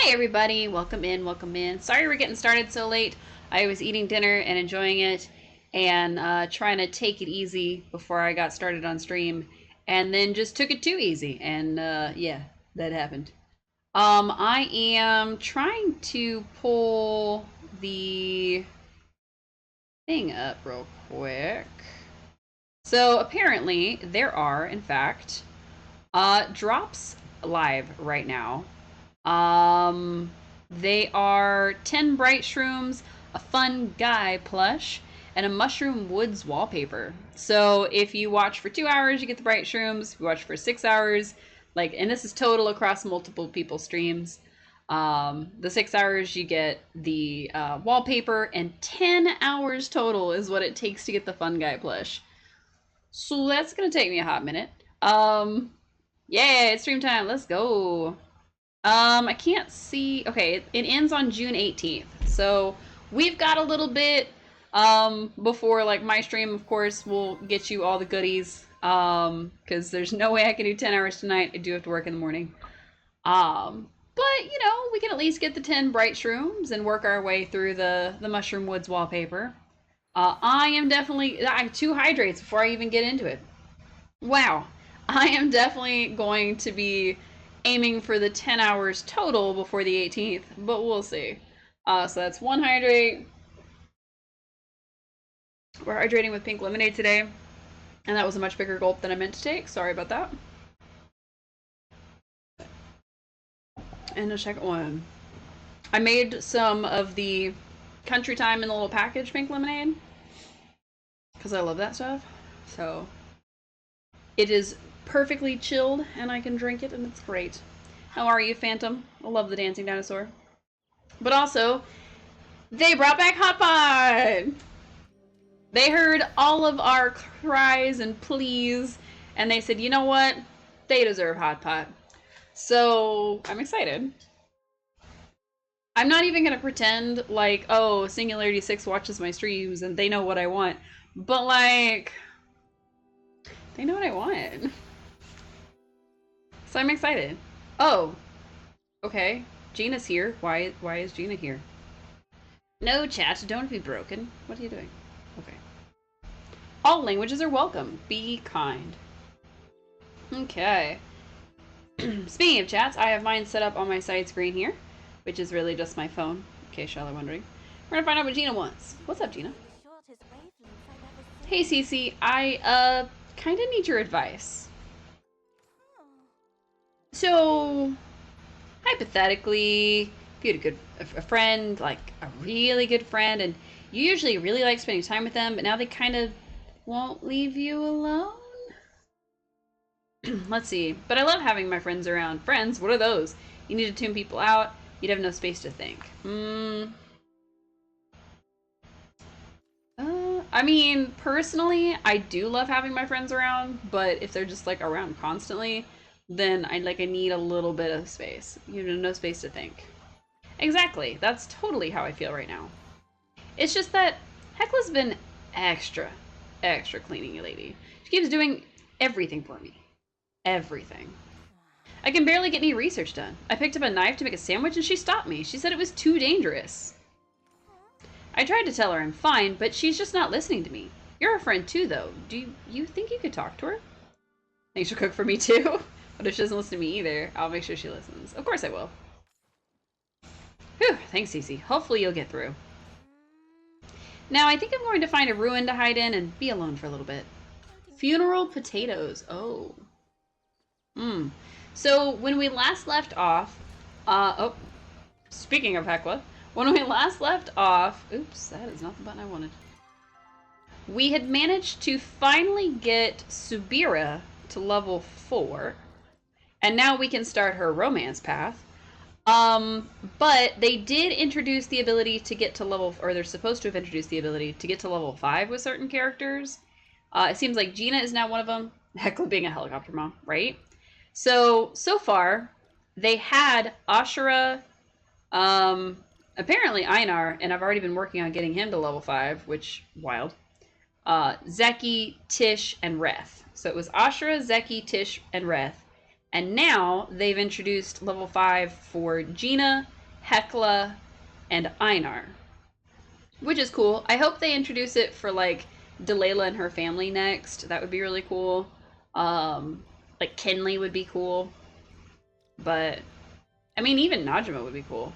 Hi everybody, welcome in, welcome in. Sorry we're getting started so late. I was eating dinner and enjoying it and trying to take it easy before I got started on stream and then just took it too easy and yeah, that happened. I am trying to pull the thing up real quick. So apparently there are, in fact, drops live right now. They are 10 bright shrooms, a fun guy plush, and a mushroom woods wallpaper. So if you watch for 2 hours, you get the bright shrooms. If you watch for 6 hours, and this is total across multiple people's streams. The 6 hours you get the wallpaper, and 10 hours total is what it takes to get the fun guy plush. So that's gonna take me a hot minute. Yeah, it's stream time. Let's go. I can't see. Okay, it ends on June 18th. So we've got a little bit before like my stream, of course, will get you all the goodies. Because there's no way I can do 10 hours tonight. I do have to work in the morning. But you know, we can at least get the 10 bright shrooms and work our way through the mushroom woods wallpaper. I have 2 hydrates before I even get into it. Wow. I am definitely going to be aiming for the 10 hours total before the 18th, but we'll see. So that's 1 hydrate. We're hydrating with pink lemonade today, and that was a much bigger gulp than I meant to take. Sorry about that. And the second one. I made some of the country time in the little package pink lemonade, because I love that stuff. So it is perfectly chilled, and I can drink it, and it's great. How are you, Phantom? I love the dancing dinosaur. But also, they brought back Hotpot! They heard all of our cries and pleas, and they said, you know what? They deserve Hotpot. So, I'm excited. I'm not even going to pretend like, oh, Singularity 6 watches my streams and they know what I want. But, like, they know what I want. So I'm excited. Oh, okay. Gina's here. Why is Gina here? No, chat, don't be broken. What are you doing? Okay. All languages are welcome. Be kind. Okay. Speaking of chats, I have mine set up on my side screen here, which is really just my phone, in case y'all are wondering. We're gonna find out what Gina wants. What's up, Gina? Hey, Cece, I, kinda need your advice. So, hypothetically, if you had a friend, like a really good friend, and you usually really like spending time with them, but now they kind of won't leave you alone? Let's see. But I love having my friends around. Friends, what are those? You need to tune people out. You'd have no space to think. I mean, personally, I do love having my friends around, but if they're just like around constantly, then I need a little bit of space. You know, no space to think. Exactly. That's totally how I feel right now. It's just that Hekla's been extra cleaning lady. She keeps doing everything for me. Everything. I can barely get any research done. I picked up a knife to make a sandwich and she stopped me. She said it was too dangerous. I tried to tell her I'm fine, but she's just not listening to me. You're a friend too, though. Do you think you could talk to her? Think she'll cook for me too? But if she doesn't listen to me either, I'll make sure she listens. Of course I will. Whew, thanks, Cece. Hopefully you'll get through. Now, I think I'm going to find a ruin to hide in and be alone for a little bit. Funeral potatoes. Oh. So, when we last left off... speaking of Hekla, when we last left off... Oops, that is not the button I wanted. We had managed to finally get Subira to level 4. And now we can start her romance path. But they did introduce the ability to get to level... Or they're supposed to have introduced the ability to get to level 5 with certain characters. It seems like Gina is now one of them. Hekla being a helicopter mom, right? So far, they had Ashura, apparently Einar, and I've already been working on getting him to level 5, which, wild. Zeki, Tish, and Reth. So it was Ashura, Zeki, Tish, and Reth. And now they've introduced level 5 for Gina, Hecla, and Einar, which is cool. I hope they introduce it for like Delilah and her family next. That would be really cool. Like Kenley would be cool. But I mean, even Najima would be cool.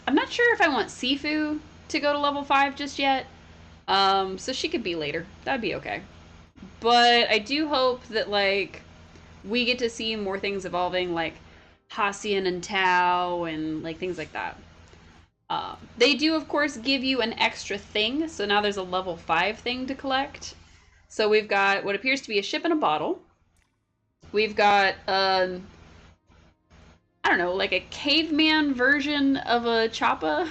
I'm not sure if I want Sifu to go to level 5 just yet. So she could be later. That'd be okay. But I do hope that like we get to see more things evolving, like Hacian and Tao and like things like that. They do, of course, give you an extra thing. So now there's a level 5 thing to collect. So we've got what appears to be a ship in a bottle. We've got, I don't know, like a caveman version of a choppa.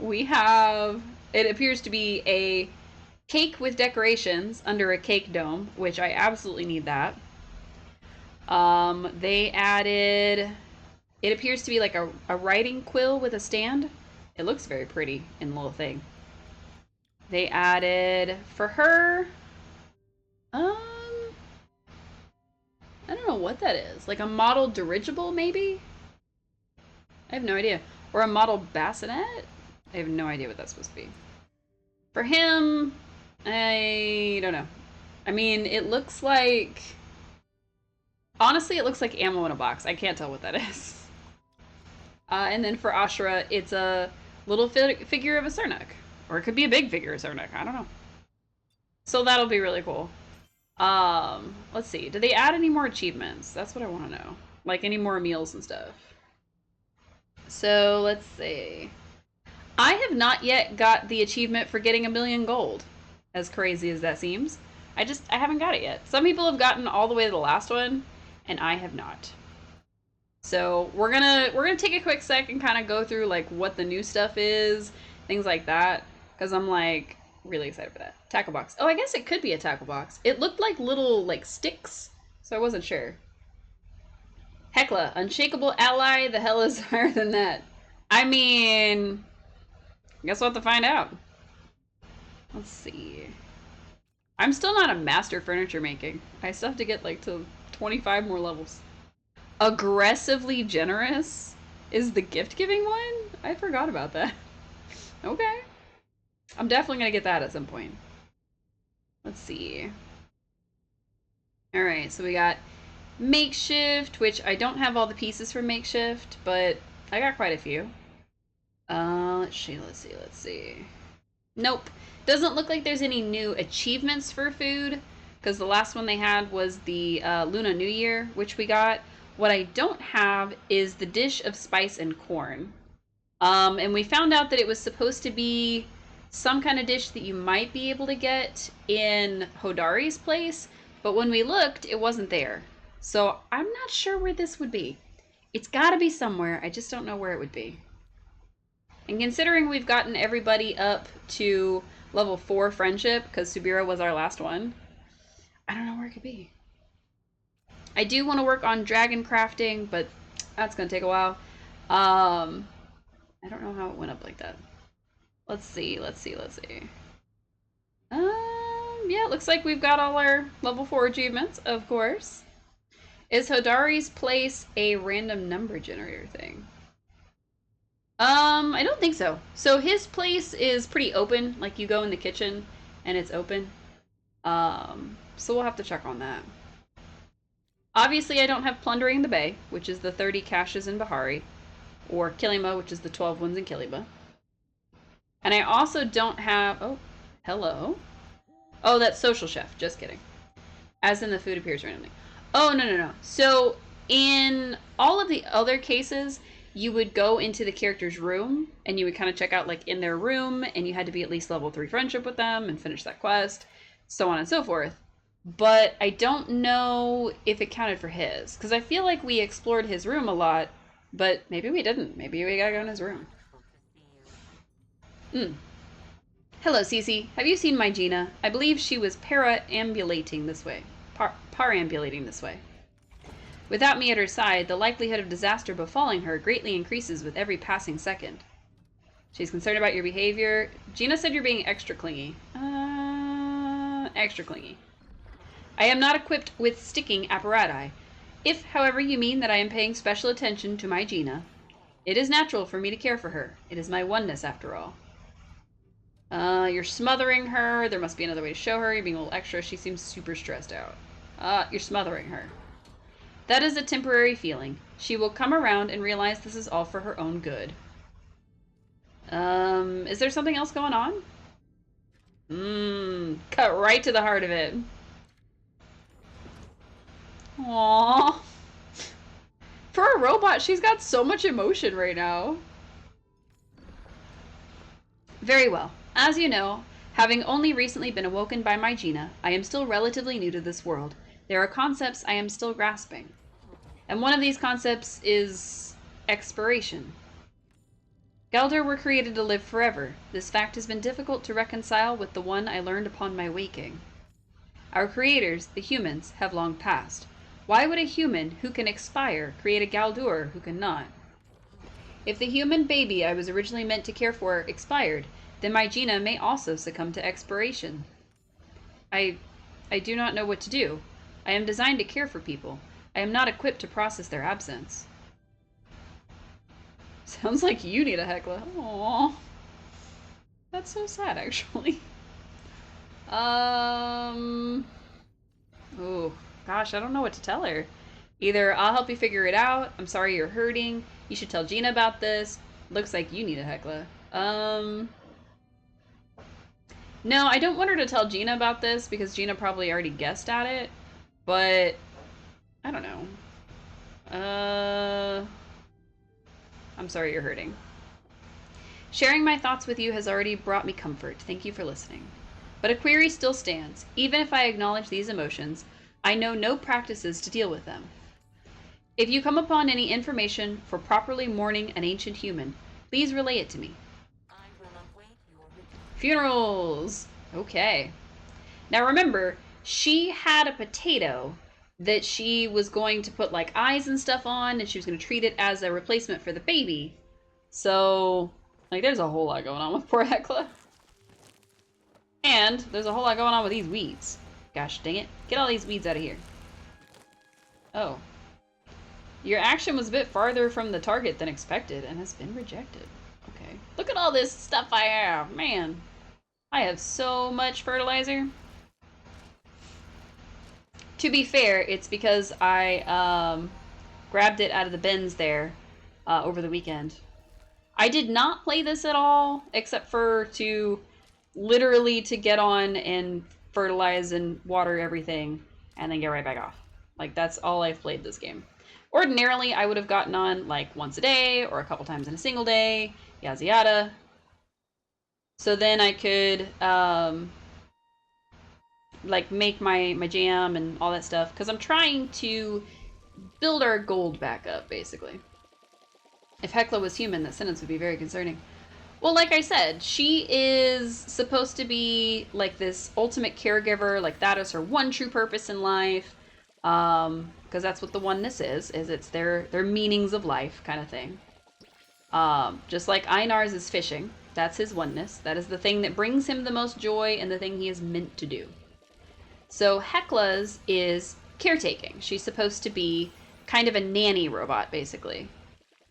We have, it appears to be a cake with decorations under a cake dome, which I absolutely need that. They added, it appears to be like a writing quill with a stand. It looks very pretty in the little thing. They added, for her, I don't know what that is. Like a model dirigible, maybe? I have no idea. Or a model bassinet? I have no idea what that's supposed to be. For him, I don't know. I mean, it looks like... Honestly, it looks like ammo in a box. I can't tell what that is. And then for Ashura, it's a little figure of a Sernuk. Or it could be a big figure of Sernuk. I don't know. So that'll be really cool. Let's see. Did they add any more achievements? That's what I want to know. Like any more meals and stuff. So let's see. I have not yet got the achievement for getting 1,000,000 gold. As crazy as that seems. I haven't got it yet. Some people have gotten all the way to the last one, and I have not. So we're gonna take a quick sec and kind of go through like what the new stuff is, things like that, because I'm like really excited for that. Tackle box. Oh, I guess it could be a tackle box. It looked like little like sticks, so I wasn't sure. Hecla, unshakable ally. The hell is higher than that? I mean, I guess we'll have to find out. Let's see. I'm still not a master furniture making. I still have to get like to 25 more levels. Aggressively generous is the gift giving one? I forgot about that. Okay. I'm definitely gonna get that at some point. Let's see. Alright, so we got makeshift, which I don't have all the pieces for makeshift, but I got quite a few. Let's see. Nope. Doesn't look like there's any new achievements for food, because the last one they had was the Luna New Year, which we got. What I don't have is the dish of spice and corn. And we found out that it was supposed to be some kind of dish that you might be able to get in Hodari's place, but when we looked, it wasn't there. So I'm not sure where this would be. It's gotta be somewhere, I just don't know where it would be. And considering we've gotten everybody up to level 4 friendship, because Subira was our last one, I don't know where it could be. I do want to work on dragon crafting, but that's going to take a while. I don't know how it went up like that. Let's see. Yeah, it looks like we've got all our level 4 achievements, of course. Is Hodari's place a random number generator thing? I don't think so. So his place is pretty open. Like you go in the kitchen and it's open. So we'll have to check on that. Obviously, I don't have Plundering the Bay, which is the 30 caches in Bahari, or Kilima, which is the 12 ones in Kiliba. And I also don't have... Oh, hello. Oh, that's Social Chef. Just kidding. As in the food appears randomly. Oh, no. So, in all of the other cases, you would go into the character's room, and you would kind of check out, like, in their room, and you had to be at least level 3 friendship with them and finish that quest, so on and so forth. But I don't know if it counted for his, because I feel like we explored his room a lot, but maybe we didn't. Maybe we gotta go in his room. Hello, Cece. Have you seen my Gina? I believe she was parambulating this way. Parambulating this way. Without me at her side, the likelihood of disaster befalling her greatly increases with every passing second. She's concerned about your behavior. Gina said you're being extra clingy. Extra clingy. I am not equipped with sticking apparati. If, however, you mean that I am paying special attention to my Gina, it is natural for me to care for her. It is my oneness, after all. You're smothering her. There must be another way to show her. You're being a little extra. She seems super stressed out. You're smothering her. That is a temporary feeling. She will come around and realize this is all for her own good. Is there something else going on? Cut right to the heart of it. Aww. For a robot, she's got so much emotion right now. Very well. As you know, having only recently been awoken by my Gina, I am still relatively new to this world. There are concepts I am still grasping. And one of these concepts is expiration. Galder were created to live forever. This fact has been difficult to reconcile with the one I learned upon my waking. Our creators, the humans, have long passed. Why would a human who can expire create a Galdur who cannot? If the human baby I was originally meant to care for expired, then my Gina may also succumb to expiration. I do not know what to do. I am designed to care for people. I am not equipped to process their absence. Sounds like you need a Hecla. Aww. That's so sad, actually. Oh, gosh, I don't know what to tell her. Either I'll help you figure it out. I'm sorry you're hurting. You should tell Gina about this. Looks like you need a Hecla. No, I don't want her to tell Gina about this because Gina probably already guessed at it. But I don't know. I'm sorry you're hurting. Sharing my thoughts with you has already brought me comfort. Thank you for listening. But a query still stands. Even if I acknowledge these emotions, I know no practices to deal with them. If you come upon any information for properly mourning an ancient human, please relay it to me. I will await your return. Funerals! Okay. Now remember, she had a potato that she was going to put like eyes and stuff on, and she was going to treat it as a replacement for the baby. So, like, there's a whole lot going on with poor Hecla. And there's a whole lot going on with these weeds. Gosh dang it. Get all these weeds out of here. Oh. Your action was a bit farther from the target than expected and has been rejected. Okay. Look at all this stuff I have. Man. I have so much fertilizer. To be fair, it's because I grabbed it out of the bins there over the weekend. I did not play this at all, except for to literally to get on and fertilize and water everything and then get right back off. Like, that's all I've played this game. Ordinarily, I would have gotten on like once a day or a couple times in a single day, yada yada. So then I could like make my jam and all that stuff, because I'm trying to build our gold back up, basically. If Hecla was human, that sentence would be very concerning. Well, like I said, she is supposed to be like this ultimate caregiver, like that is her one true purpose in life, because that's what the oneness is it's their meanings of life kind of thing. Just like Einar's is fishing, that's his oneness. That is the thing that brings him the most joy and the thing he is meant to do. So Hecla's is caretaking. She's supposed to be kind of a nanny robot, basically.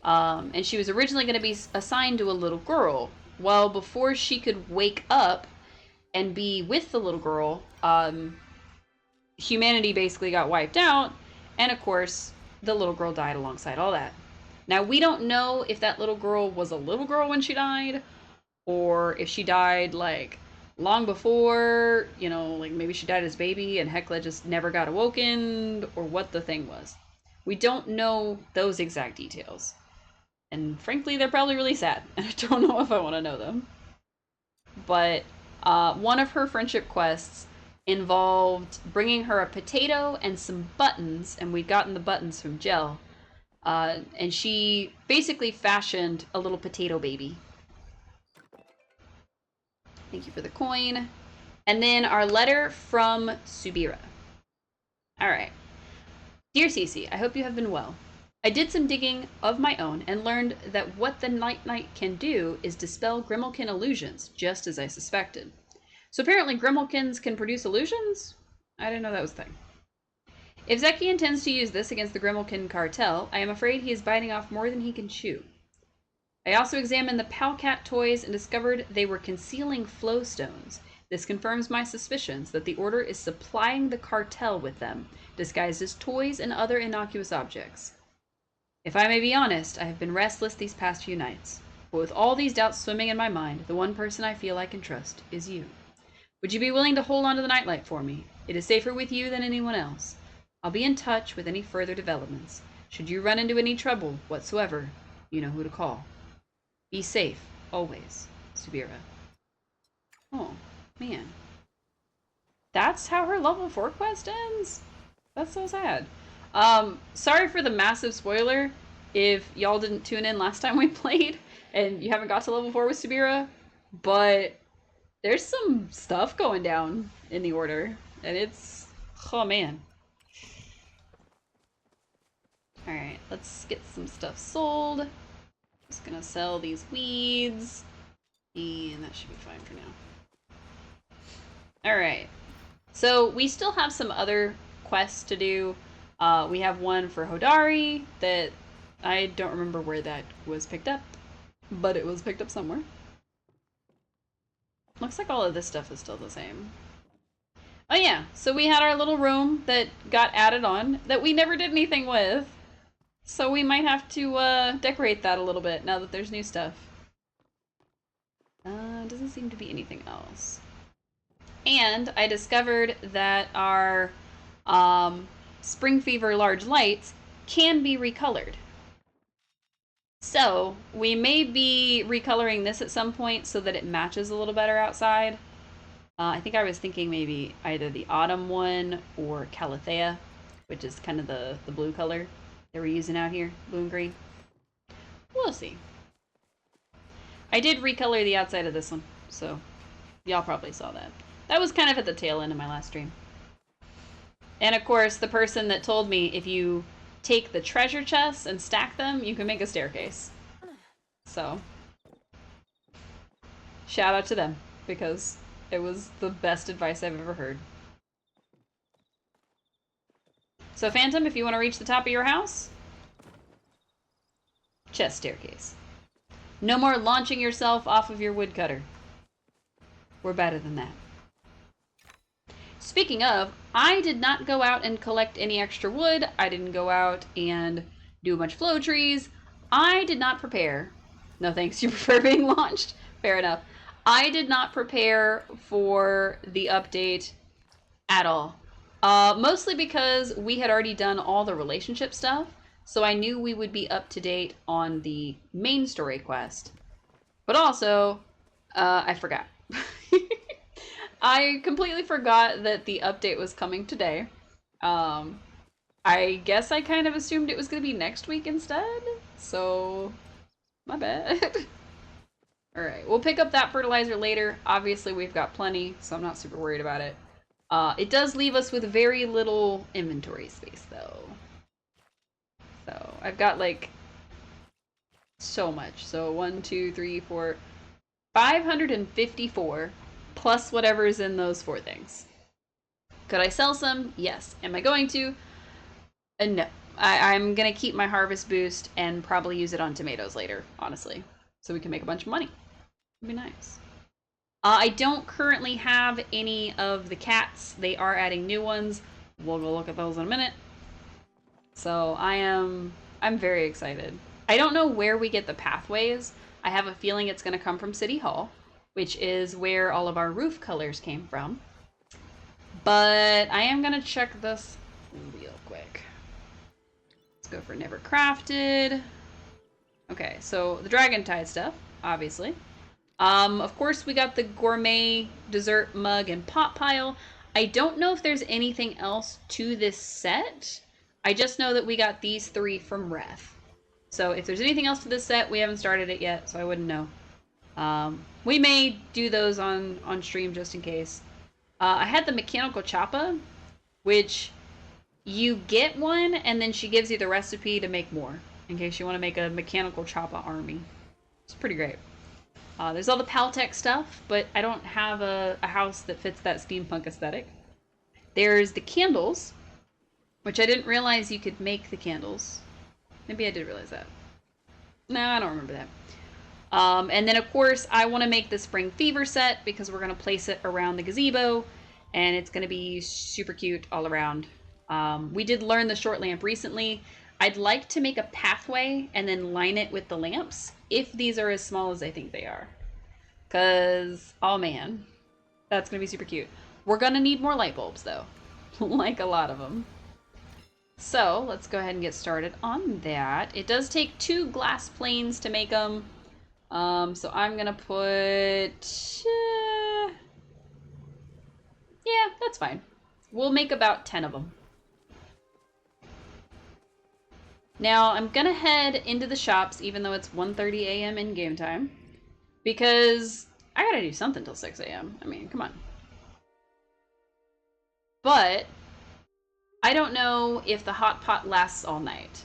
And she was originally going to be assigned to a little girl. Well, before she could wake up and be with the little girl, humanity basically got wiped out. And of course, the little girl died alongside all that. Now, we don't know if that little girl was a little girl when she died, or if she died, like, long before, you know, like maybe she died as a baby and Hecla just never got awoken, or what the thing was. We don't know those exact details. And frankly, they're probably really sad, and I don't know if I want to know them. But one of her friendship quests involved bringing her a potato and some buttons, and we'd gotten the buttons from Gel. And she basically fashioned a little potato baby. Thank you for the coin. And then our letter from Subira. Alright. Dear Cece, I hope you have been well. I did some digging of my own and learned that what the Night Knight can do is dispel Grimalkin illusions, just as I suspected. So apparently Grimalkins can produce illusions? I didn't know that was a thing. If Zeki intends to use this against the Grimalkin cartel, I am afraid he is biting off more than he can chew. I also examined the Palcat toys and discovered they were concealing flow stones. This confirms my suspicions that the Order is supplying the cartel with them, disguised as toys and other innocuous objects. If I may be honest, I have been restless these past few nights. But with all these doubts swimming in my mind, the one person I feel I can trust is you. Would you be willing to hold on to the nightlight for me? It is safer with you than anyone else. I'll be in touch with any further developments. Should you run into any trouble whatsoever, you know who to call. Be safe, always, Subira. Oh, man. That's how her level 4 quest ends? That's so sad. Sorry for the massive spoiler if y'all didn't tune in last time we played and you haven't got to level 4 with Subira, but there's some stuff going down in the Order, and it's... oh, man. Alright, let's get some stuff sold. Just gonna sell these weeds, and that should be fine for now. Alright, so we still have some other quests to do. We have one for Hodari that I don't remember where that was picked up, but it was picked up somewhere. Looks like all of this stuff is still the same. Oh yeah, so we had our little room that got added on that we never did anything with. So we might have to decorate that a little bit now that there's new stuff. Doesn't seem to be anything else. And I discovered that our Spring Fever large lights can be recolored. So we may be recoloring this at some point so that it matches a little better outside. I think I was thinking maybe either the autumn one or Calathea, which is kind of the blue color that we're using out here, blue and green. We'll see. I did recolor the outside of this one, so y'all probably saw that. That was kind of at the tail end of my last stream. And of course, the person that told me if you take the treasure chests and stack them, you can make a staircase. So, shout out to them, because it was the best advice I've ever heard. So Phantom, if you want to reach the top of your house, chest staircase. No more launching yourself off of your woodcutter. We're better than that. Speaking of, I did not go out and collect any extra wood. I didn't go out and do a bunch of flow trees. I did not prepare. No thanks, you prefer being launched? Fair enough. I did not prepare for the update at all. Mostly because we had already done all the relationship stuff, so I knew we would be up to date on the main story quest. But also, I forgot. I completely forgot that the update was coming today. I guess I kind of assumed it was going to be next week instead, so my bad. Alright, we'll pick up that fertilizer later. Obviously, we've got plenty, so I'm not super worried about it. It does leave us with very little inventory space, though. So, I've got, like, so much. So, 1, 2, 3, 4, 554, plus whatever's in those 4 things. Could I sell some? Yes. Am I going to? No. I'm going to keep my harvest boost and probably use it on tomatoes later, honestly. So we can make a bunch of money. It'd be nice. I don't currently have any of the cats. They are adding new ones. We'll go look at those in a minute. So I'm very excited. I don't know where we get the pathways. I have a feeling it's going to come from City Hall, which is where all of our roof colors came from. But I am going to check this real quick. Let's go for Never Crafted. Okay, so the Dragon Tide stuff, obviously. Of course, we got the gourmet dessert mug and pot pile. I don't know if there's anything else to this set. I just know that we got these 3 from Ref. So if there's anything else to this set, we haven't started it yet, so I wouldn't know. We may do those on stream just in case. I had the mechanical choppa, which you get one, and then she gives you the recipe to make more, in case you want to make a mechanical choppa army. It's pretty great. There's all the Paltech stuff, but I don't have a house that fits that steampunk aesthetic. There's the candles, which I didn't realize you could make the candles. Maybe I did realize that. No, I don't remember that. And then, of course, I want to make the Spring Fever set because we're going to place it around the gazebo, and it's going to be super cute all around. We did learn the short lamp recently. I'd like to make a pathway and then line it with the lamps if these are as small as I think they are. Because, oh man, that's going to be super cute. We're going to need more light bulbs, though. Like a lot of them. So, let's go ahead and get started on that. It does take 2 glass planes to make them. So I'm gonna put... yeah, that's fine. We'll make about 10 of them. Now, I'm gonna head into the shops, even though it's 1:30 a.m. in game time. Because I gotta do something till 6 a.m. I mean, come on. But I don't know if the Hotpot lasts all night.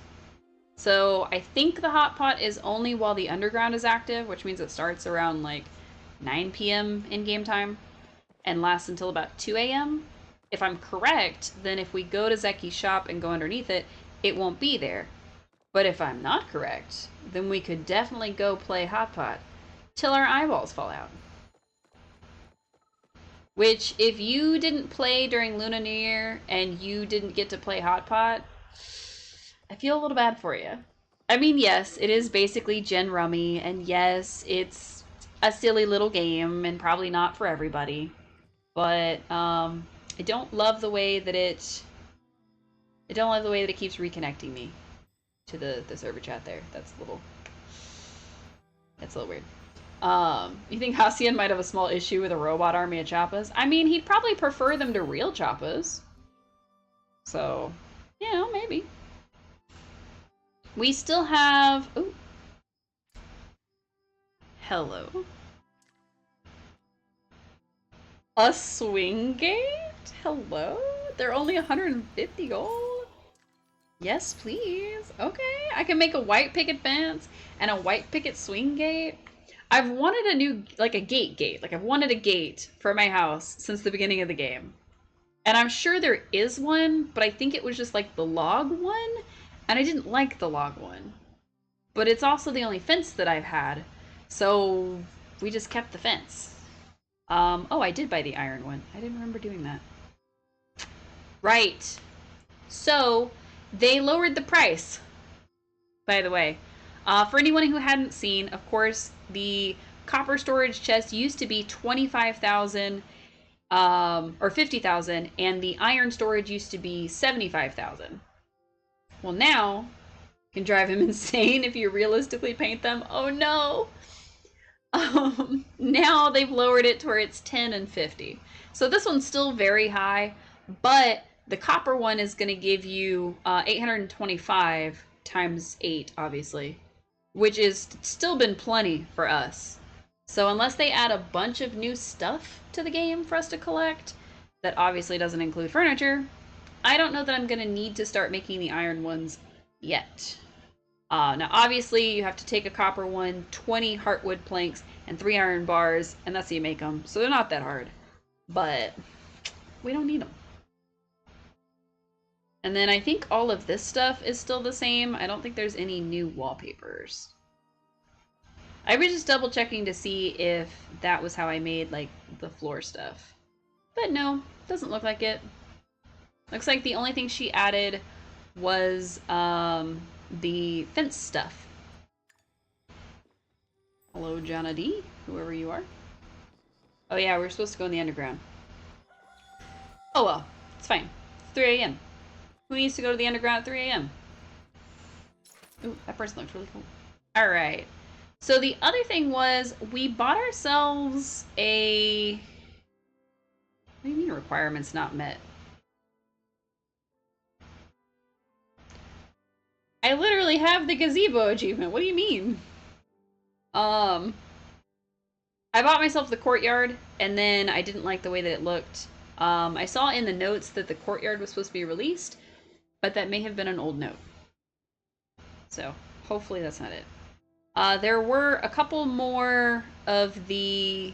So I think the Hotpot is only while the underground is active, which means it starts around like 9 p.m. in game time and lasts until about 2 a.m. If I'm correct, then if we go to Zeki's shop and go underneath it, it won't be there. But if I'm not correct, then we could definitely go play Hotpot till our eyeballs fall out. Which, if you didn't play during Lunar New Year and you didn't get to play Hotpot, I feel a little bad for you. I mean, yes, it is basically Gen Rummy, and yes, it's a silly little game, and probably not for everybody. But I don't love the way that it. I don't love the way that it keeps reconnecting me to the server chat there. That's a little. That's a little weird. You think Hacian might have a small issue with a robot army of Chappas? I mean, he'd probably prefer them to real Chappas. So, you know, maybe. We still have... Ooh. Hello. A swing gate? Hello? They're only 150 gold? Yes, please. Okay, I can make a white picket fence and a white picket swing gate. I've wanted a new, like a gate. Like I've wanted a gate for my house since the beginning of the game. And I'm sure there is one, but I think it was just like the log one. And I didn't like the log one. But it's also the only fence that I've had. So we just kept the fence. Oh, I did buy the iron one. I didn't remember doing that. Right. So they lowered the price, by the way. For anyone who hadn't seen, of course, the copper storage chest used to be 25,000 or 50,000, and the iron storage used to be 75,000. Well, now you can drive him insane if you realistically paint them. Oh no! Now they've lowered it to where it's 10 and 50. So this one's still very high, but the copper one is going to give you 825 times 8, obviously, which is still been plenty for us. So unless they add a bunch of new stuff to the game for us to collect, that obviously doesn't include furniture, I don't know that I'm going to need to start making the iron ones yet. Now, obviously, you have to take a copper one, 20 heartwood planks, and 3 iron bars, and that's how you make them. So they're not that hard. But we don't need them. And then I think all of this stuff is still the same. I don't think there's any new wallpapers. I was just double checking to see if that was how I made, like, the floor stuff. But no, doesn't look like it. Looks like the only thing she added was, the fence stuff. Hello, Jonna D, whoever you are. Oh yeah, we're supposed to go in the underground. Oh well, it's fine. It's 3 a.m. Who needs to go to the underground at 3 a.m.? Ooh, that person looks really cool. Alright. So the other thing was, we bought ourselves a... What do you mean requirements not met? I literally have the gazebo achievement. What do you mean? I bought myself the courtyard, and then I didn't like the way that it looked. I saw in the notes that the courtyard was supposed to be released, but that may have been an old note. So, hopefully that's not it. There were a couple more of the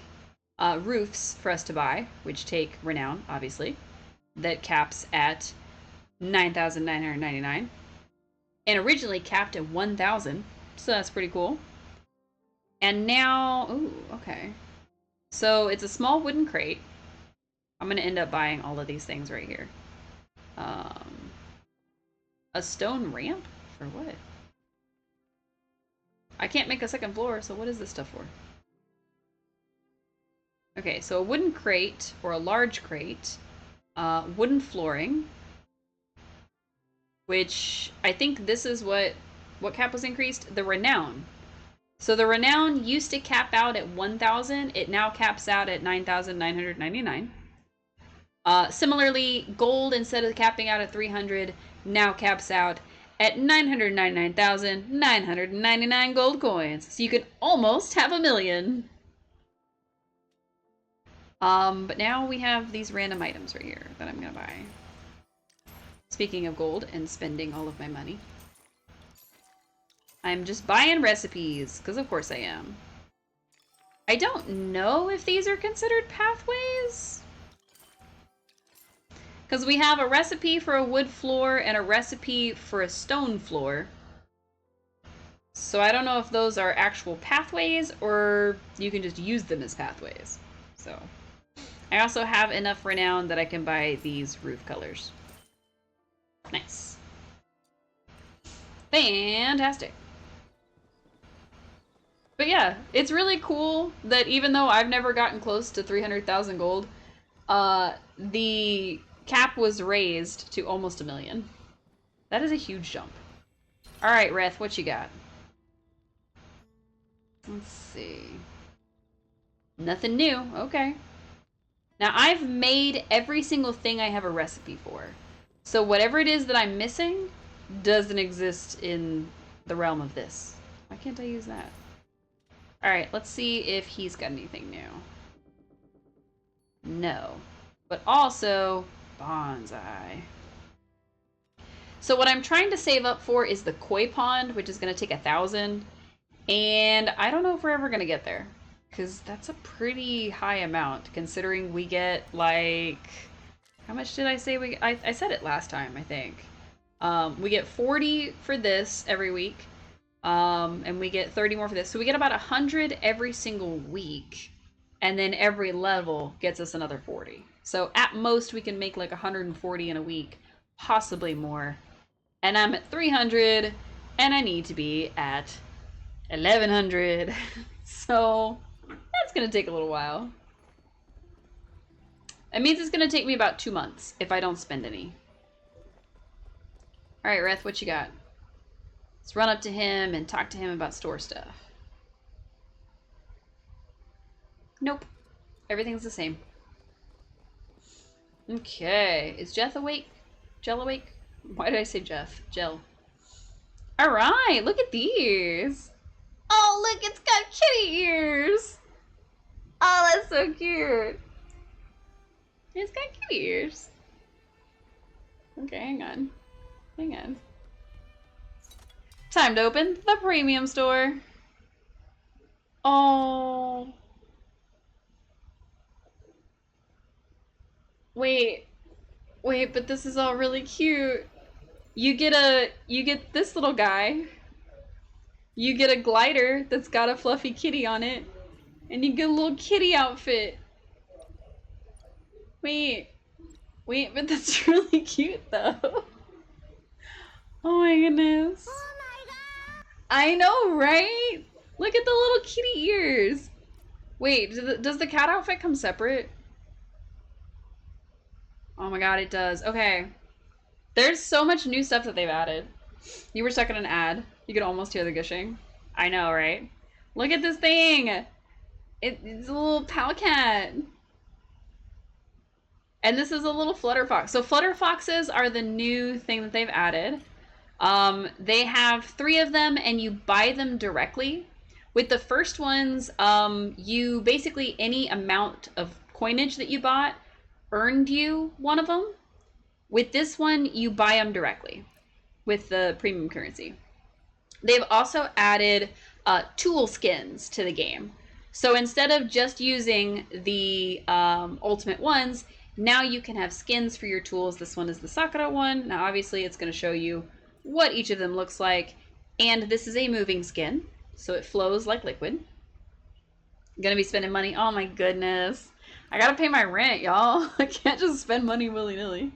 roofs for us to buy, which take renown, obviously. that caps at 9,999 and originally capped at 1,000, so that's pretty cool. And now, ooh, okay. So it's a small wooden crate. I'm gonna end up buying all of these things right here. A stone ramp? For what? I can't make a second floor, so what is this stuff for? Okay, so a wooden crate, or a large crate, wooden flooring, which I think this is what cap was increased? The renown. So the renown used to cap out at 1,000. It now caps out at 9,999. Similarly, gold, instead of capping out at 300, now caps out at 999,999 gold coins. So you could almost have 1,000,000. But now we have these random items right here that I'm gonna buy. Speaking of gold and spending all of my money. I'm just buying recipes, because of course I am. I don't know if these are considered pathways. Because we have a recipe for a wood floor and a recipe for a stone floor. So I don't know if those are actual pathways or you can just use them as pathways. So I also have enough renown that I can buy these roof colors. Nice. Fantastic. But yeah, it's really cool that even though I've never gotten close to 300,000 gold, the cap was raised to almost 1,000,000. That is a huge jump. All right, Reth, what you got? Let's see. Nothing new. Okay. Now, I've made every single thing I have a recipe for. So whatever it is that I'm missing doesn't exist in the realm of this. Why can't I use that? All right, let's see if he's got anything new. No. But also, bonsai. So what I'm trying to save up for is the koi pond, which is going to take 1,000. And I don't know if we're ever going to get there. Because that's a pretty high amount, considering we get, like... How much did I say? I said it last time, I think. We get 40 for this every week. And we get 30 more for this. So we get about 100 every single week. And then every level gets us another 40. So at most, we can make like 140 in a week. Possibly more. And I'm at 300. And I need to be at 1,100. So that's going to take a little while. It means it's going to take me about 2 months if I don't spend any. Alright, Reth, what you got? Let's run up to him and talk to him about store stuff. Nope. Everything's the same. Okay. Is Jeff awake? Jell awake? Why did I say Jeff? Jell. Alright, look at these. Oh, look, it's got kitty ears. Oh, that's so cute. It's got kitty ears. Okay, hang on. Hang on. Time to open the premium store. Oh. Wait, but this is all really cute. You get this little guy. You get a glider that's got a fluffy kitty on it. And you get a little kitty outfit. Wait, but that's really cute though. Oh my goodness. Oh my god. I know, right? Look at the little kitty ears. Wait, does the cat outfit come separate? Oh my god, it does. Okay. There's so much new stuff that they've added. You were stuck in an ad. You could almost hear the gushing. I know, right? Look at this thing. It's a little pal cat. And this is a little flutter fox. So flutter foxes are the new thing that they've added. They have 3 of them and you buy them directly. With the first ones, you basically, any amount of coinage that you bought earned you one of them. With this one, you buy them directly with the premium currency. They've also added tool skins to the game. So instead of just using the ultimate ones, Now you can have skins for your tools. This one is the Sakura one. Now obviously it's going to show you what each of them looks like. And this is a moving skin, so it flows like liquid. Gonna be spending money. Oh my goodness. I gotta pay my rent, y'all. I can't just spend money willy-nilly.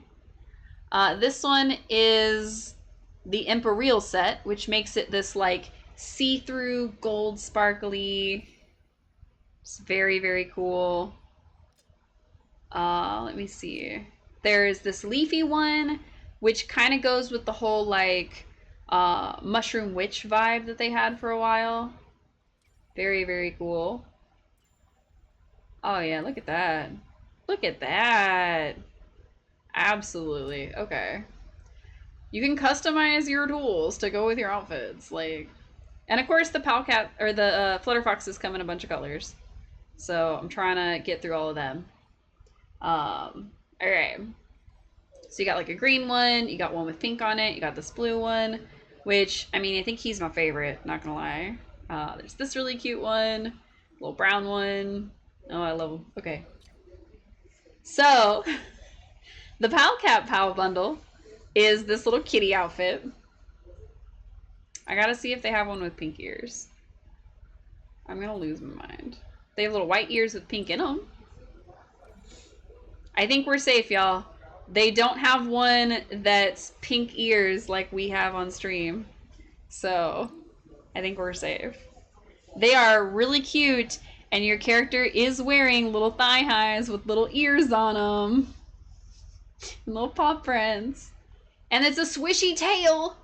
This one is the Imperial set, which makes it this like see-through gold sparkly. It's very, very cool. Let me see. There's this leafy one, which kind of goes with the whole like mushroom witch vibe that they had for a while. Very, very cool. Oh yeah, look at that. Look at that. Absolutely. Okay. You can customize your tools to go with your outfits. Like, and of course the Palcat or the Flutterfoxes come in a bunch of colors. So I'm trying to get through all of them. Alright. So you got like a green one, you got one with pink on it, you got this blue one, which, I mean, I think he's my favorite, not gonna lie. There's this really cute one, little brown one. Oh, I love them. Okay. So, the Palcat Pow Bundle is this little kitty outfit. I gotta see if they have one with pink ears. I'm gonna lose my mind. They have little white ears with pink in them. I think we're safe, y'all. They don't have one that's pink ears like we have on stream. So, I think we're safe. They are really cute, and your character is wearing little thigh highs with little ears on them. Little paw prints. And it's a swishy tail.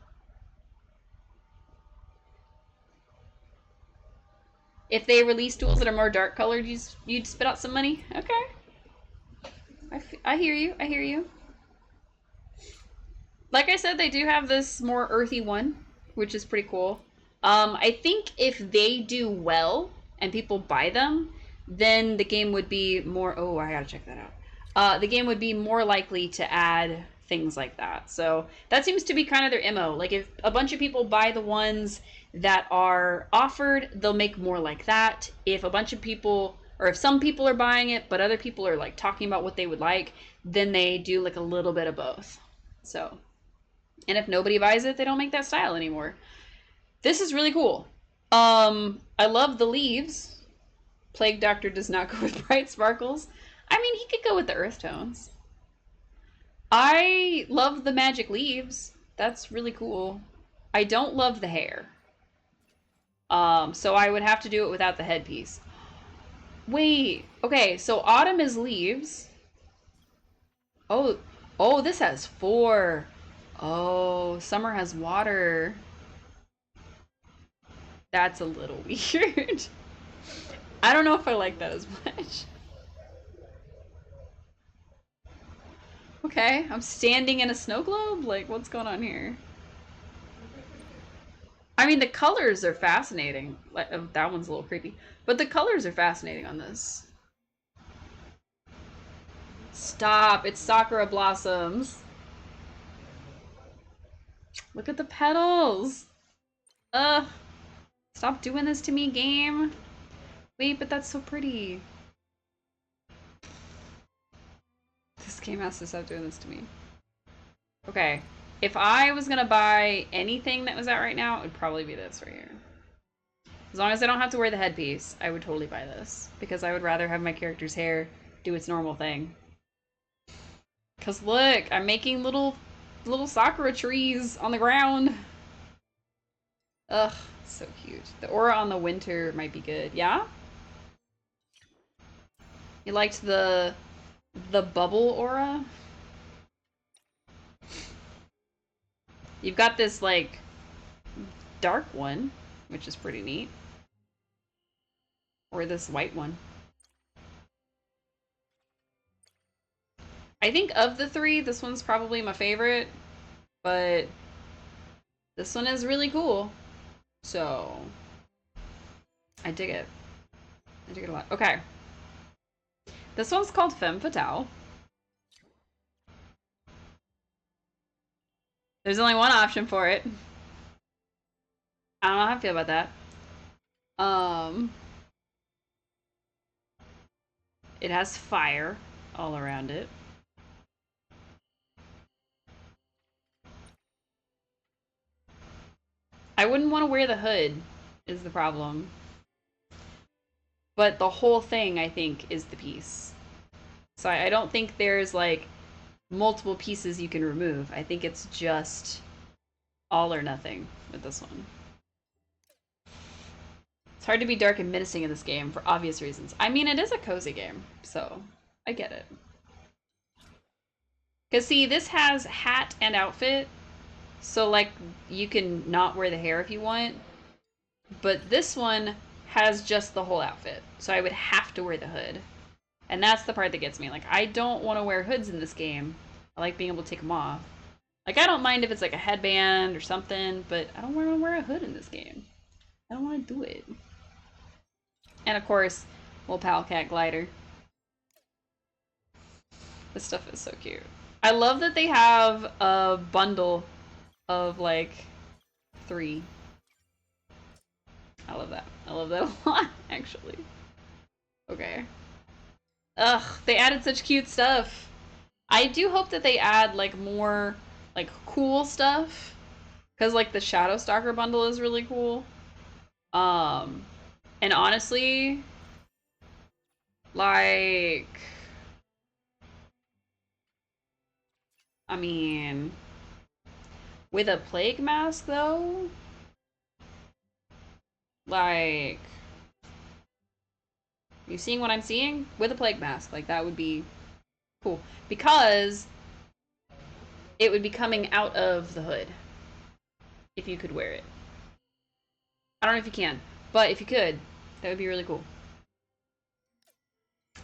If they release tools that are more dark colored, you'd spit out some money? Okay. I hear you. I hear you. Like I said, they do have this more earthy one, which is pretty cool. I think if they do well and people buy them, then the game would be more... Oh, I gotta check that out. The game would be more likely to add things like that. So that seems to be kind of their MO. Like if a bunch of people buy the ones that are offered, they'll make more like that. If a bunch of people, or if some people are buying it, but other people are like talking about what they would like, then they do like a little bit of both. So, and if nobody buys it, they don't make that style anymore. This is really cool. I love the leaves. Plague Doctor does not go with bright sparkles. I mean, he could go with the earth tones. I love the magic leaves. That's really cool. I don't love the hair. So I would have to do it without the headpiece. Wait, okay, so autumn is leaves. Oh, this has 4. Oh, summer has water. That's a little weird. I don't know if I like that as much. Okay, I'm standing in a snow globe? Like, what's going on here? I mean, the colors are fascinating. Like, that one's a little creepy. But the colors are fascinating on this. Stop, it's Sakura blossoms. Look at the petals. Ugh. Stop doing this to me, game. Wait, but that's so pretty. This game has to stop doing this to me. Okay. If I was gonna buy anything that was out right now, it would probably be this right here. As long as I don't have to wear the headpiece, I would totally buy this. Because I would rather have my character's hair do its normal thing. Because look, I'm making little Sakura trees on the ground. Ugh, so cute. The aura on the winter might be good. Yeah? You liked the bubble aura? You've got this, like, dark one, which is pretty neat. Or this white one. I think of the 3, this one's probably my favorite, but this one is really cool. So, I dig it. I dig it a lot. Okay. This one's called Femme Fatale. There's only one option for it. I don't know how I feel about that. It has fire all around it. I wouldn't want to wear the hood, is the problem. But the whole thing, I think, is the piece. So I don't think there's like multiple pieces you can remove. I think it's just all or nothing with this one. It's hard to be dark and menacing in this game for obvious reasons. I mean, it is a cozy game, so I get it. Because see, this has hat and outfit, so like you can not wear the hair if you want. But this one has just the whole outfit, so I would have to wear the hood. And that's the part that gets me. Like, I don't want to wear hoods in this game. I like being able to take them off. Like, I don't mind if it's like a headband or something, but I don't want to wear a hood in this game. I don't want to do it. And of course, little Pal Cat glider. This stuff is so cute. I love that they have a bundle of like 3. I love that. I love that a lot, actually. Okay. Ugh, they added such cute stuff. I do hope that they add like more like cool stuff. Cause like the Shadow Stalker bundle is really cool. And honestly, like, I mean, with a plague mask though, like, you seeing what I'm seeing? With a plague mask, like that would be cool. Because it would be coming out of the hood if you could wear it. I don't know if you can, but if you could, that would be really cool.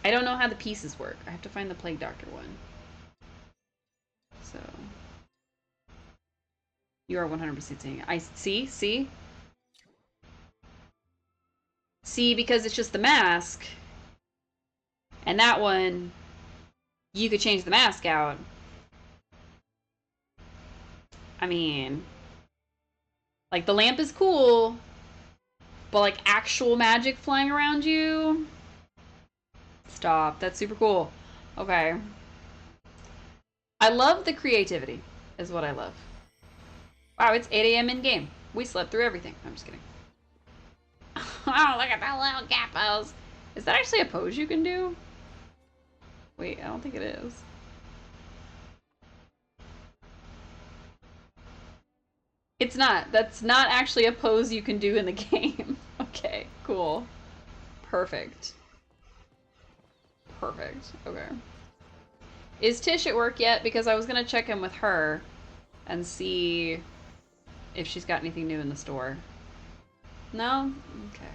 I don't know how the pieces work. I have to find the Plague Doctor one. So you are 100% saying it. I see. See, because it's just the mask, and that one you could change the mask out. I mean, like the lamp is cool, but like actual magic flying around you. Stop. That's super cool. Okay. I love the creativity, is what I love. Wow, it's 8 a.m. in game. We slept through everything. I'm just kidding. Oh, look at that little cat pose. Is that actually a pose you can do? Wait, I don't think it is. It's not. That's not actually a pose you can do in the game. Okay, cool. Perfect. Perfect. Okay. Is Tish at work yet? Because I was gonna check in with her and see if she's got anything new in the store. No? Okay.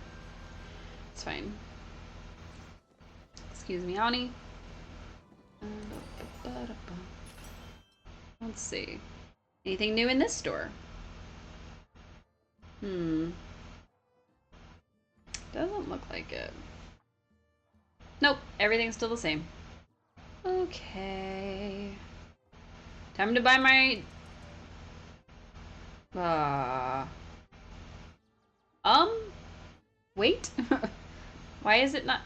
It's fine. Excuse me, Ani. Let's see. Anything new in this store? Doesn't look like it. Nope, everything's still the same. Okay. Time to buy my... Wait. Why is it not...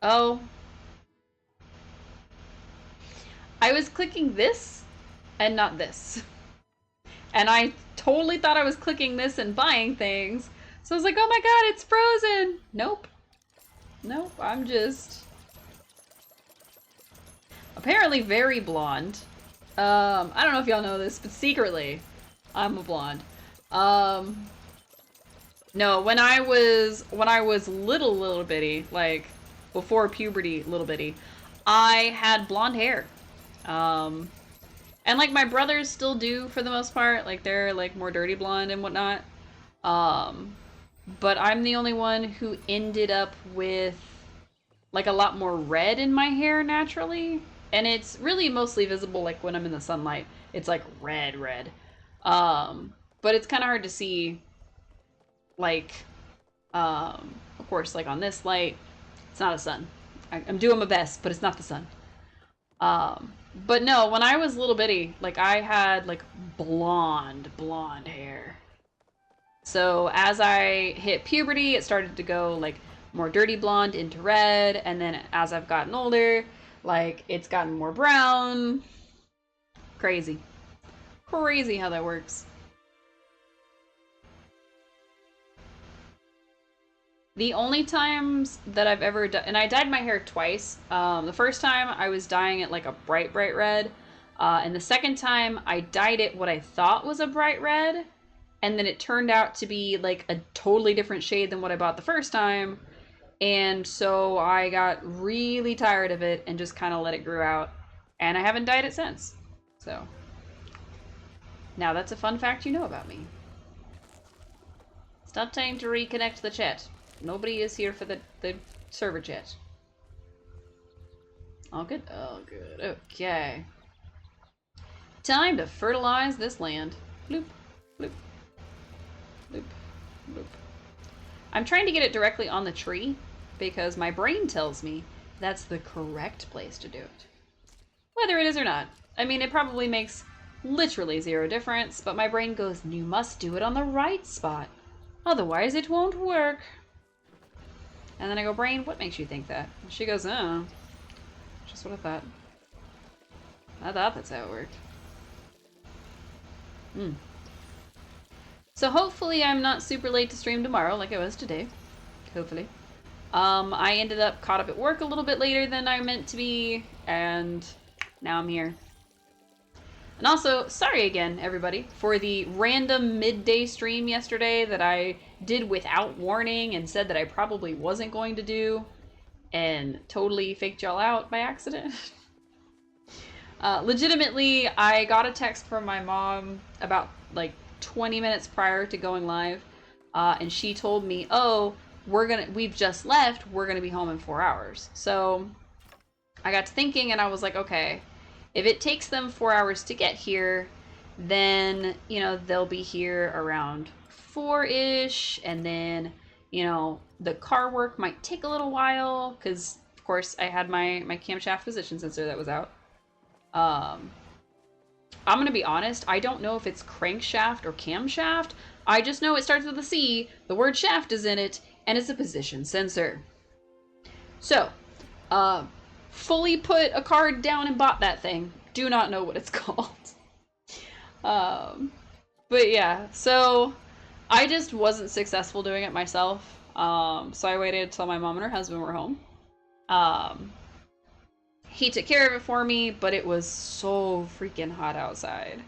Oh. I was clicking this and not this. And I totally thought I was clicking this and buying things. So I was like, oh my god, it's frozen. Nope. Nope, I'm just... apparently very blonde. I don't know if y'all know this, but secretly, I'm a blonde. No, when I was little bitty, like before puberty, little bitty, I had blonde hair. And like my brothers still do for the most part, like they're like more dirty blonde and whatnot. But I'm the only one who ended up with like a lot more red in my hair naturally. And it's really mostly visible like when I'm in the sunlight. It's like red. But it's kind of hard to see, like, of course, like on this light, it's not a sun. I'm doing my best, but it's not the sun. But no, when I was little bitty, like I had like blonde hair. So as I hit puberty, it started to go like more dirty blonde into red, and then as I've gotten older, like it's gotten more brown. Crazy how that works. The only times that I've ever done, and I dyed my hair twice. The first time I was dyeing it like a bright, bright red. And the second time I dyed it what I thought was a bright red. And then it turned out to be like a totally different shade than what I bought the first time. And so I got really tired of it and just kind of let it grow out. And I haven't dyed it since. So now that's a fun fact you know about me. It's not time to reconnect the chat. Nobody is here for the server chat. All good? Oh, good. Okay. Time to fertilize this land. Bloop, bloop, bloop, bloop. I'm trying to get it directly on the tree because my brain tells me that's the correct place to do it. Whether it is or not. I mean, it probably makes literally zero difference, but my brain goes, you must do it on the right spot. Otherwise, it won't work. And then I go, brain, what makes you think that? And she goes, oh. Just what I thought. I thought that's how it worked. So hopefully I'm not super late to stream tomorrow like I was today. Hopefully. I ended up caught up at work a little bit later than I meant to be, and now I'm here. And also, sorry again, everybody, for the random midday stream yesterday that I did without warning and said that I probably wasn't going to do, and totally faked y'all out by accident. Legitimately, I got a text from my mom about like 20 minutes prior to going live, and she told me, oh, we've just left, we're gonna be home in 4 hours. So I got to thinking and I was like, okay, if it takes them 4 hours to get here, then, you know, they'll be here around 4-ish, and then, you know, the car work might take a little while, because, of course, I had my camshaft position sensor that was out. I'm gonna be honest, I don't know if it's crankshaft or camshaft. I just know it starts with a C, the word shaft is in it, and it's a position sensor. So, fully put a card down and bought that thing. Do not know what it's called. But yeah, so I just wasn't successful doing it myself. So I waited until my mom and her husband were home. He took care of it for me, but it was so freaking hot outside.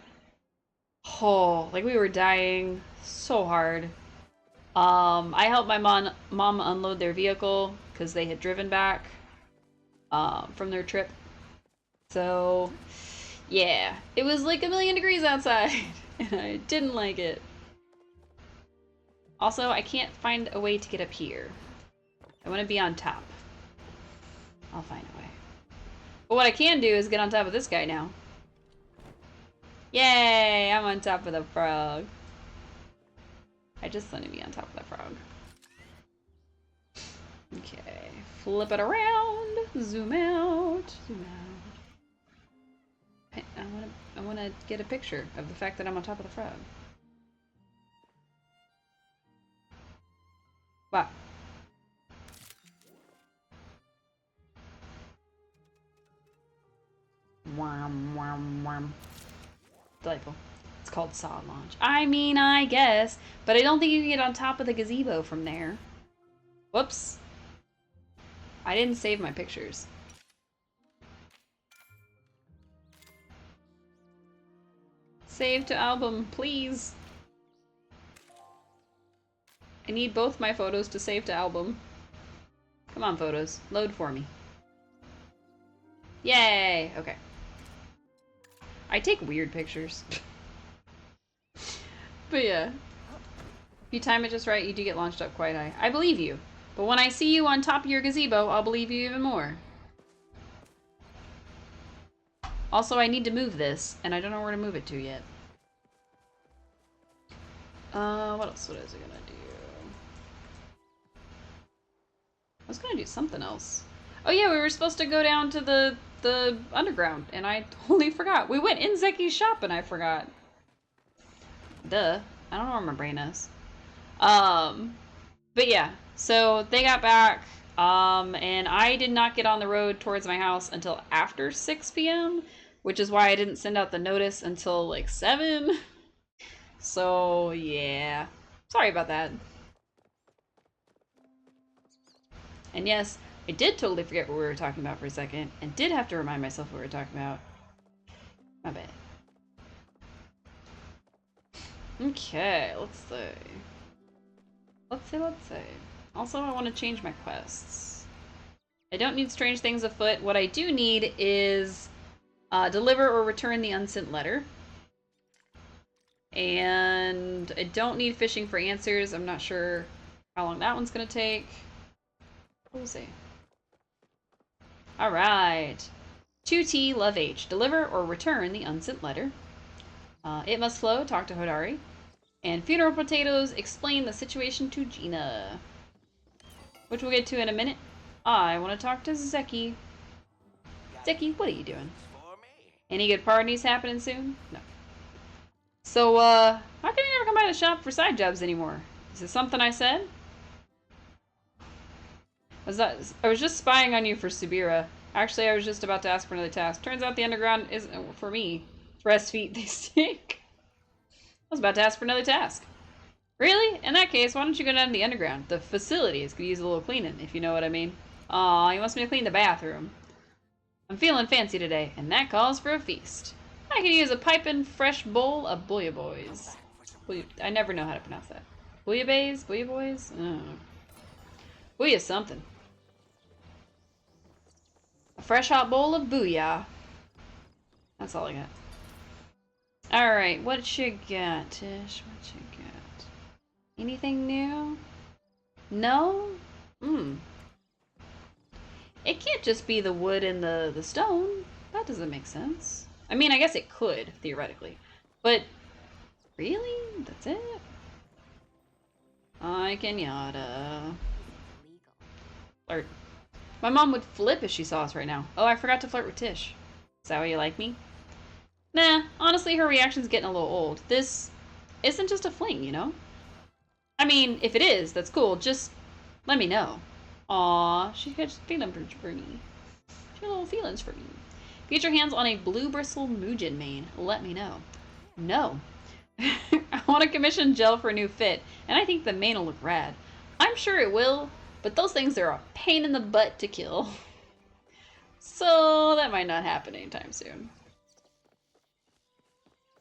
Oh, like we were dying so hard. I helped my mom unload their vehicle because they had driven back from their trip. So, yeah, it was like 1,000,000 degrees outside, and I didn't like it. Also, I can't find a way to get up here. I want to be on top. I'll find a way. But what I can do is get on top of this guy now. Yay! I'm on top of the frog. I just want to be on top of the frog. Okay, flip it around, zoom out, zoom out. I want to get a picture of the fact that I'm on top of the frog. Wow. Wham, wham, wham. Delightful. It's called saw launch. I mean, I guess, but I don't think you can get on top of the gazebo from there. Whoops. I didn't save my pictures. Save to album, please. I need both my photos to save to album. Come on, photos. Load for me. Yay! Okay. I take weird pictures. But yeah. If you time it just right, you do get launched up quite high. I believe you. But when I see you on top of your gazebo, I'll believe you even more. Also, I need to move this, and I don't know where to move it to yet. What else was I gonna do? I was gonna do something else. Oh yeah, we were supposed to go down to the underground, and I totally forgot. We went in Zeki's shop, and I forgot. Duh. I don't know where my brain is. But yeah, so they got back, and I did not get on the road towards my house until after 6 p.m., which is why I didn't send out the notice until like 7. So yeah, sorry about that. And yes, I did totally forget what we were talking about for a second, and did have to remind myself what we were talking about. My bad. Okay, let's see. Let's see. Also, I want to change my quests. I don't need strange things afoot. What I do need is deliver or return the unsent letter. And I don't need fishing for answers. I'm not sure how long that one's gonna take. We'll see. Alright. 2T Love H. Deliver or return the unsent letter. It Must Flow. Talk to Hodari. And Funeral Potatoes. Explain the situation to Gina. Which we'll get to in a minute. I want to talk to Zeki. Zeki, what are you doing? Any good parties happening soon? No. So, how come you never come by the shop for side jobs anymore? Is it something I said? I was just spying on you for Subira. Actually, I was just about to ask for another task. Turns out the underground isn't for me. Rest feet, they stink. I was about to ask for another task. Really? In that case, why don't you go down to the underground? The facilities could use a little cleaning, if you know what I mean. Aw, you want me to clean the bathroom. I'm feeling fancy today, and that calls for a feast. I could use a piping fresh bowl of bouillaboys. I never know how to pronounce that. Bouillabaisse? Bouillaboys? I don't know. Bouilla something. A fresh hot bowl of booyah. That's all I got. Alright, what you got, Tish? What you got? Anything new? No? It can't just be the wood and the stone. That doesn't make sense. I mean, I guess it could, theoretically. But, really? That's it? I can yada. Flirt. My mom would flip if she saw us right now. Oh, I forgot to flirt with Tish. Is that how you like me? Nah, honestly, her reaction's getting a little old. This isn't just a fling, you know? I mean, if it is, that's cool. Just let me know. Aw, she got feelings for me. She got little feelings for me. Get your hands on a blue bristle Muujin mane. Let me know. No. I want to commission gel for a new fit, and I think the mane will look rad. I'm sure it will, but those things are a pain in the butt to kill. So that might not happen anytime soon.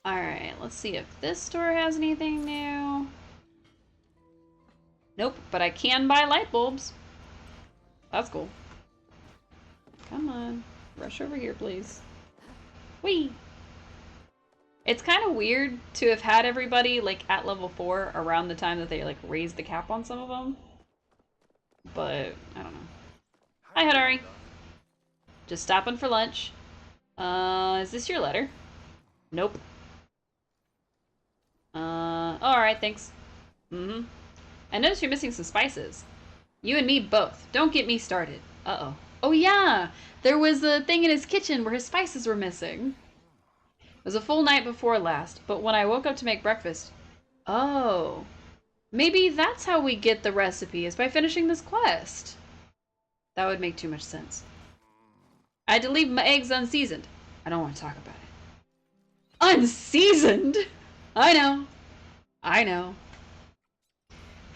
Alright, let's see if this store has anything new. Nope, but I can buy light bulbs. That's cool. Come on. Rush over here, please. Whee! It's kind of weird to have had everybody, like, at level 4 around the time that they, like, raised the cap on some of them. But, I don't know. Hi, Hodari. Just stopping for lunch. Is this your letter? Nope. Alright, thanks. I noticed you're missing some spices. You and me both. Don't get me started. Uh-oh. Oh yeah! There was a thing in his kitchen where his spices were missing. It was a full night before last, but when I woke up to make breakfast... Oh. Maybe that's how we get the recipe, is by finishing this quest. That would make too much sense. I had to leave my eggs unseasoned. I don't want to talk about it. Unseasoned? I know. I know.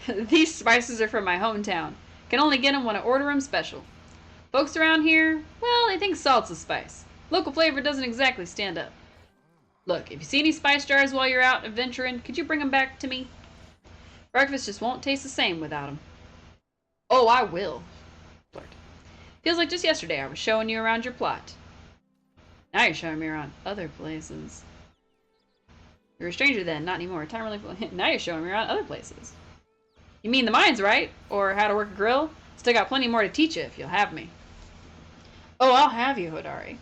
These spices are from my hometown. Can only get them when I order them special. Folks around here, well, they think salt's a spice. Local flavor doesn't exactly stand up. Look, if you see any spice jars while you're out adventuring, could you bring them back to me? Breakfast just won't taste the same without them. Oh, I will. Flirt. Feels like just yesterday I was showing you around your plot. Now you're showing me around other places. You're a stranger then, not anymore. Time really... Now you're showing me around other places. You mean the mines, right? Or how to work a grill? Still got plenty more to teach you if you'll have me. Oh, I'll have you, Hodari.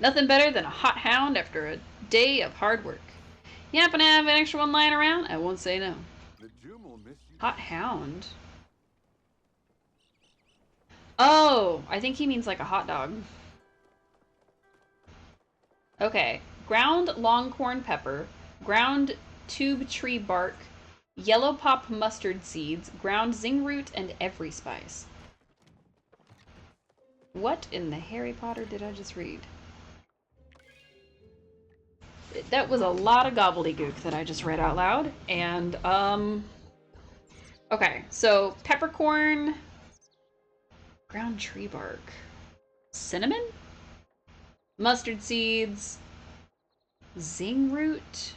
Nothing better than a hot hound after a day of hard work. You happen to have an extra one lying around? I won't say no. Hot hound? Oh, I think he means like a hot dog. Okay. Ground longhorn pepper, ground tube tree bark, yellow pop mustard seeds, ground zing root, and every spice. What in the Harry Potter did I just read? That was a lot of gobbledygook that I just read out loud, and, Okay, so peppercorn, ground tree bark, cinnamon, mustard seeds, zing root.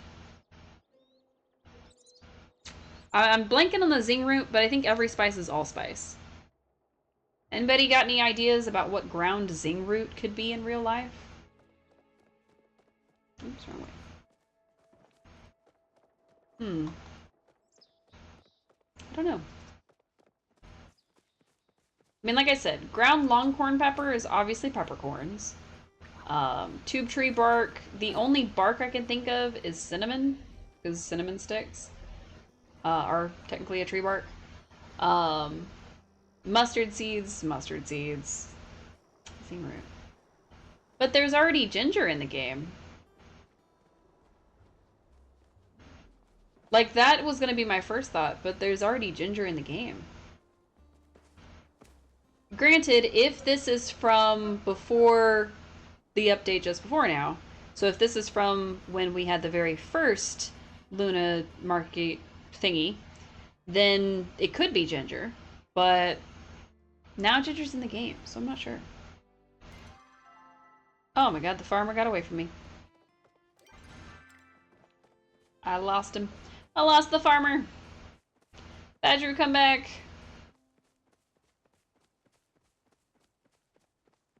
I'm blanking on the zing root, but I think every spice is allspice. Anybody got any ideas about what ground zing root could be in real life? Oops, wrong way. I don't know. I mean, like I said, ground longhorn pepper is obviously peppercorns. Tube tree bark. The only bark I can think of is cinnamon, because cinnamon sticks are technically a tree bark. Mustard seeds, zing root. But there's already ginger in the game. Like, that was going to be my first thought, but there's already ginger in the game. Granted, if this is from before the update just before now, so if this is from when we had the very first Luna market thingy, then it could be ginger, but now ginger's in the game, so I'm not sure. Oh my god, the farmer got away from me. I lost him. I lost the farmer. Badger, come back.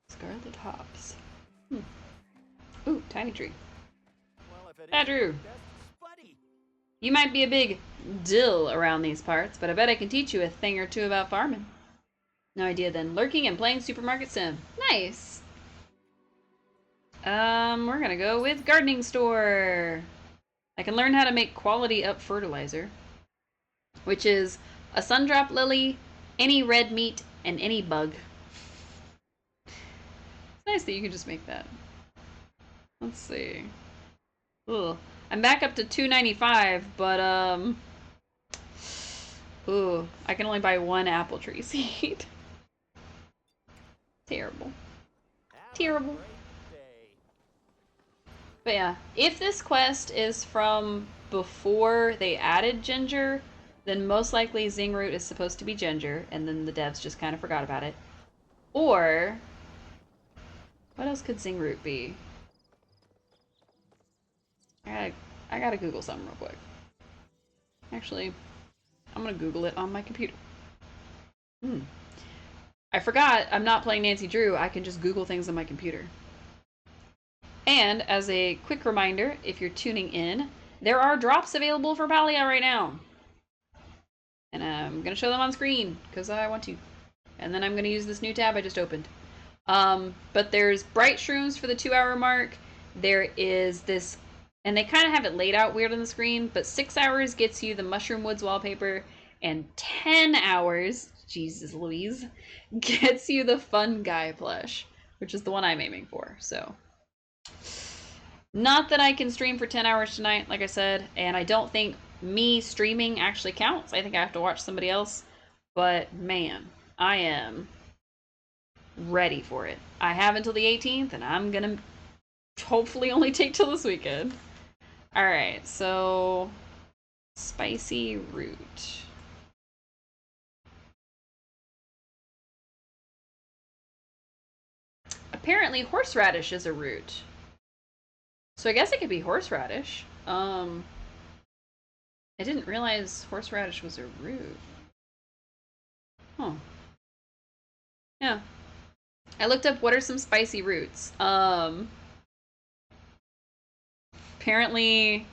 Scarlet hops. Ooh, tiny tree. Badger! You might be a big dill around these parts, but I bet I can teach you a thing or two about farming. No idea then. Lurking and playing Supermarket Sim. Nice! We're gonna go with Gardening Store. I can learn how to make quality up fertilizer, which is a sundrop lily, any red meat, and any bug. It's nice that you can just make that. Let's see. Ugh. I'm back up to $2.95, but ooh, I can only buy one apple tree seed. Terrible. Terrible. But yeah, if this quest is from before they added ginger, then most likely zing root is supposed to be ginger, and then the devs just kind of forgot about it. Or what else could zing root be? I gotta Google something real quick. Actually, I'm gonna Google it on my computer. I forgot I'm not playing Nancy Drew. I can just Google things on my computer. And as a quick reminder, if you're tuning in, there are drops available for Palia right now. And I'm going to show them on screen because I want to. And then I'm going to use this new tab I just opened. But there's bright shrooms for the 2-hour mark. There is this, and they kind of have it laid out weird on the screen, but 6 hours gets you the Mushroom Woods wallpaper, and 10 hours, Jesus Louise, gets you the Fun Guy plush, which is the one I'm aiming for, so. Not that I can stream for 10 hours tonight, like I said, and I don't think me streaming actually counts. I think I have to watch somebody else, but man, I am ready for it. I have until the 18th, and I'm gonna hopefully only take till this weekend. Alright, so spicy root. Apparently horseradish is a root. So I guess it could be horseradish. I didn't realize horseradish was a root. Huh. Yeah. I looked up what are some spicy roots. Apparently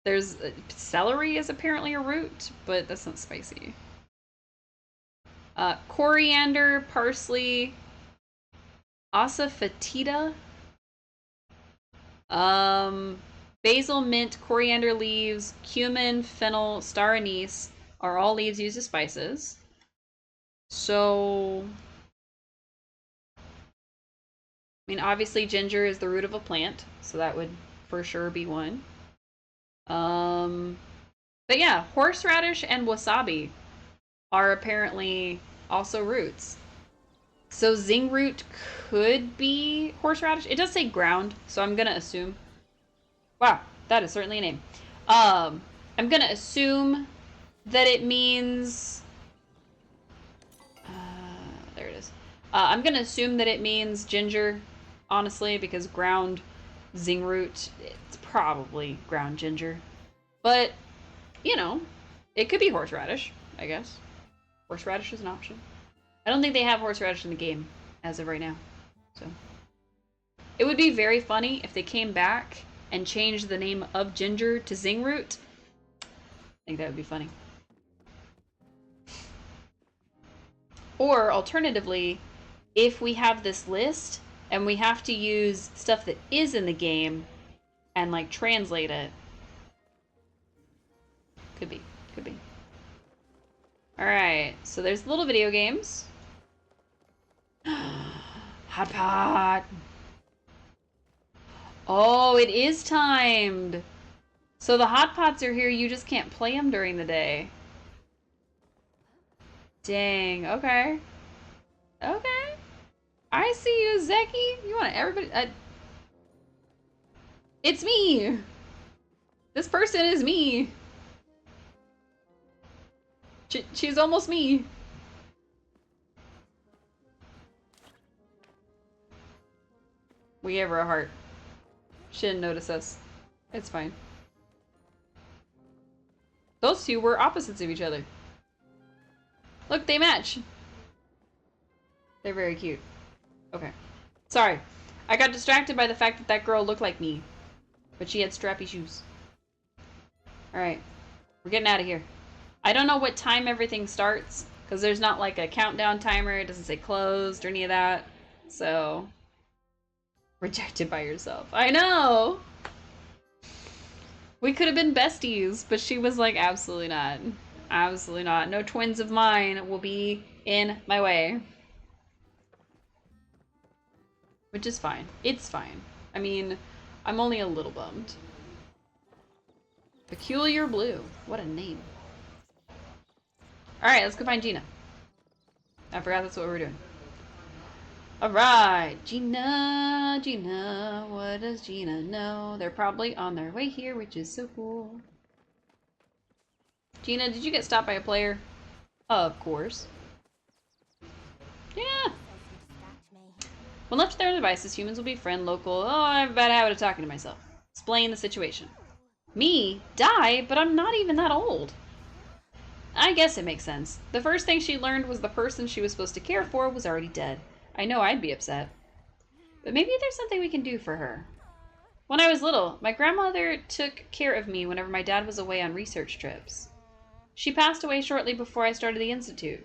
there's celery is apparently a root, but that's not spicy. Coriander, parsley, asafoetida, basil, mint, coriander leaves, cumin, fennel, star anise are all leaves used as spices. So, I mean, obviously ginger is the root of a plant, so that would for sure be one. But yeah, horseradish and wasabi are apparently also roots. So zing root could be horseradish. It does say ground, so I'm gonna assume. Wow, that is certainly a name. I'm gonna assume that it means... there it is. I'm gonna assume that it means ginger, honestly, because ground zingroot, it's probably ground ginger. But, you know, it could be horseradish, I guess. Horseradish is an option. I don't think they have horseradish in the game as of right now. So it would be very funny if they came back and changed the name of ginger to zingroot. I think that would be funny. Or alternatively, if we have this list and we have to use stuff that is in the game and like translate it. Could be. Could be. Alright, so there's little video games. Hotpot! Oh, it is timed! So the hotpots are here, you just can't play them during the day. Dang, okay. Okay. I see you, Zeki. You want everybody... It's me! This person is me! She's almost me. We gave her a heart. She didn't notice us. It's fine. Those two were opposites of each other. Look, they match. They're very cute. Okay. Sorry. I got distracted by the fact that that girl looked like me. But she had strappy shoes. Alright. We're getting out of here. I don't know what time everything starts, because there's not like a countdown timer, it doesn't say closed or any of that. So, rejected by yourself. I know! We could have been besties, but she was like, absolutely not. Absolutely not. No twins of mine will be in my way. Which is fine. It's fine. I mean, I'm only a little bummed. Peculiar Blue. What a name. Alright, let's go find Gina. I forgot that's what we were doing. Alright, Gina, Gina, what does Gina know? They're probably on their way here, which is so cool. Gina, did you get stopped by a player? Of course. Yeah. When left to their own devices, humans will befriend local... Oh, I have a bad habit of talking to myself. Explain the situation. Me? Die? But I'm not even that old. I guess it makes sense. The first thing she learned was the person she was supposed to care for was already dead. I know I'd be upset. But maybe there's something we can do for her. When I was little, my grandmother took care of me whenever my dad was away on research trips. She passed away shortly before I started the institute.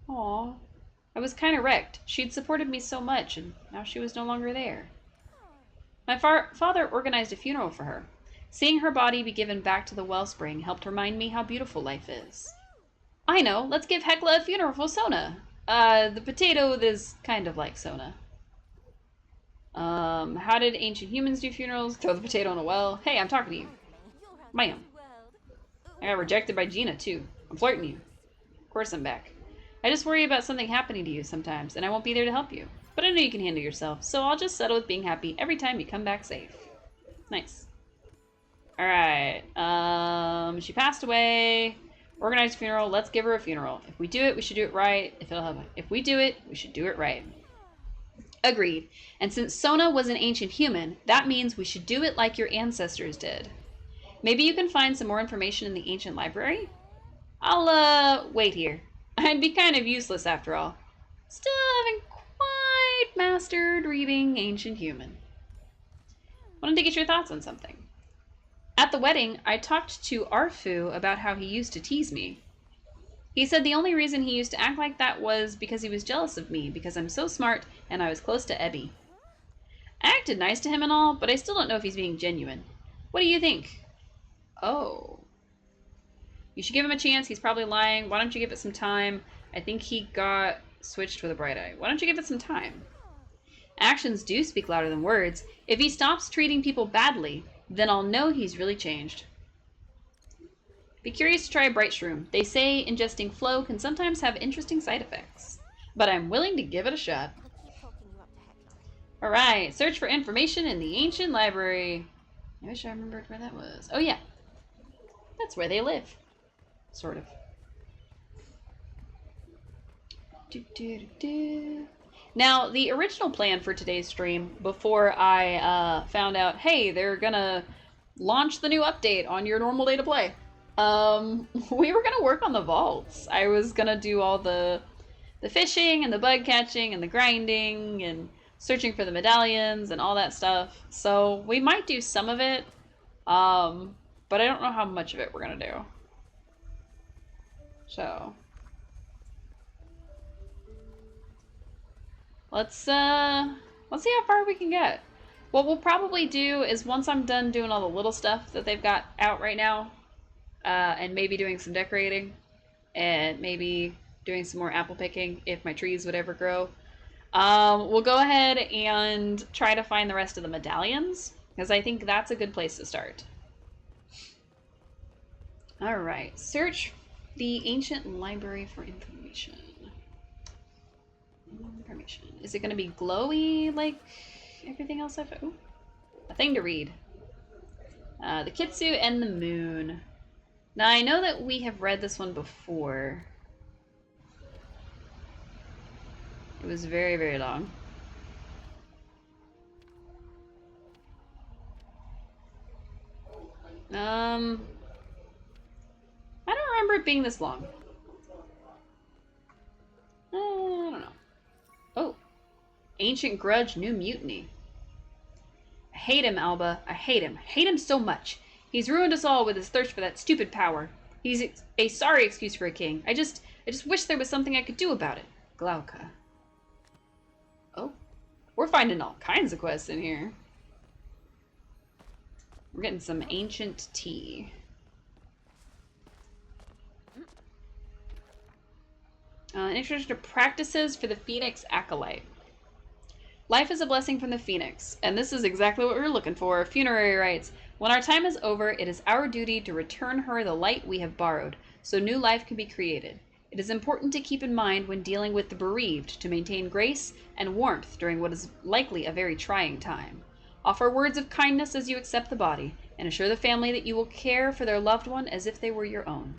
Aww. I was kind of wrecked. She'd supported me so much, and now she was no longer there. My father organized a funeral for her. Seeing her body be given back to the wellspring helped remind me how beautiful life is. I know, let's give Hecla a funeral for Sona. The potato is kind of like Sona. How did ancient humans do funerals? Throw the potato in a well. Hey, I'm talking to you. Ma'am. I got rejected by Gina, too. I'm flirting you. Of course I'm back. I just worry about something happening to you sometimes, and I won't be there to help you. But I know you can handle yourself, so I'll just settle with being happy every time you come back safe. Nice. Alright, she passed away. Organized funeral, let's give her a funeral. If we do it, we should do it right. If we do it, we should do it right. Agreed. And since Sona was an ancient human, that means we should do it like your ancestors did. Maybe you can find some more information in the ancient library? I'll, wait here. I'd be kind of useless after all. Still haven't quite mastered reading ancient human. Wanted to get your thoughts on something. At the wedding, I talked to Arfu about how he used to tease me. He said the only reason he used to act like that was because he was jealous of me, because I'm so smart and I was close to Ebby. I acted nice to him and all, but I still don't know if he's being genuine. What do you think? Oh. You should give him a chance. He's probably lying. Why don't you give it some time? I think he got switched with a bright eye. Why don't you give it some time? Actions do speak louder than words. If he stops treating people badly, then I'll know he's really changed. Be curious to try a bright shroom. They say ingesting flow can sometimes have interesting side effects. But I'm willing to give it a shot. Alright, search for information in the ancient library. I wish I remembered where that was. Oh yeah. That's where they live. Sort of. Now, the original plan for today's stream, before I found out, hey, they're gonna launch the new update on your normal day to play, we were gonna work on the vaults. I was gonna do all the fishing and the bug catching and the grinding and searching for the medallions and all that stuff. So we might do some of it, but I don't know how much of it we're gonna do. So let's see how far we can get. What we'll probably do is once I'm done doing all the little stuff that they've got out right now, and maybe doing some decorating, and maybe doing some more apple picking if my trees would ever grow, we'll go ahead and try to find the rest of the medallions, because I think that's a good place to start. All right, search the ancient library for information. Is it going to be glowy like everything else I've... Ooh, a thing to read. The Kitsu and the Moon. Now, I know that we have read this one before. It was very, very long. I don't remember it being this long. I don't know. Oh. Ancient Grudge, New Mutiny. I hate him, Alba. I hate him. Hate him so much. He's ruined us all with his thirst for that stupid power. He's a sorry excuse for a king. I just wish there was something I could do about it. Glauca. Oh. We're finding all kinds of quests in here. We're getting some ancient tea. Introduction to practices for the Phoenix Acolyte. Life is a blessing from the Phoenix, and this is exactly what we were looking for. Funerary rites. When our time is over, it is our duty to return her the light we have borrowed, so new life can be created. It is important to keep in mind when dealing with the bereaved to maintain grace and warmth during what is likely a very trying time. Offer words of kindness as you accept the body, and assure the family that you will care for their loved one as if they were your own.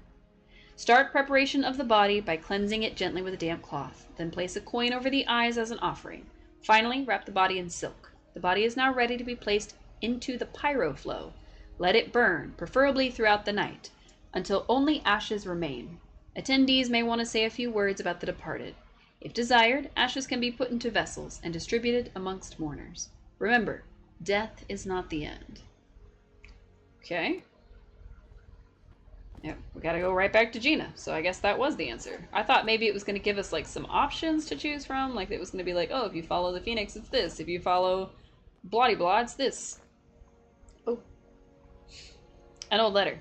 Start preparation of the body by cleansing it gently with a damp cloth. Then place a coin over the eyes as an offering. Finally, wrap the body in silk. The body is now ready to be placed into the pyro flow. Let it burn, preferably throughout the night, until only ashes remain. Attendees may want to say a few words about the departed. If desired, ashes can be put into vessels and distributed amongst mourners. Remember, death is not the end. Okay. Yep, we gotta go right back to Gina, so I guess that was the answer. I thought maybe it was gonna give us, like, some options to choose from, like it was gonna be like, oh, if you follow the Phoenix, it's this. If you follow blah, it's this. Oh. An old letter.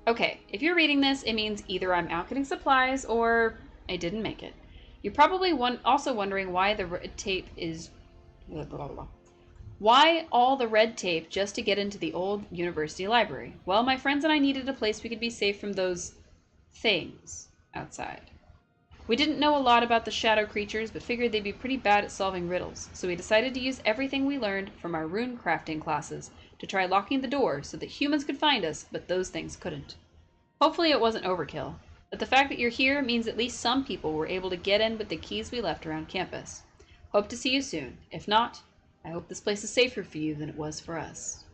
Okay, if you're reading this, it means either I'm out getting supplies, or I didn't make it. You're probably also wondering why the red tape is... blah, blah, blah. Why all the red tape just to get into the old university library? Well, my friends and I needed a place we could be safe from those things outside. We didn't know a lot about the shadow creatures, but figured they'd be pretty bad at solving riddles, so we decided to use everything we learned from our rune crafting classes to try locking the door so that humans could find us, but those things couldn't. Hopefully it wasn't overkill, but the fact that you're here means at least some people were able to get in with the keys we left around campus. Hope to see you soon. If not, I hope this place is safer for you than it was for us.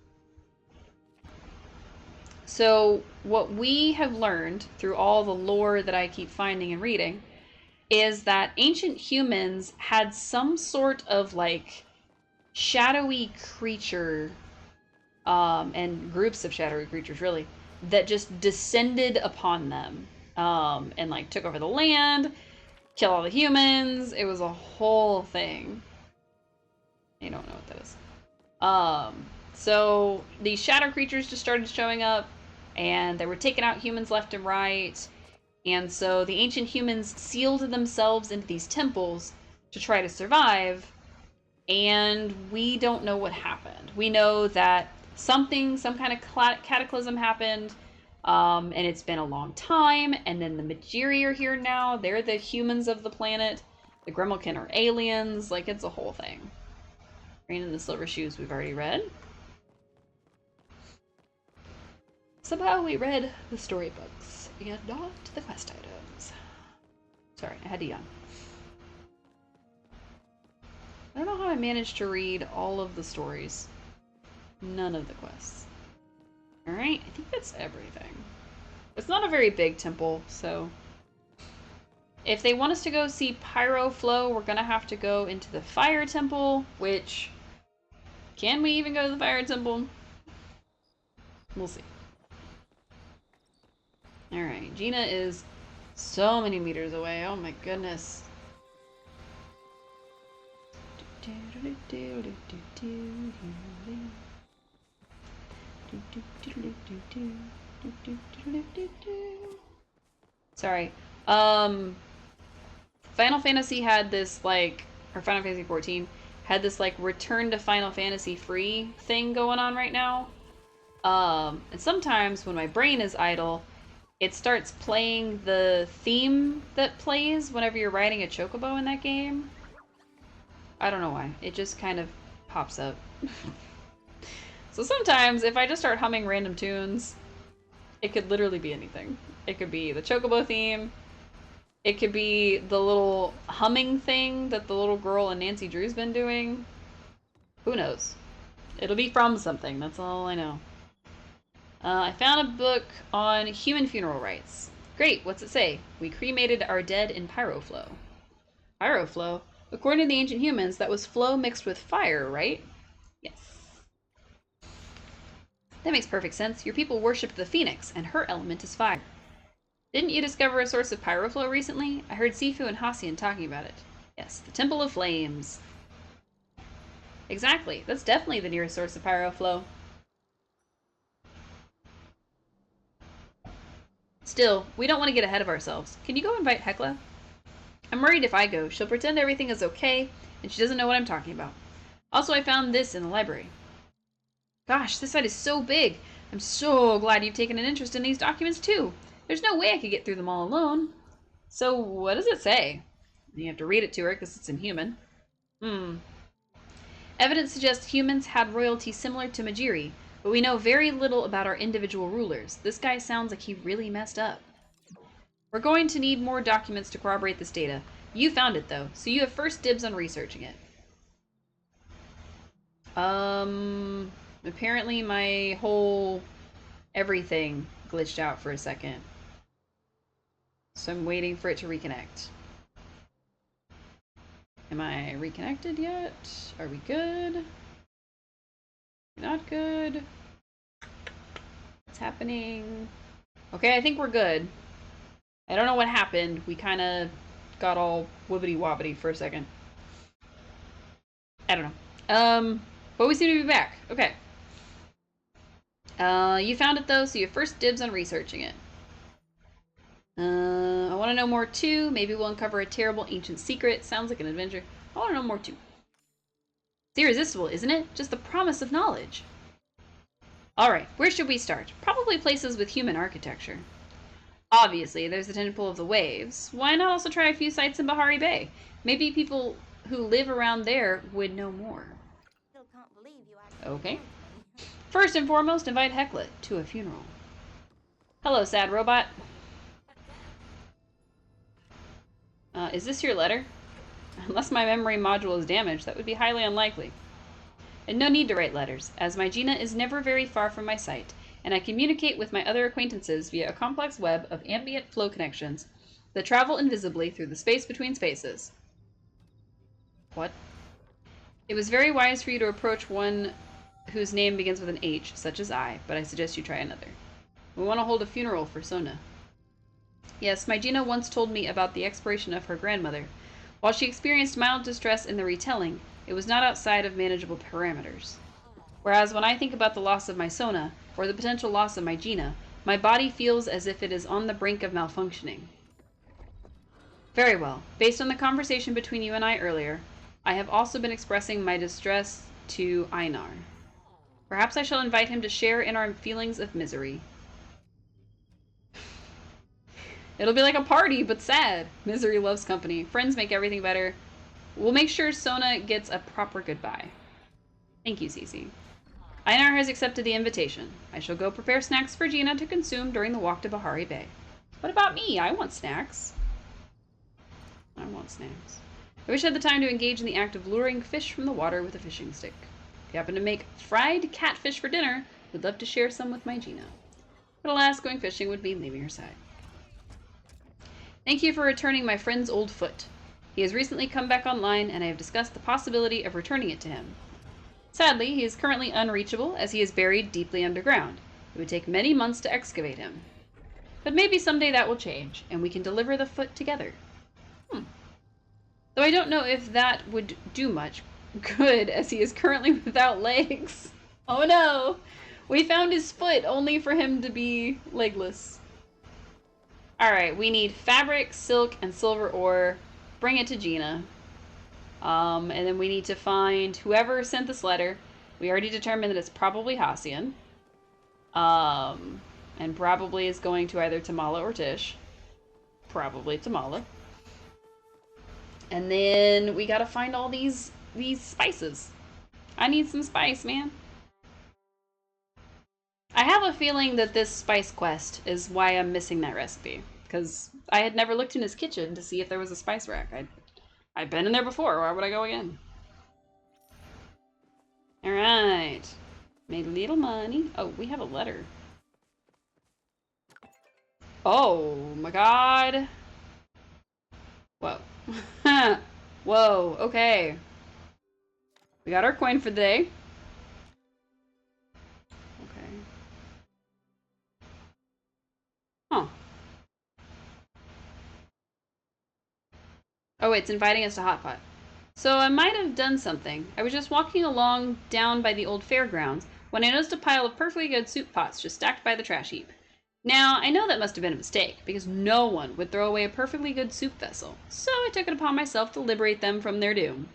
So what we have learned through all the lore that I keep finding and reading is that ancient humans had some sort of like shadowy creature, and groups of shadowy creatures really, that just descended upon them, and like took over the land, kill all the humans. It was a whole thing. I don't know what that is. So these shadow creatures just started showing up, and they were taking out humans left and right. And so the ancient humans sealed themselves into these temples to try to survive, and we don't know what happened. We know that some kind of cataclysm happened, and it's been a long time, and then the Majiri are here now. They're the humans of the planet. The Gremlkin are aliens. Like, it's a whole thing. Rain in the Silver Shoes we've already read. Somehow we read the storybooks, and not the quest items. Sorry, I had to yawn. I don't know how I managed to read all of the stories. None of the quests. Alright, I think that's everything. It's not a very big temple, so... If they want us to go see Pyro Flow, we're gonna have to go into the Fire Temple, which... Can we even go to the Fire Temple? We'll see. Alright, Gina is so many meters away. Oh my goodness. Sorry. Final Fantasy had this, like, or Final Fantasy 14 had this, like, return to Final Fantasy free thing going on right now. And sometimes when my brain is idle, it starts playing the theme that plays whenever you're riding a chocobo in that game. I don't know why. It just kind of pops up. So sometimes, if I just start humming random tunes, it could literally be anything. It could be the chocobo theme. It could be the little humming thing that the little girl in Nancy Drew's been doing. Who knows? It'll be from something. That's all I know. I found a book on human funeral rites. Great, what's it say? We cremated our dead in Pyroflow. Pyroflow? According to the ancient humans, that was flow mixed with fire, right? Yes. That makes perfect sense. Your people worshipped the phoenix, and her element is fire. Didn't you discover a source of Pyroflow recently? I heard Sifu and Hassian talking about it. Yes, the Temple of Flames. Exactly. That's definitely the nearest source of Pyroflow. Still, we don't want to get ahead of ourselves. Can you go invite Hecla? I'm worried if I go, she'll pretend everything is okay, and she doesn't know what I'm talking about. Also, I found this in the library. Gosh, this site is so big. I'm so glad you've taken an interest in these documents, too. There's no way I could get through them all alone. So, what does it say? You have to read it to her, because it's in human. Evidence suggests humans had royalty similar to Majiri, but we know very little about our individual rulers. This guy sounds like he really messed up. We're going to need more documents to corroborate this data. You found it, though, so you have first dibs on researching it. Apparently my whole everything glitched out for a second. So I'm waiting for it to reconnect. Am I reconnected yet? Are we good? Not good? What's happening? Okay, I think we're good. I don't know what happened. We kind of got all wibbity-wobbity for a second. I don't know. But we seem to be back. Okay. You found it, though, so you have first dibs on researching it. I want to know more, too. Maybe we'll uncover a terrible ancient secret. Sounds like an adventure. I want to know more, too. It's irresistible, isn't it? Just the promise of knowledge. Alright, where should we start? Probably places with human architecture. Obviously, there's the Temple of the Waves. Why not also try a few sites in Bahari Bay? Maybe people who live around there would know more. Okay. First and foremost, invite Hecla to a funeral. Hello, sad robot. Is this your letter? Unless my memory module is damaged, that would be highly unlikely. And no need to write letters, as my Gina is never very far from my site, and I communicate with my other acquaintances via a complex web of ambient flow connections that travel invisibly through the space between spaces. What? It was very wise for you to approach one whose name begins with an H, such as I, but I suggest you try another. We want to hold a funeral for Sona. Yes, my Gina once told me about the expiration of her grandmother. While she experienced mild distress in the retelling, it was not outside of manageable parameters. Whereas when I think about the loss of my Sona, or the potential loss of my Gina, my body feels as if it is on the brink of malfunctioning. Very well. Based on the conversation between you and I earlier, I have also been expressing my distress to Einar. Perhaps I shall invite him to share in our feelings of misery. It'll be like a party, but sad. Misery loves company. Friends make everything better. We'll make sure Sona gets a proper goodbye. Thank you, Cece. Einar has accepted the invitation. I shall go prepare snacks for Gina to consume during the walk to Bahari Bay. What about me? I want snacks. I want snacks. I wish I had the time to engage in the act of luring fish from the water with a fishing stick. If you happen to make fried catfish for dinner, would love to share some with my Gina. But alas, going fishing would mean leaving her side. Thank you for returning my friend's old foot. He has recently come back online, and I have discussed the possibility of returning it to him. Sadly, he is currently unreachable, as he is buried deeply underground. It would take many months to excavate him. But maybe someday that will change, and we can deliver the foot together. Though I don't know if that would do much good, as he is currently without legs. Oh no! We found his foot only for him to be legless. Alright, we need fabric, silk, and silver ore. Bring it to Gina. And then we need to find whoever sent this letter. We already determined that it's probably Hassian. And probably is going to either Tamala or Tish. Probably Tamala. And then we gotta find all these spices. I need some spice, man. I have a feeling that this spice quest is why I'm missing that recipe. Because I had never looked in his kitchen to see if there was a spice rack. I've been in there before. Why would I go again? Alright. Made a little money. Oh, we have a letter. Oh my god. Whoa. Whoa, okay. We got our coin for the day. Okay. Huh. Oh, it's inviting us to Hotpot. So I might have done something. I was just walking along down by the old fairgrounds when I noticed a pile of perfectly good soup pots just stacked by the trash heap. Now, I know that must have been a mistake, because no one would throw away a perfectly good soup vessel, so I took it upon myself to liberate them from their doom.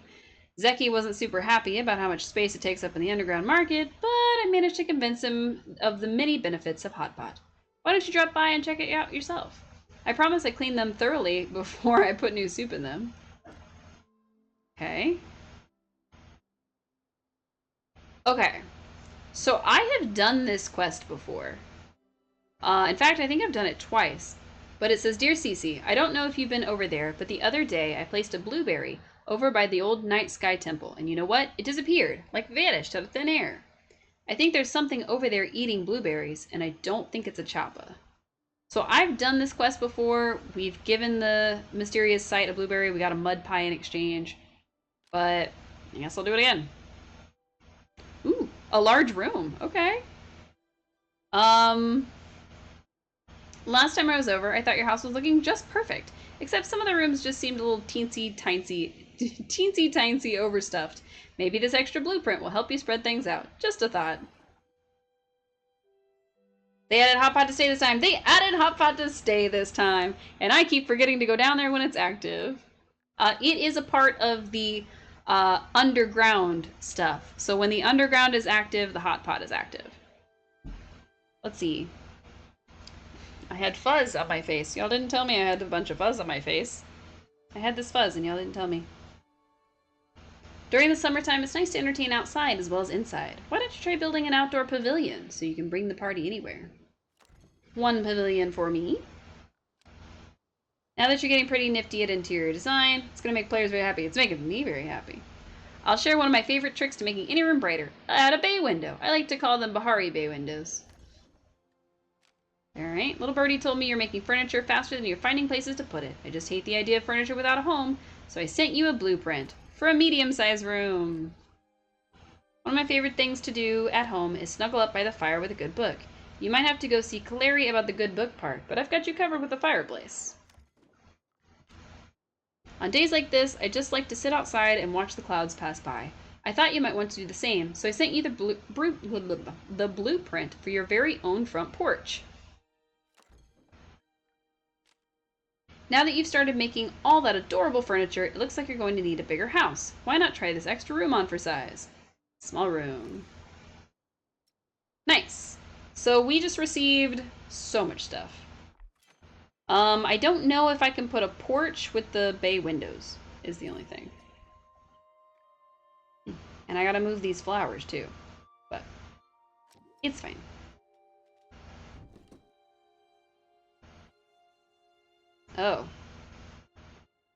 Zeki wasn't super happy about how much space it takes up in the underground market, but I managed to convince him of the many benefits of Hotpot. Why don't you drop by and check it out yourself? I promise I cleaned them thoroughly before I put new soup in them. Okay. Okay. So I have done this quest before. In fact, I think I've done it twice. But it says, Dear Cece, I don't know if you've been over there, but the other day I placed a blueberry over by the old Night Sky Temple, and you know what? It disappeared, like vanished out of thin air. I think there's something over there eating blueberries, and I don't think it's a Chappa. So I've done this quest before. We've given the mysterious site a blueberry. We got a mud pie in exchange. But I guess I'll do it again. Ooh, a large room. Okay. Last time I was over, I thought your house was looking just perfect. Except some of the rooms just seemed a little teensy-tiny overstuffed. Maybe this extra blueprint will help you spread things out. Just a thought. They added Hotpot to stay this time. They added Hotpot to stay this time. And I keep forgetting to go down there when it's active. It is a part of the underground stuff. So when the underground is active, the Hotpot is active. Let's see. I had fuzz on my face. Y'all didn't tell me I had a bunch of fuzz on my face. I had this fuzz and y'all didn't tell me. During the summertime, it's nice to entertain outside as well as inside. Why don't you try building an outdoor pavilion so you can bring the party anywhere? One pavilion for me. Now that you're getting pretty nifty at interior design, it's going to make players very happy. It's making me very happy. I'll share one of my favorite tricks to making any room brighter. Add a bay window. I like to call them Bahari bay windows. Alright, little birdie told me you're making furniture faster than you're finding places to put it. I just hate the idea of furniture without a home, so I sent you a blueprint for a medium-sized room. One of my favorite things to do at home is snuggle up by the fire with a good book. You might have to go see Clary about the good book part, but I've got you covered with a fireplace. On days like this, I just like to sit outside and watch the clouds pass by. I thought you might want to do the same, so I sent you the blueprint for your very own front porch. Now that you've started making all that adorable furniture, it looks like you're going to need a bigger house. Why not try this extra room on for size? Small room. Nice. So we just received so much stuff. I don't know if I can put a porch with the bay windows, is the only thing. And I gotta move these flowers too. But It's fine. Oh.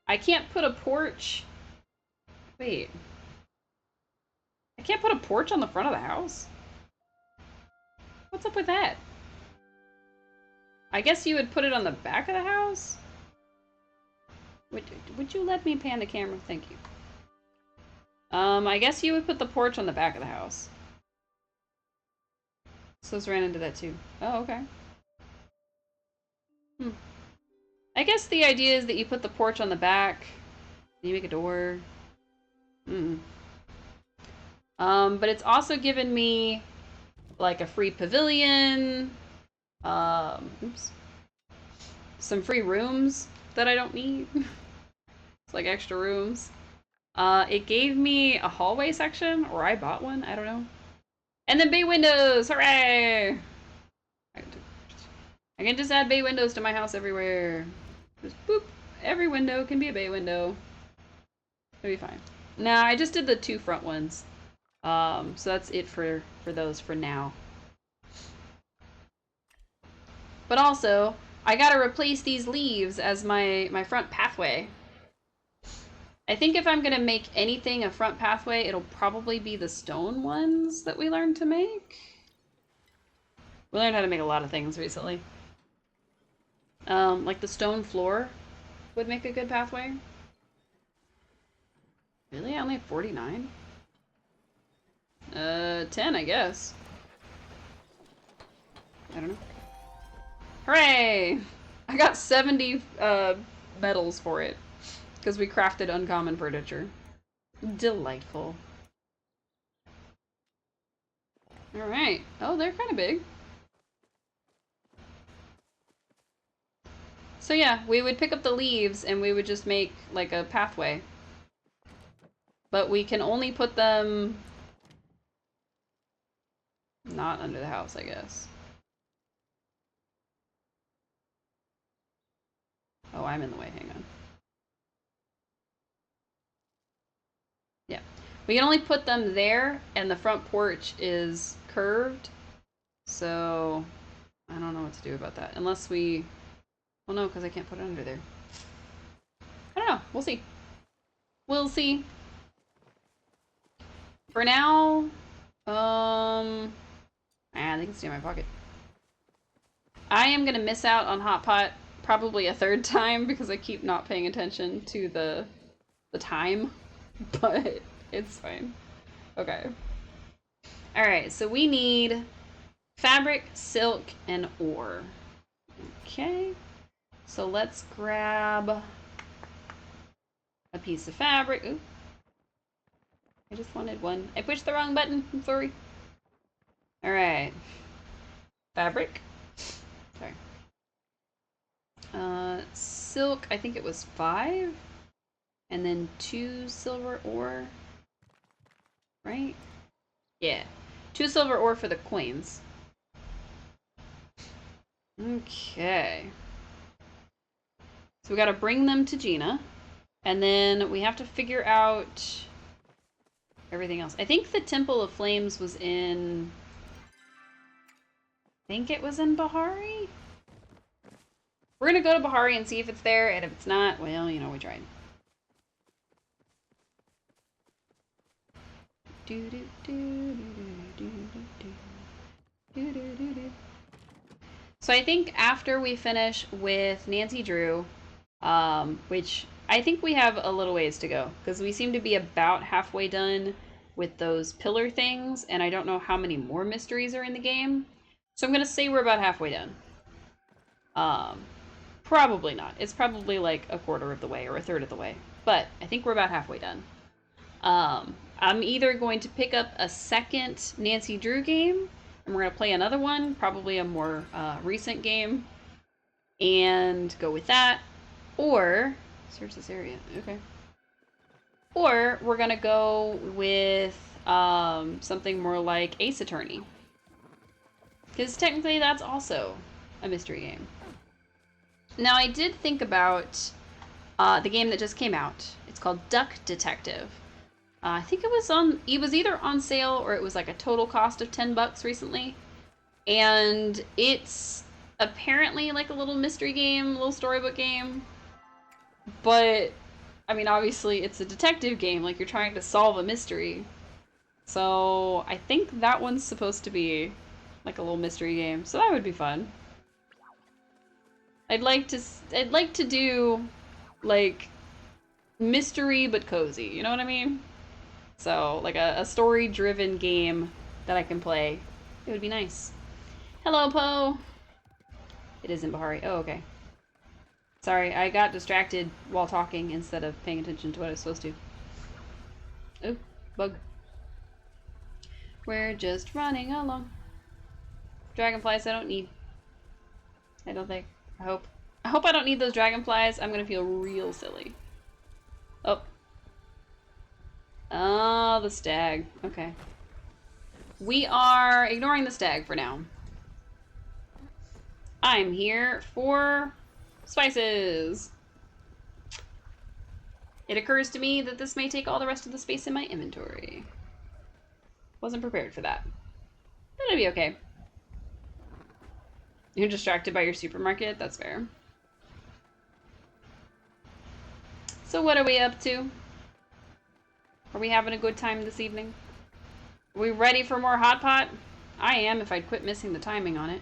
I can't put a porch. Wait. I can't put a porch on the front of the house? What's up with that? I guess you would put it on the back of the house? Would you let me pan the camera? Thank you. I guess you would put the porch on the back of the house. So let's ran into that too. Oh, okay. I guess the idea is that you put the porch on the back, and you make a door. But it's also given me like a free pavilion, oops, some free rooms that I don't need. It's like extra rooms. It gave me a hallway section, or I bought one, I don't know. And then bay windows, hooray! I can just add bay windows to my house everywhere. Just boop, every window can be a bay window. It'll be fine. Nah, I just did the 2 front ones. So that's it for those for now. But also, I gotta replace these leaves as my front pathway. I think if I'm gonna make anything a front pathway, it'll probably be the stone ones that we learned to make. We learned how to make a lot of things recently. Like the stone floor would make a good pathway. Really? I only have 49? 10, I guess. I don't know. Hooray! I got 70 medals for it. Because we crafted uncommon furniture. Delightful. Alright. Oh, they're kind of big. So yeah, we would pick up the leaves and we would just make like a pathway. But we can only put them not under the house, I guess. Oh, I'm in the way, hang on. Yeah. We can only put them there, and the front porch is curved. So, I don't know what to do about that. Unless we... Well, no, because I can't put it under there. I don't know. We'll see. We'll see. For now, they can stay in my pocket. I am gonna miss out on Hotpot probably a 3rd time because I keep not paying attention to the time, but it's fine. Okay. Alright, so we need fabric, silk, and ore. Okay. So let's grab a piece of fabric. Ooh. I just wanted one. I pushed the wrong button. I'm sorry. Alright. Fabric. Sorry. Silk, I think it was 5. And then 2 silver ore. Right? Yeah. 2 silver ore for the coins. Okay. So we gotta bring them to Gina. And then we have to figure out everything else. I think the Temple of Flames was in... I think it was in Bahari? We're gonna go to Bahari and see if it's there, and if it's not, well, you know, we tried. So I think after we finish with Nancy Drew, which I think we have a little ways to go, because we seem to be about halfway done with those pillar things, and I don't know how many more mysteries are in the game. So I'm going to say we're about halfway done. Probably not. It's probably like a quarter of the way or a third of the way, but I think we're about halfway done. I'm either going to pick up a second Nancy Drew game, and we're going to play another one, probably a more recent game, and go with that, or search this area. Okay. Or we're going to go with something more like Ace Attorney, because technically that's also a mystery game. Now, I did think about the game that just came out. It's called Duck Detective. I think it was either on sale or it was like a total cost of $10 recently. And it's apparently like a little mystery game, a little storybook game. But, I mean, obviously it's a detective game, like you're trying to solve a mystery. So I think that one's supposed to be like a little mystery game, so that would be fun. I'd like to do like mystery but cozy, you know what I mean? So like a story-driven game that I can play. It would be nice. Hello, Poe. It isn't Bahari. Oh, okay. Sorry, I got distracted while talking instead of paying attention to what I was supposed to. Oh, bug. We're just running along. Dragonflies I don't need. I don't think. I hope. I hope I don't need those dragonflies. I'm gonna feel real silly. Oh. Oh, the stag. Okay. We are ignoring the stag for now. I'm here for spices. It occurs to me that this may take all the rest of the space in my inventory. Wasn't prepared for that. That'll be okay. You're distracted by your supermarket? That's fair. So what are we up to? Are we having a good time this evening? Are we ready for more Hotpot? I am, if I'd quit missing the timing on it.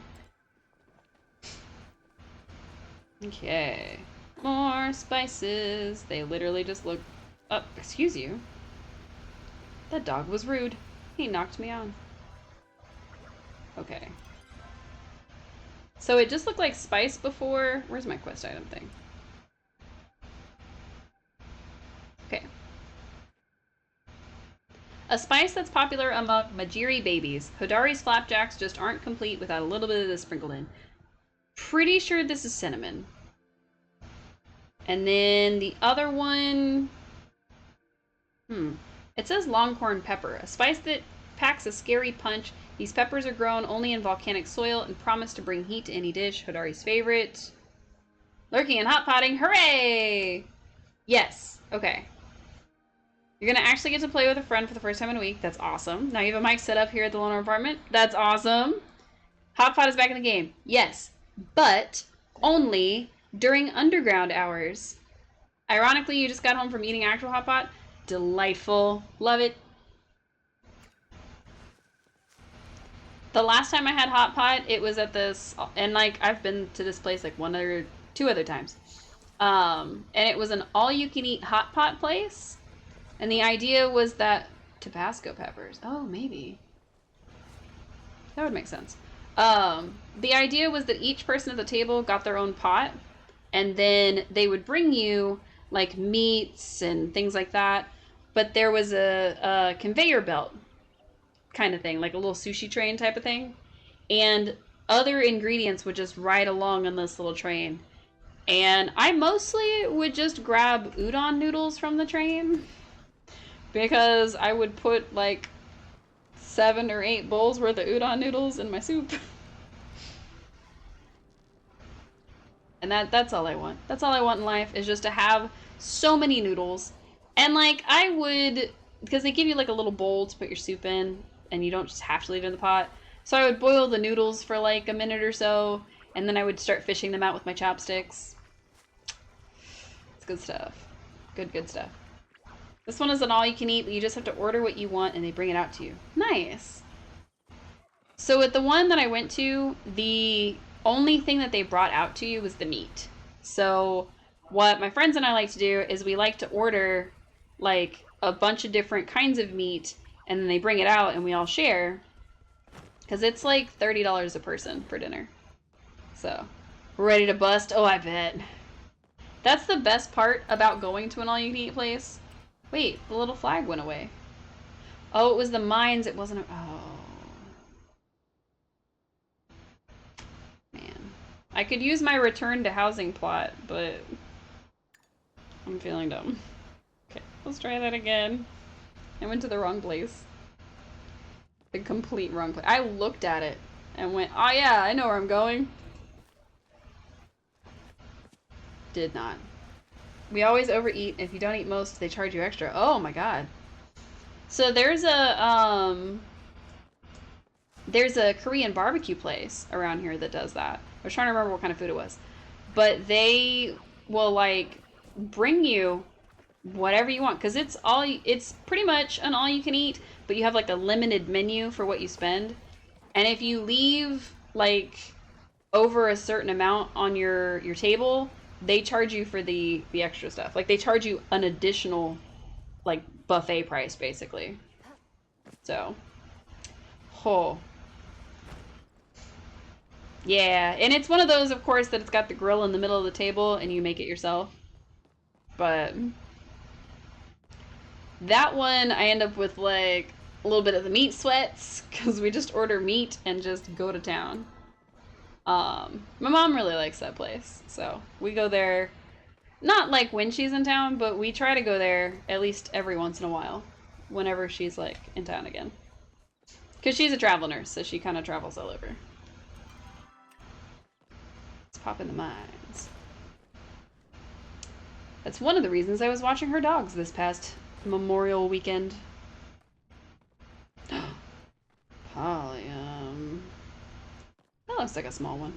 Okay. More spices. They literally just look... Oh, excuse you. That dog was rude. He knocked me on. Okay. So it just looked like spice before... Where's my quest item thing? Okay. A spice that's popular among Majiri babies. Hodari's flapjacks just aren't complete without a little bit of this sprinkled in. Pretty sure this is cinnamon. And then the other one... It says longhorn pepper, a spice that packs a scary punch. These peppers are grown only in volcanic soil and promise to bring heat to any dish. Hodari's favorite. Lurking and hot potting, hooray! Yes, okay. You're gonna actually get to play with a friend for the first time in a week. That's awesome. Now you have a mic set up here at the Loner apartment. That's awesome. Hotpot is back in the game. Yes, but only during underground hours. Ironically, you just got home from eating actual Hotpot. Delightful. Love it. The last time I had Hotpot, it was at this, and like I've been to this place like two other times. And it was an all-you-can-eat Hotpot place. And the idea was that Tabasco peppers. Oh, maybe. That would make sense. The idea was that each person at the table got their own pot, and then they would bring you like meats and things like that. But there was a conveyor belt kind of thing, like a little sushi train type of thing. And other ingredients would just ride along on this little train. And I mostly would just grab udon noodles from the train, because I would put like 7 or 8 bowls worth of udon noodles in my soup. And that's all I want. That's all I want in life, is just to have so many noodles. And like I would, because they give you like a little bowl to put your soup in, and you don't just have to leave it in the pot. So I would boil the noodles for like a minute or so, and then I would start fishing them out with my chopsticks. It's good stuff. Good stuff. This one is an all-you-can-eat, but you just have to order what you want, and they bring it out to you. Nice. So at the one that I went to, the only thing that they brought out to you was the meat. So what my friends and I like to do is we like to order like a bunch of different kinds of meat, and then they bring it out and we all share, because it's like $30 a person for dinner. So we're ready to bust. Oh, I bet. That's the best part about going to an all-you-can-eat place. Wait, the little flag went away. Oh, it was the mines. It wasn't oh. Man. I could use my return to housing plot, but I'm feeling dumb. Okay, let's try that again. I went to the wrong place. The complete wrong place. I looked at it and went, oh yeah, I know where I'm going. Did not. We always overeat. If you don't eat most, they charge you extra. Oh my god. So there's a There's a Korean barbecue place around here that does that. I was trying to remember what kind of food it was. But they will like bring you whatever you want because it's pretty much an all you can eat, but you have like a limited menu for what you spend. And if you leave like over a certain amount on your table, they charge you for the extra stuff. Like they charge you an additional like buffet price basically. So, oh. Yeah, and it's one of those, of course, that it's got the grill in the middle of the table and you make it yourself. But that one, I end up with like a little bit of the meat sweats because we just order meat and just go to town. My mom really likes that place, so we go there. Not like when she's in town, but we try to go there at least every once in a while, whenever she's like in town again. Because she's a travel nurse, so she kind of travels all over. Let's pop in the mines. That's one of the reasons I was watching her dogs this past Memorial weekend. Palia. That looks like a small one.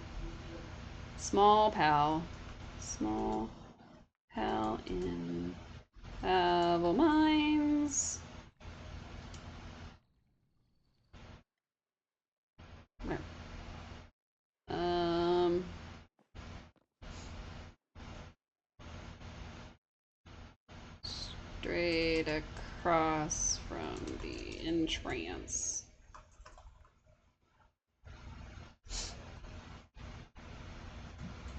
Small pal. Small pal in Pavel Mines. Where? Straight across from the entrance.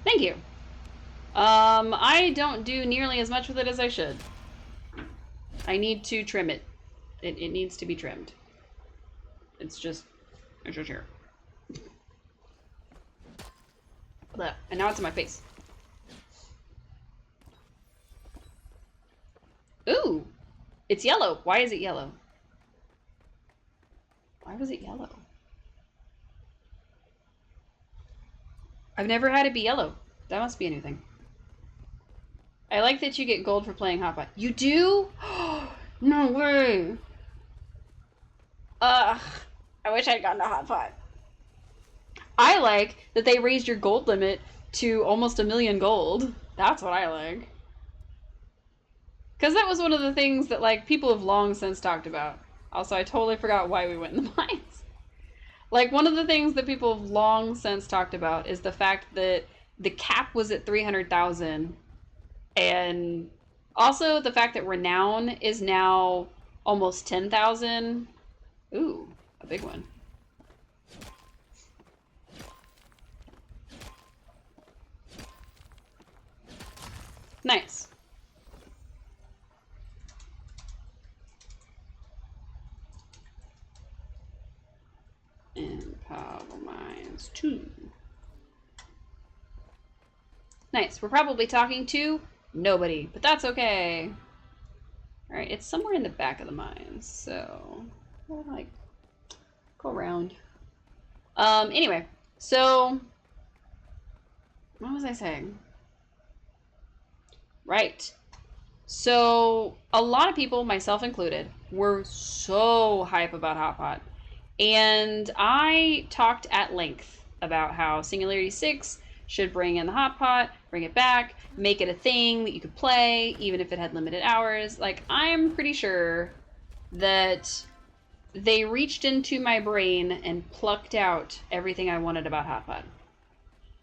Thank you. I don't do nearly as much with it as I should. I need to trim it. It needs to be trimmed. It's just here. And now it's in my face. Ooh! It's yellow. Why is it yellow? Why was it yellow? I've never had it be yellow. That must be a new thing. I like that you get gold for playing Hotpot. You do? No way! Ugh. I wish I'd gotten a Hotpot. I like that they raised your gold limit to almost 1,000,000 gold. That's what I like. Because that was one of the things that, like, people have long since talked about. Also, I totally forgot why we went in the mines. Like, one of the things that people have long since talked about is the fact that the cap was at 300,000. And also the fact that Renown is now almost 10,000. Ooh, a big one. Nice. And Power Mines 2. Nice. We're probably talking to nobody, but that's okay. Alright, it's somewhere in the back of the mines, so we'll, like, go around. Anyway, so what was I saying? Right. So a lot of people, myself included, were so hype about Hotpot. And I talked at length about how Singularity 6 should bring in the Hotpot, bring it back, make it a thing that you could play, even if it had limited hours. Like, I'm pretty sure that they reached into my brain and plucked out everything I wanted about Hotpot.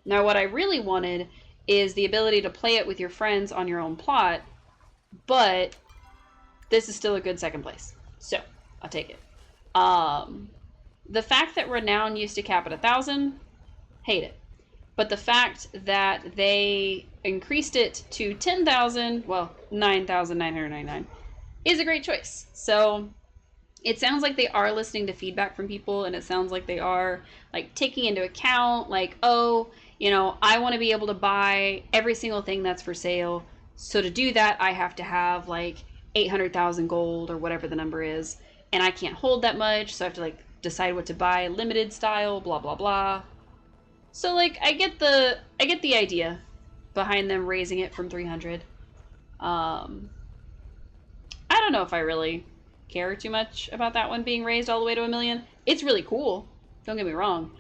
Now, what I really wanted is the ability to play it with your friends on your own plot, but this is still a good second place. So, I'll take it. The fact that Renown used to cap at 1,000, hate it. But the fact that they increased it to 10,000, well, 9,999, is a great choice. So it sounds like they are listening to feedback from people, and it sounds like they are like taking into account, like, oh, you know, I want to be able to buy every single thing that's for sale. So to do that, I have to have like 800,000 gold or whatever the number is, and I can't hold that much, so I have to like decide what to buy, limited style, blah blah blah. So like I get the idea behind them raising it from 300. I don't know if I really care too much about that one being raised all the way to 1,000,000. It's really cool. Don't get me wrong.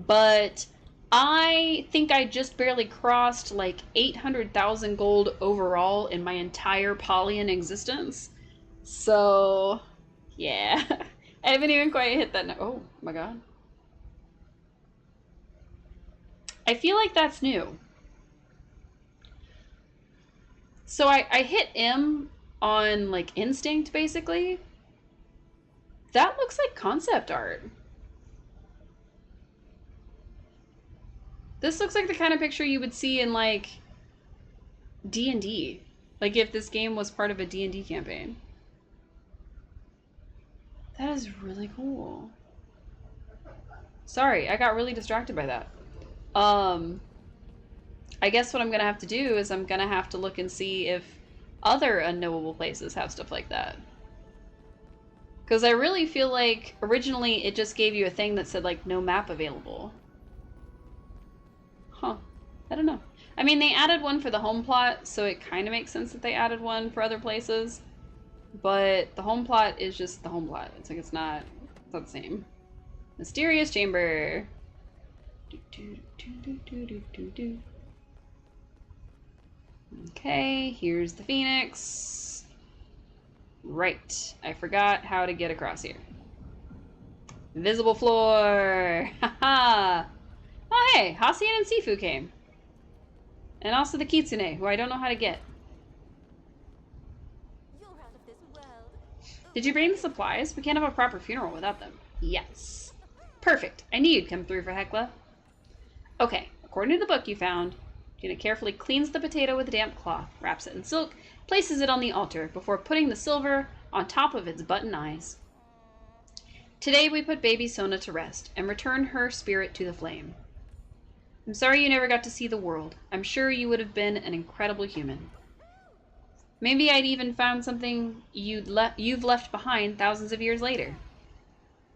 But I think I just barely crossed like 800,000 gold overall in my entire Palian existence. So, yeah. I haven't even quite hit that. Oh my god. I feel like that's new. So I hit M on like instinct basically. That looks like concept art. This looks like the kind of picture you would see in like D&D. Like if this game was part of a D&D campaign. That is really cool. Sorry, I got really distracted by that. I guess what I'm gonna have to do is I'm gonna have to look and see if other unknowable places have stuff like that. Because I really feel like originally it just gave you a thing that said like no map available. Huh. I don't know. I mean, they added one for the home plot, so it kind of makes sense that they added one for other places. But the home plot is just the home plot. It's like it's not the same. Mysterious chamber. Okay, here's the Phoenix. Right, I forgot how to get across here. Invisible floor. Haha. Oh hey, Hasian and Sifu came. And also the Kitsune, who I don't know how to get. Did you bring the supplies? We can't have a proper funeral without them. Yes. Perfect. I knew you'd come through for Hecla. Okay, according to the book you found, Gina carefully cleans the potato with a damp cloth, wraps it in silk, places it on the altar before putting the silver on top of its button eyes. Today we put baby Sona to rest and return her spirit to the flame. I'm sorry you never got to see the world. I'm sure you would have been an incredible human. Maybe I'd even found something you've left behind thousands of years later.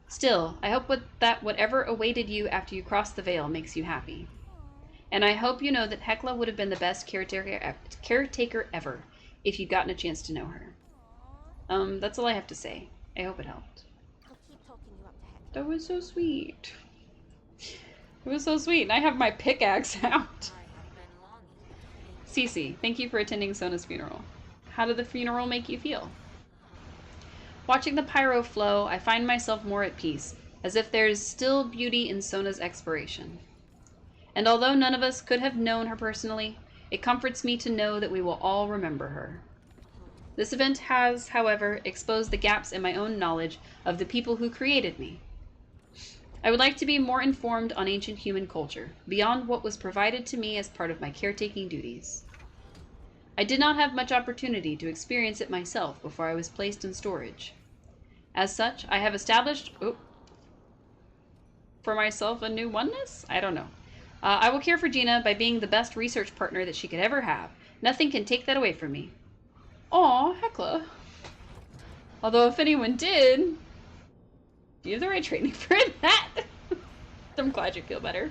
Still, I hope that whatever awaited you after you crossed the veil makes you happy. And I hope you know that Hecla would have been the best caretaker ever if you'd gotten a chance to know her. That's all I have to say. I hope it helped. That was so sweet. It was so sweet. And I have my pickaxe out. Cece, thank you for attending Sona's funeral. How did the funeral make you feel? Watching the pyro flow, I find myself more at peace, as if there's still beauty in Sona's expiration. And although none of us could have known her personally, it comforts me to know that we will all remember her. This event has, however, exposed the gaps in my own knowledge of the people who created me. I would like to be more informed on ancient human culture, beyond what was provided to me as part of my caretaking duties. I did not have much opportunity to experience it myself before I was placed in storage. As such, I have established for myself a new oneness? I don't know. I will care for Gina by being the best research partner that she could ever have. Nothing can take that away from me. Aw, Hecla. Although if anyone did, you have the right training for that. I'm glad you feel better.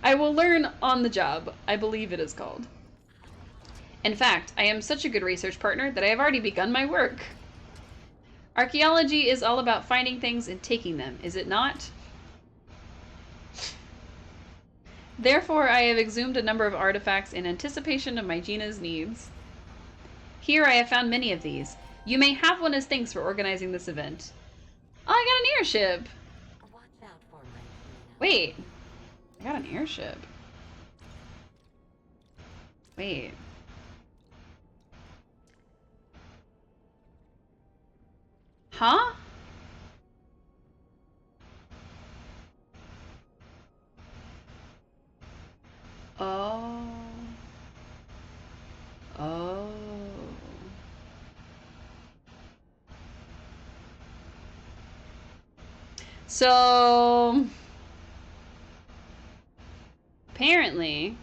I will learn on the job, I believe it is called. In fact, I am such a good research partner that I have already begun my work. Archaeology is all about finding things and taking them, is it not? Therefore, I have exhumed a number of artifacts in anticipation of my Gina's needs. Here I have found many of these. You may have one as thanks for organizing this event. Oh, I got an airship! Wait. I got an airship. Wait. Huh? Oh. Oh. So apparently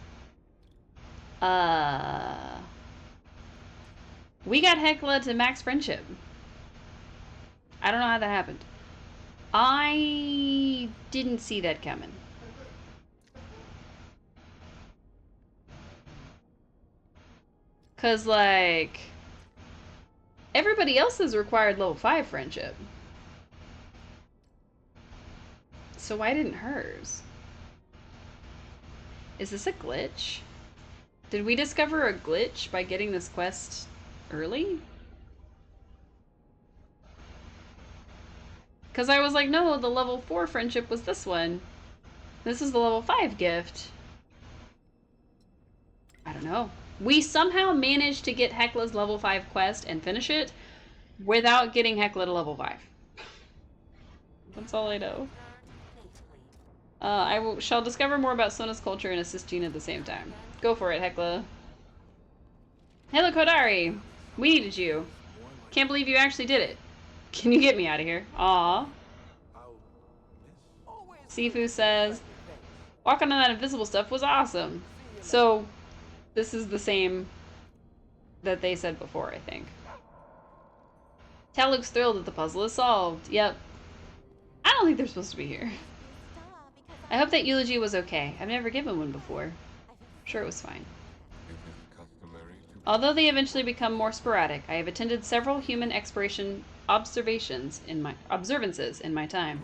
we got Hecla to max friendship. I don't know how that happened. I didn't see that coming. Cause like everybody else has required level 5 friendship. So why didn't hers? Is this a glitch? Did we discover a glitch by getting this quest early? Because I was like, no, the level 4 friendship was this one. This is the level 5 gift. I don't know. We somehow managed to get Hecla's level 5 quest and finish it without getting Hecla to level 5. That's all I know. Shall discover more about Sona's culture and assist Gina at the same time. Go for it, Hecla. Hello, Kodari! We needed you. Can't believe you actually did it. Can you get me out of here? Aww. Sifu says, walking on that invisible stuff was awesome. So, this is the same that they said before, I think. Tal looks thrilled that the puzzle is solved. Yep. I don't think they're supposed to be here. I hope that eulogy was okay. I've never given one before. I'm sure it was fine. Although they eventually become more sporadic, I have attended several human observances in my time.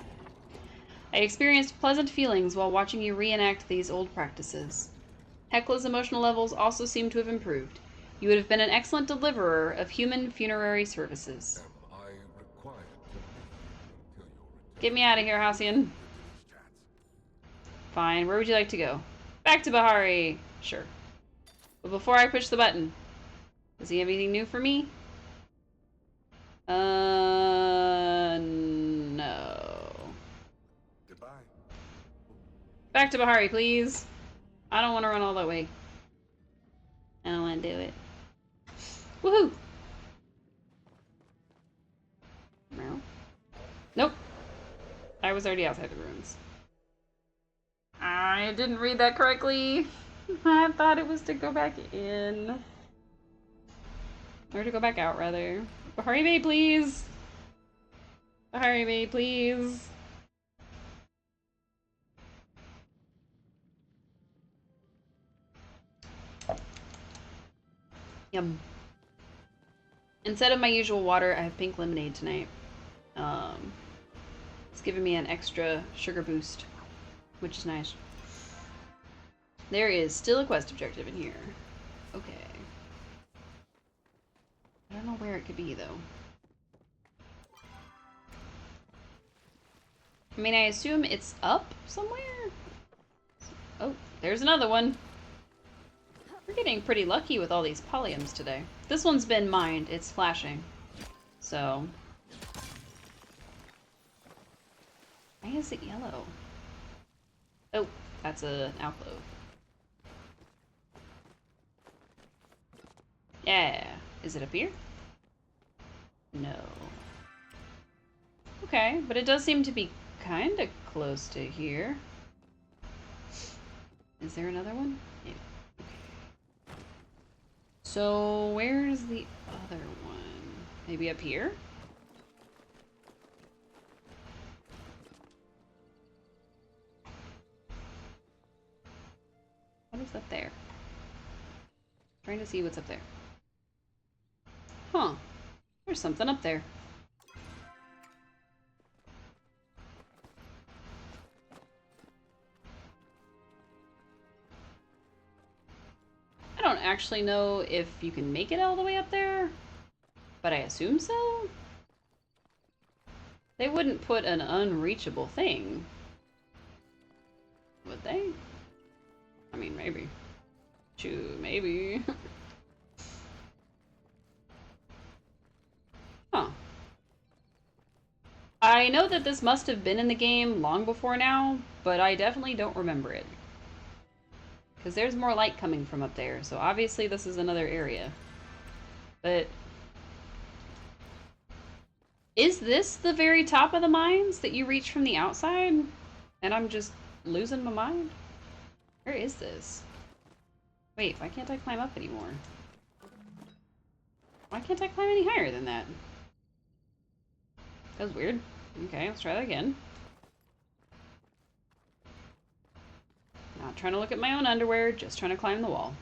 I experienced pleasant feelings while watching you reenact these old practices. Hecla's emotional levels also seem to have improved. You would have been an excellent deliverer of human funerary services. Get me out of here, Halcyon. Fine, where would you like to go? Back to Bahari! Sure. But before I push the button, does he have anything new for me? No. Goodbye. Back to Bahari, please. I don't want to run all that way. I don't want to do it. Woohoo! No. Nope. I was already outside the ruins. I didn't read that correctly. I thought it was to go back in. Or to go back out, rather. Bahari Bay, please! Bahari Bay, please! Yum. Instead of my usual water, I have pink lemonade tonight. It's giving me an extra sugar boost, which is nice. There is still a quest objective in here. Okay. I don't know where it could be, though. I mean, I assume it's up somewhere? Oh, there's another one. We're getting pretty lucky with all these polyums today. This one's been mined. It's flashing. So... why is it yellow? Oh, that's an alcove. Yeah. Is it up here? No. Okay, but it does seem to be kind of close to here. Is there another one? Yeah. Okay. So, where's the other one? Maybe up here? What is up there? Trying to see what's up there. Huh. There's something up there. I don't actually know if you can make it all the way up there, but I assume so. They wouldn't put an unreachable thing, would they? I mean, maybe. Shoot, maybe. Huh. I know that this must have been in the game long before now, but I definitely don't remember it. Because there's more light coming from up there, so obviously this is another area. But... is this the very top of the mines that you reach from the outside? And I'm just losing my mind? Where is this? Wait, why can't I climb up anymore? Why can't I climb any higher than that? That was weird. Okay, let's try that again. Not trying to look at my own underwear, just trying to climb the wall.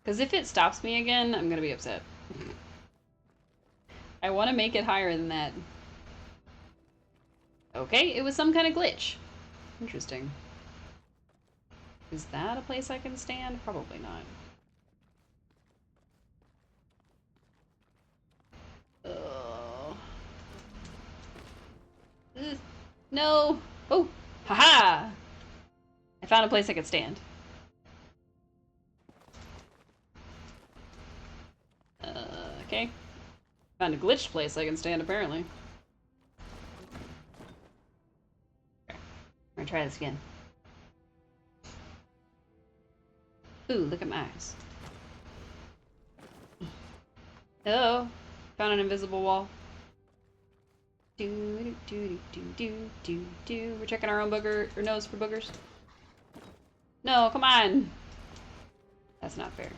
Because if it stops me again, I'm going to be upset. I want to make it higher than that. Okay, it was some kind of glitch. Interesting. Is that a place I can stand? Probably not. Oh. No! Oh! Haha! I found a place I could stand. Okay. Found a glitched place I can stand, apparently. Okay. I'm gonna try this again. Ooh, look at my eyes. Hello! Found an invisible wall. Do do do do do do do. We're checking our own booger or nose for boogers. No, come on! That's not fair.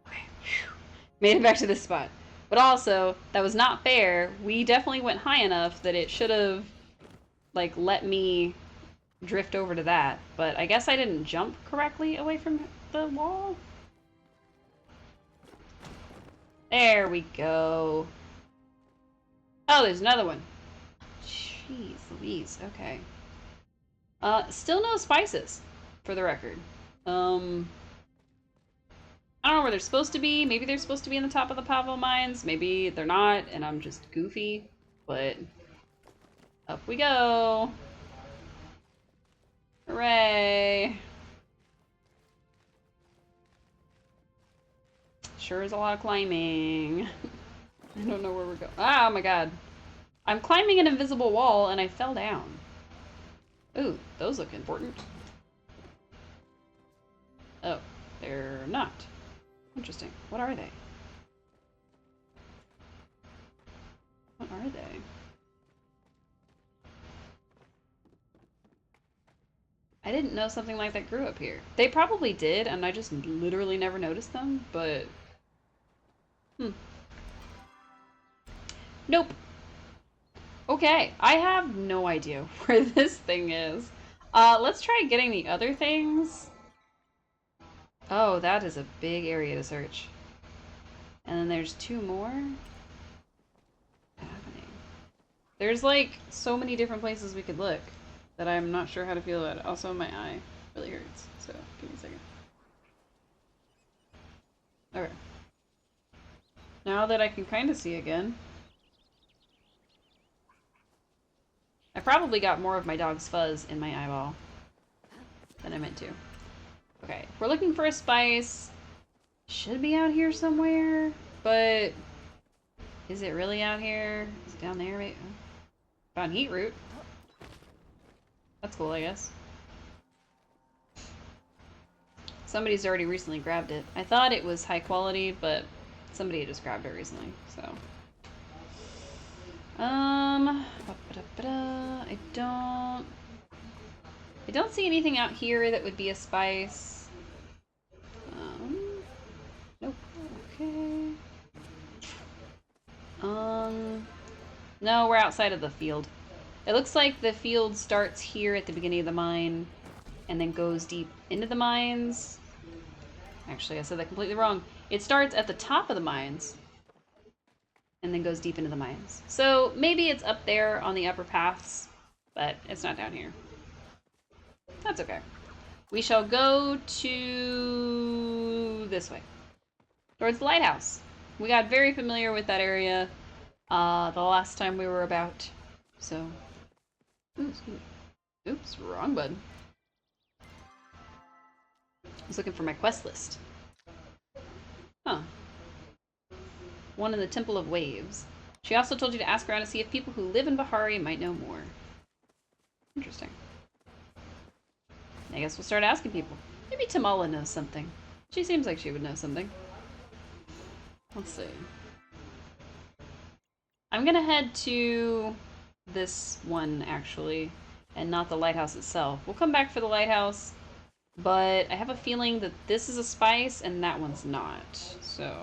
Okay. Whew. Made it back to this spot. But also, that was not fair. We definitely went high enough that it should have, like, let me drift over to that. But I guess I didn't jump correctly away from the wall? There we go. Oh, there's another one. Jeez Louise, okay. Still no spices, for the record. I don't know where they're supposed to be. Maybe they're supposed to be in the top of the Pavo mines. Maybe they're not, and I'm just goofy. But up we go. Hooray. Sure is a lot of climbing. I don't know where we're going. Oh my god. I'm climbing an invisible wall and I fell down. Ooh, those look important. Oh, they're not. Interesting. What are they? What are they? I didn't know something like that grew up here. They probably did, and I just literally never noticed them, but... Nope. Okay, I have no idea where this thing is. Let's try getting the other things. Oh, that is a big area to search. And then there's two more. What's happening? There's like so many different places we could look that I'm not sure how to feel about it. Also, my eye really hurts, so give me a second. Okay. Now that I can kind of see again. I probably got more of my dog's fuzz in my eyeball than I meant to. Okay, we're looking for a spice. Should be out here somewhere, but is it really out here? Is it down there? Maybe? Found heat root. That's cool, I guess. Somebody's already recently grabbed it. I thought it was high quality, but somebody just grabbed it recently, so. I don't see anything out here that would be a spice. Nope. Okay. No, we're outside of the field. It looks like the field starts here at the beginning of the mine and then goes deep into the mines. Actually, I said that completely wrong. It starts at the top of the mines and then goes deep into the mines. So maybe it's up there on the upper paths, but it's not down here. That's okay. We shall go to this way, towards the lighthouse. We got very familiar with that area the last time we were about, so... Oops, wrong button. I was looking for my quest list. Huh. One in the Temple of Waves. She also told you to ask around to see if people who live in Bahari might know more. Interesting. I guess we'll start asking people. Maybe Tamala knows something. She seems like she would know something. Let's see. I'm gonna head to this one, actually, and not the lighthouse itself. We'll come back for the lighthouse, but I have a feeling that this is a spice and that one's not, so...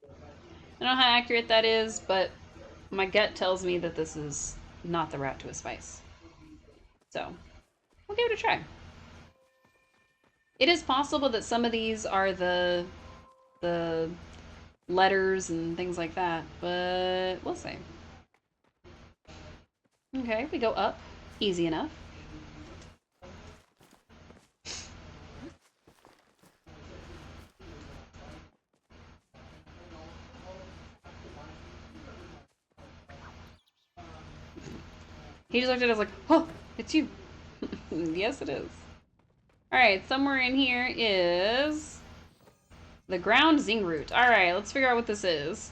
I don't know how accurate that is, but my gut tells me that this is not the route to a spice. So, we'll give it a try. It is possible that some of these are the letters and things like that, but we'll see. Okay, we go up. Easy enough. He just looked at us like, oh, it's you. Yes, it is. Alright, somewhere in here is the ground zing root. Alright, let's figure out what this is.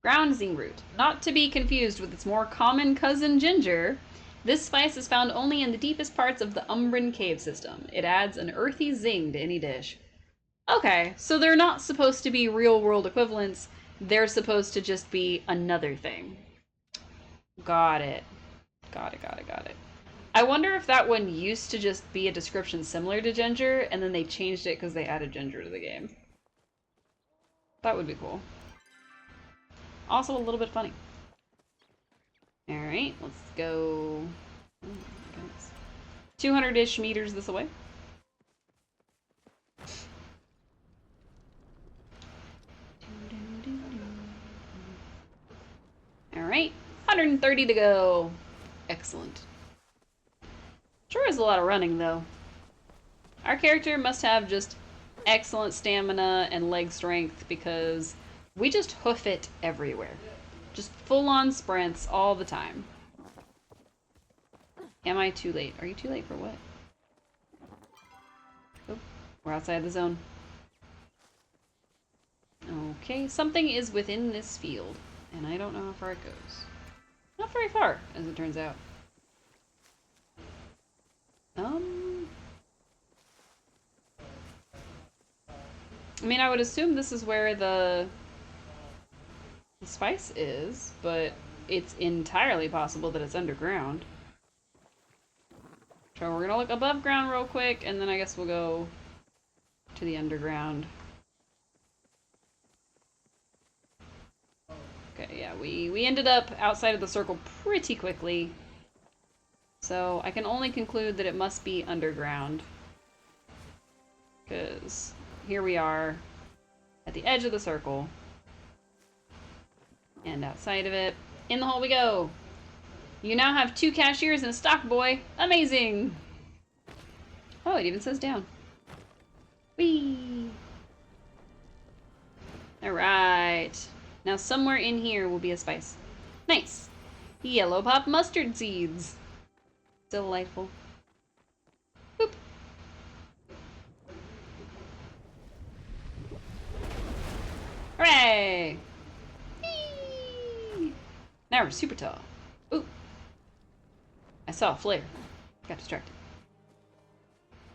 Ground zing root. Not to be confused with its more common cousin ginger, this spice is found only in the deepest parts of the Umbran cave system. It adds an earthy zing to any dish. Okay, so they're not supposed to be real-world equivalents. They're supposed to just be another thing. Got it. Got it. I wonder if that one used to just be a description similar to ginger, and then they changed it because they added ginger to the game. That would be cool. Also a little bit funny. Alright, let's go... Oh my goodness. 200-ish meters this way. Alright, 130 to go. Excellent. Sure is a lot of running, though. Our character must have just excellent stamina and leg strength because we just hoof it everywhere. Just full-on sprints all the time. Am I too late? Are you too late for what? Oh, we're outside the zone. Okay, something is within this field, and I don't know how far it goes. Not very far, as it turns out. I mean, I would assume this is where the spice is, but it's entirely possible that it's underground. So we're gonna look above ground real quick, and then I guess we'll go to the underground. Okay, yeah, we ended up outside of the circle pretty quickly. So I can only conclude that it must be underground. Because here we are at the edge of the circle. And outside of it, in the hole we go! You now have 2 cashiers and a stock boy. Amazing! Oh, it even says down. Whee! Alright. Now somewhere in here will be a spice. Nice! Yellow pop mustard seeds. Delightful. Boop. Hooray! Whee! Now we're super tall. Ooh. I saw a flare. Got distracted.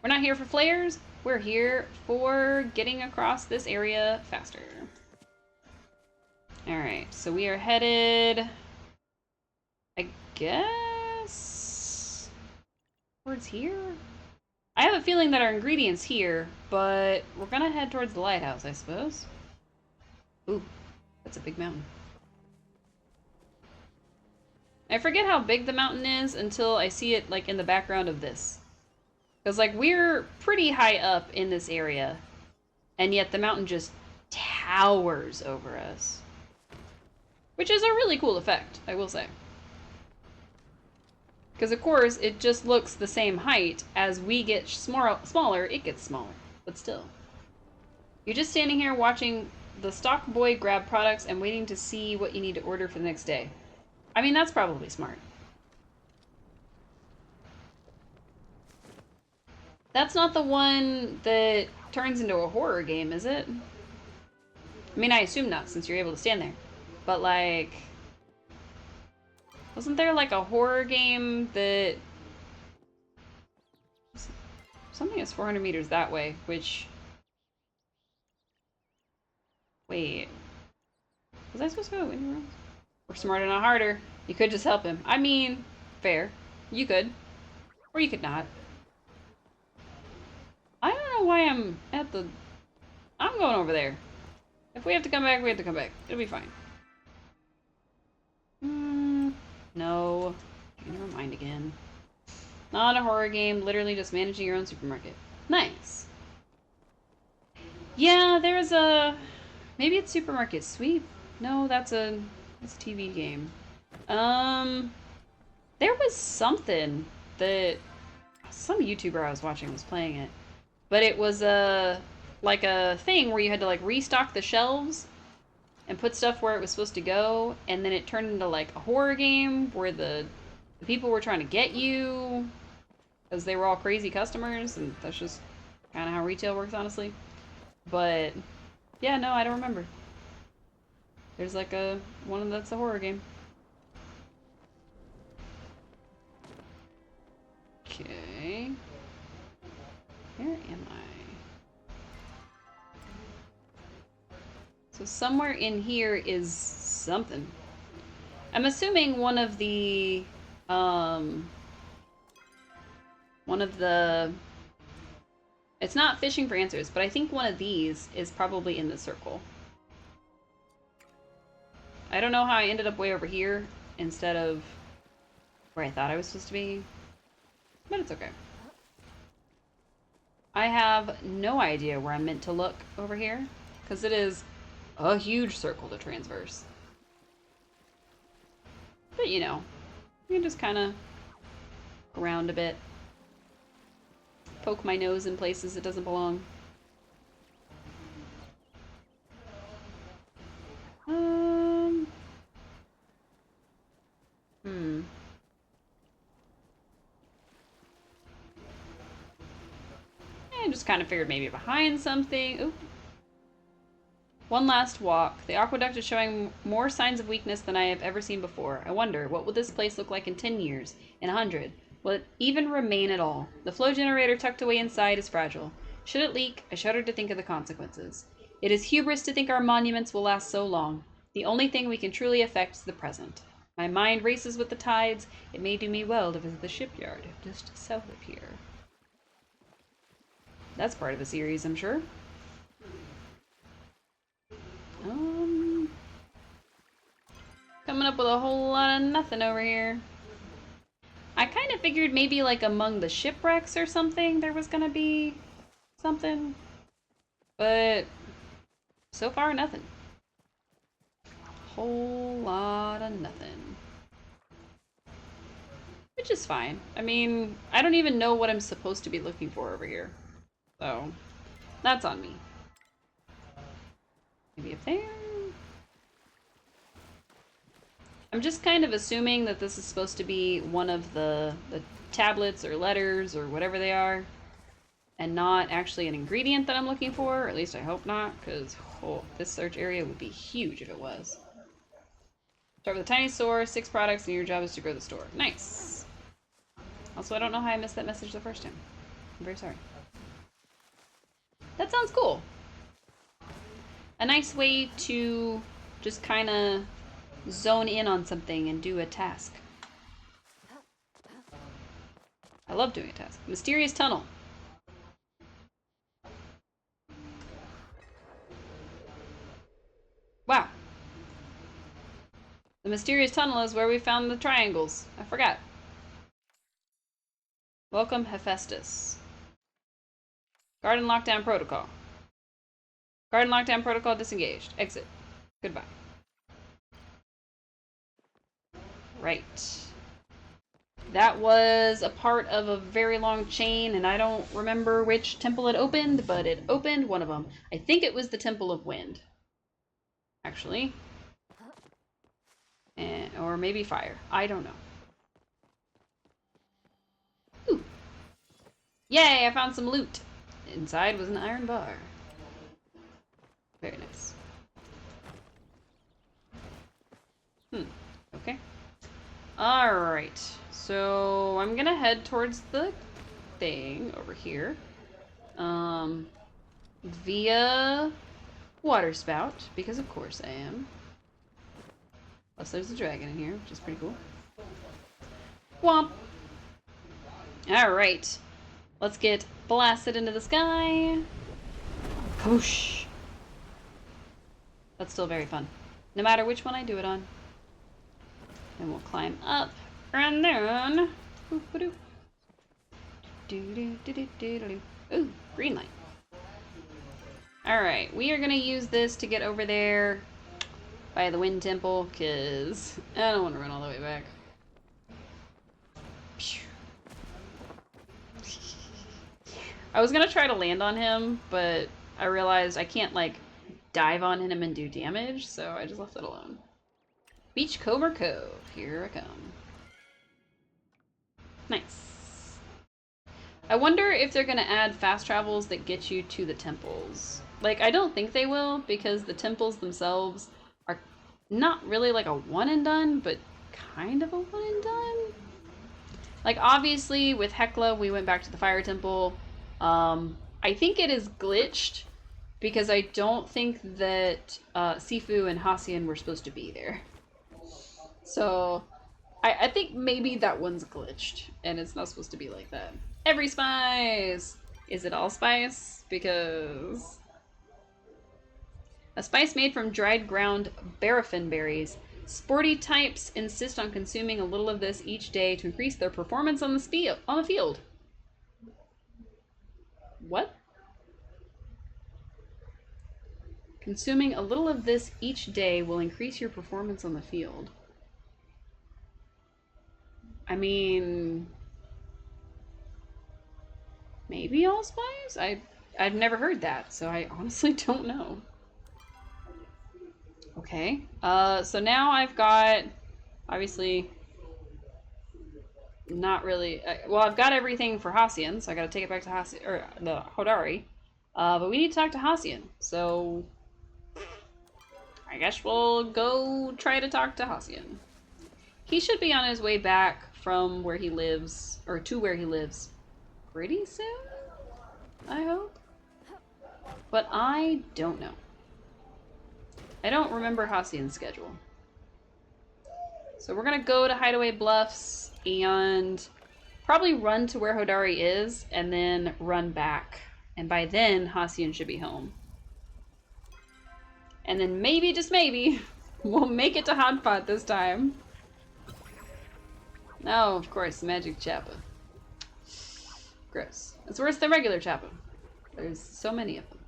We're not here for flares. We're here for getting across this area faster. Alright, so we are headed... I guess... towards here? I have a feeling that our ingredient's here, but we're gonna head towards the lighthouse, I suppose. Ooh, that's a big mountain. I forget how big the mountain is until I see it, like, in the background of this. Because, like, we're pretty high up in this area, and yet the mountain just towers over us. Which is a really cool effect, I will say. Because, of course, it just looks the same height. As we get smaller, it gets smaller. But still. You're just standing here watching the stock boy grab products and waiting to see what you need to order for the next day. I mean, that's probably smart. That's not the one that turns into a horror game, is it? I mean, I assume not, since you're able to stand there. But, like... wasn't there, like, a horror game that... something is 400 meters that way, which... wait... was I supposed to go anywhere else? We're smarter, not harder. You could just help him. I mean, fair. You could. Or you could not. I don't know why I'm at the... I'm going over there. If we have to come back, we have to come back. It'll be fine. No. Never mind again. Not a horror game, literally just managing your own supermarket. Nice. Yeah, there's a... maybe it's Supermarket Sweep? No, that's a TV game. There was something that... some YouTuber I was watching was playing it. But it was like a thing where you had to, like, restock the shelves. and put stuff where it was supposed to go, and then it turned into like a horror game where the people were trying to get you because they were all crazy customers, and that's just kind of how retail works, honestly. But yeah, no, I don't remember. There's like a one that's a horror game. Okay. Where am I? So somewhere in here is something. I'm assuming one of the it's not fishing for answers, but I think one of these is probably in the circle. I don't know how I ended up way over here instead of where I thought I was supposed to be, but it's okay. I have no idea where I'm meant to look over here, because it is a huge circle to transverse. But you know, you can just kind of go around a bit. Poke my nose in places it doesn't belong. I just kind of figured maybe behind something. Oop. One last walk. The aqueduct is showing more signs of weakness than I have ever seen before. I wonder, what will this place look like in 10 years? In 100? Will it even remain at all? The flow generator tucked away inside is fragile. Should it leak, I shudder to think of the consequences. It is hubris to think our monuments will last so long. The only thing we can truly affect is the present. My mind races with the tides. It may do me well to visit the shipyard just south of here. That's part of a series, I'm sure. Coming up with a whole lot of nothing over here. I kind of figured maybe like among the shipwrecks or something there was gonna be something. But so far, nothing. Whole lot of nothing. Which is fine. I mean, I don't even know what I'm supposed to be looking for over here. So, that's on me. Maybe up there? I'm just kind of assuming that this is supposed to be one of the tablets or letters or whatever they are, and not actually an ingredient that I'm looking for, or at least I hope not, because this search area would be huge if it was. Start with a tiny store, 6 products, and your job is to grow the store. Nice! Also, I don't know how I missed that message the first time. I'm very sorry. That sounds cool. A nice way to just kind of zone in on something and do a task. I love doing a task. Mysterious tunnel. Wow. The mysterious tunnel is where we found the triangles. I forgot. Welcome, Hephaestus. Garden lockdown protocol. Garden lockdown protocol disengaged. Exit. Goodbye. Right. That was a part of a very long chain, and I don't remember which temple it opened, but it opened one of them. I think it was the Temple of Wind. Actually. Or maybe fire. I don't know. Ooh. Yay, I found some loot. Inside was an iron bar. Very nice. Okay. Alright. So I'm gonna head towards the thing over here. Via water spout, because of course I am. Plus there's a dragon in here, which is pretty cool. Womp! Alright. Let's get blasted into the sky. Whoosh! That's still very fun. No matter which one I do it on. And we'll climb up. And then... Ooh, green light. Alright, we are going to use this to get over there by the Wind Temple, because I don't want to run all the way back. I was going to try to land on him, but I realized I can't, like, dive on him and do damage, so I just left it alone. Beachcomber Cove, here I come. Nice. I wonder if they're gonna add fast travels that get you to the temples. Like, I don't think they will, because the temples themselves are not really like a one and done, but kind of a one and done. Like, obviously, with Hecla, we went back to the Fire Temple. I think it is glitched, because I don't think that Sifu and Hacian were supposed to be there. So, I think maybe that one's glitched, and it's not supposed to be like that. Every spice! Is it all spice? Because... a spice made from dried ground barafin berries. Sporty types insist on consuming a little of this each day to increase their performance on the field. What? Consuming a little of this each day will increase your performance on the field. I mean... maybe allspice? I've never heard that, so I honestly don't know. Okay, so now I've got, obviously, not really, well, I've got everything for Hacian, so I gotta take it back to Hacian, or the Hodari, but we need to talk to Hacian, so I guess we'll go try to talk to Hacian. He should be on his way back from where he lives, or to where he lives, pretty soon, I hope, but I don't know. I don't remember Hacian's schedule. So we're gonna go to Hideaway Bluffs and probably run to where Hodari is and then run back. And by then, Hacian should be home. And then maybe, just maybe, we'll make it to Hotpot this time. No, of course, Magic Chappa. Gross. It's worse than regular Chappa. There's so many of them.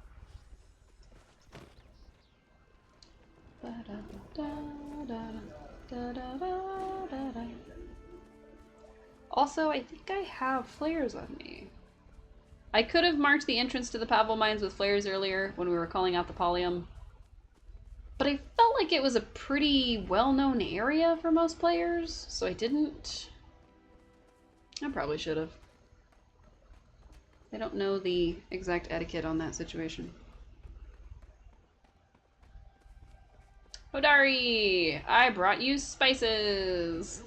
Also, I think I have flares on me. I could have marked the entrance to the Pavel Mines with flares earlier when we were calling out the Pallium, but I felt like it was a pretty well-known area for most players, so I didn't. I probably should have. I don't know the exact etiquette on that situation. Hodari, I brought you spices.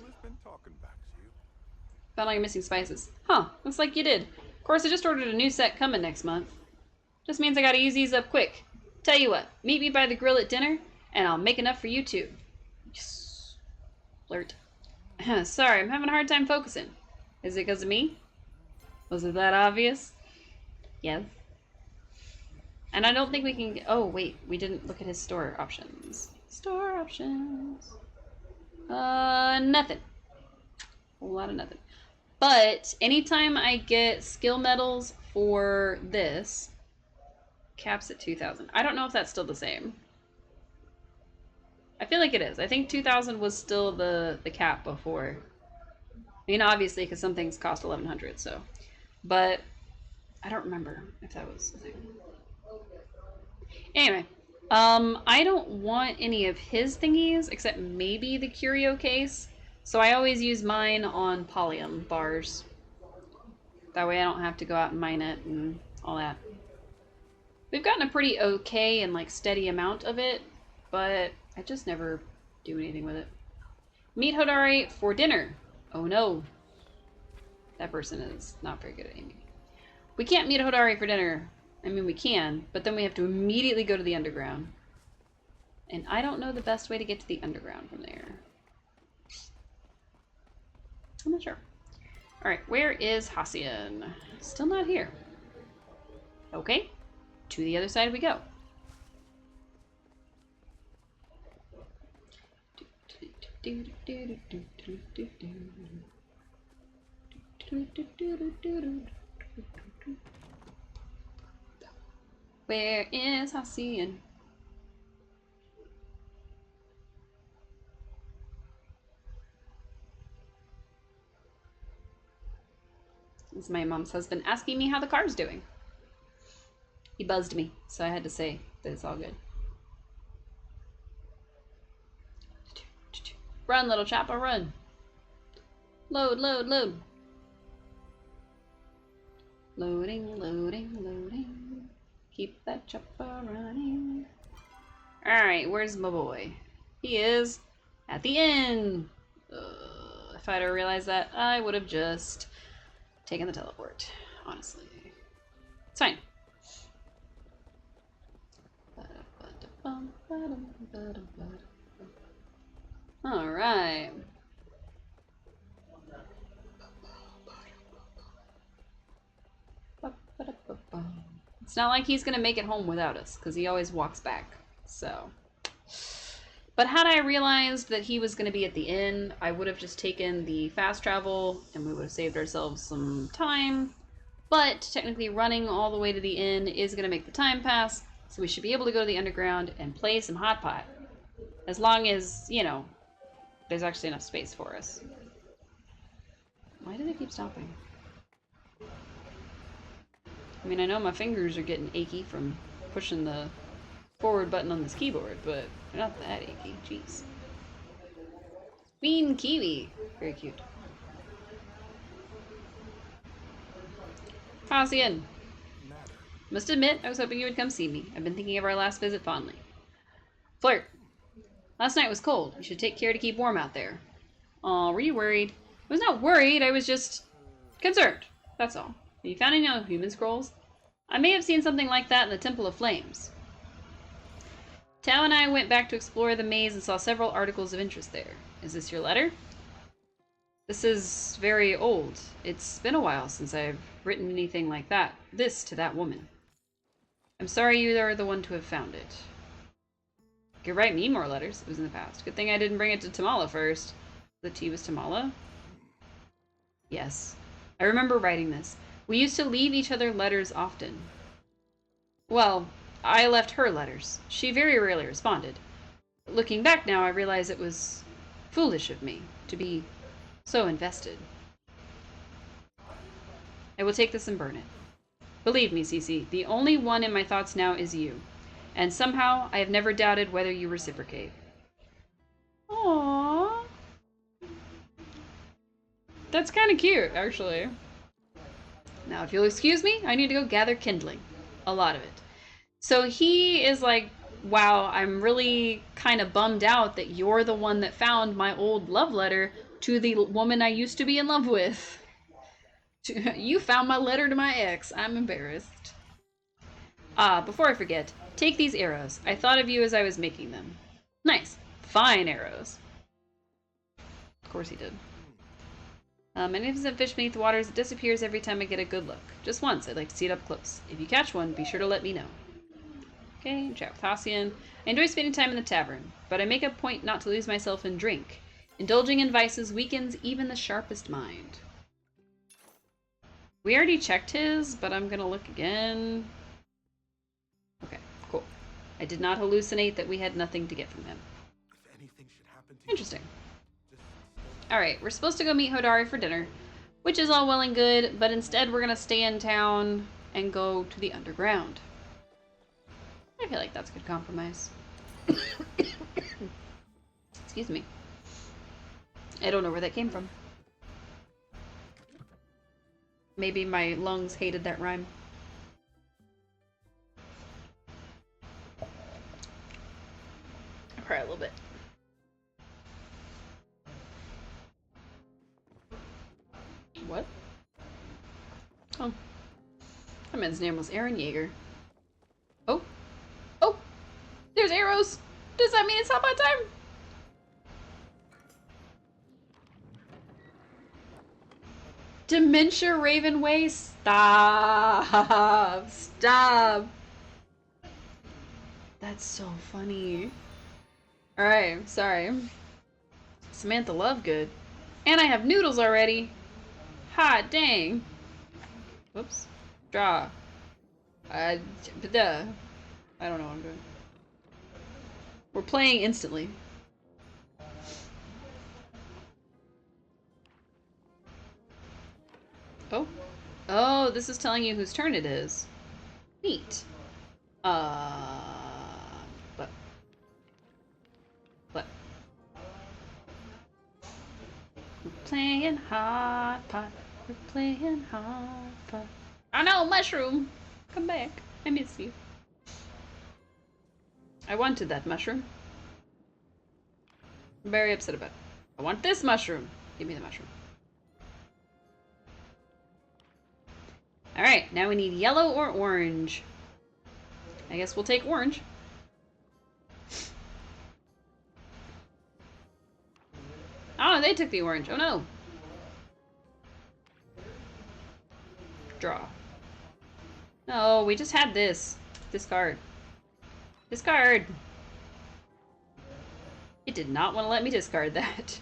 Found all your missing spices. Huh, looks like you did. Of course, I just ordered a new set coming next month. Just means I gotta use these up quick. Tell you what, meet me by the grill at dinner, and I'll make enough for you too. Yes. Flirt. Sorry, I'm having a hard time focusing. Is it because of me? Was it that obvious? Yes. And I don't think we can... oh, wait, we didn't look at his store options. Store options. Nothing. A lot of nothing. But anytime I get skill medals for this, caps at 2,000. I don't know if that's still the same. I feel like it is. I think 2,000 was still the cap before. I mean, obviously, because some things cost 1,100, so. But I don't remember if that was the thing. Anyway, I don't want any of his thingies, except maybe the curio case. So I always use mine on Pallium bars. That way I don't have to go out and mine it and all that. We've gotten a pretty okay and like steady amount of it, but I just never do anything with it. Meet Hodari for dinner. Oh no. That person is not very good at aiming. We can't meet Hodari for dinner. I mean, we can, but then we have to immediately go to the underground. And I don't know the best way to get to the underground from there. I'm not sure. Alright, where is Hacian? Still not here. Okay, to the other side we go. Where is Hacian? It's my mom's husband asking me how the car's doing. He buzzed me, so I had to say that it's all good. Run, little chopper, run. Load, load, load. Loading, loading, loading. Keep that chopper running. Alright, where's my boy? He is at the inn. If I'd have realized that, I would have just taken the teleport, honestly. It's fine. Alright. It's not like he's gonna make it home without us, because he always walks back, so. But had I realized that he was gonna be at the inn, I would have just taken the fast travel, and we would have saved ourselves some time. But technically running all the way to the inn is gonna make the time pass, so we should be able to go to the underground and play some Hotpot. As long as, you know, there's actually enough space for us. Why do they keep stopping? I mean, I know my fingers are getting achy from pushing the forward button on this keyboard, but they're not that achy. Jeez. Queen Kiwi. Very cute. How's the inn? Must admit, I was hoping you would come see me. I've been thinking of our last visit fondly. Flirt. Last night was cold. You should take care to keep warm out there. Aw, were you worried? I was not worried, I was just concerned. That's all. Have you found any human scrolls? I may have seen something like that in the Temple of Flames. Tao and I went back to explore the maze and saw several articles of interest there. Is this your letter? This is very old. It's been a while since I've written anything like that. This to that woman. I'm sorry you are the one to have found it. You could write me more letters. It was in the past. Good thing I didn't bring it to Tamala first. The tea was Tamala? Yes. I remember writing this. We used to leave each other letters often. Well, I left her letters. She very rarely responded. Looking back now, I realize it was foolish of me to be so invested. I will take this and burn it. Believe me, Cece, the only one in my thoughts now is you. And somehow, I have never doubted whether you reciprocate. Aww. That's kind of cute, actually. Now, if you'll excuse me, I need to go gather kindling. A lot of it. So he is like, wow, I'm really kind of bummed out that you're the one that found my old love letter to the woman I used to be in love with. You found my letter to my ex. I'm embarrassed. Ah, before I forget, take these arrows. I thought of you as I was making them. Nice. Fine arrows. Of course he did. Magnificent fish beneath the waters. It disappears every time I get a good look. Just once. I'd like to see it up close. If you catch one, be sure to let me know. Okay, chat with Hassian. I enjoy spending time in the tavern, but I make a point not to lose myself in drink. Indulging in vices weakens even the sharpest mind. We already checked his, but I'm gonna look again. Okay, cool. I did not hallucinate that we had nothing to get from him. Interesting. Alright, we're supposed to go meet Hodari for dinner, which is all well and good, but instead we're gonna stay in town and go to the underground. I feel like that's a good compromise. Excuse me. I don't know where that came from. Maybe my lungs hated that rhyme. I'll cry a little bit. What? Oh. That man's name was Aaron Yeager. Oh. Oh! There's arrows! Does that mean it's Hotpot time? Dementia Ravenway? Stop! Stop! That's so funny. Alright, sorry. Samantha Lovegood. And I have noodles already. Hot dang. Whoops. Draw. I don't know what I'm doing. We're playing instantly. Oh. Oh, this is telling you whose turn it is. Neat. But. playing Hotpot. We're playing Hotpot. Oh no, mushroom! Come back. I miss you. I wanted that mushroom. I'm very upset about it. I want this mushroom. Give me the mushroom. Alright, now we need yellow or orange. I guess we'll take orange. Oh, they took the orange. Oh no. Draw. No, we just had this. Discard. Discard! It did not want to let me discard that.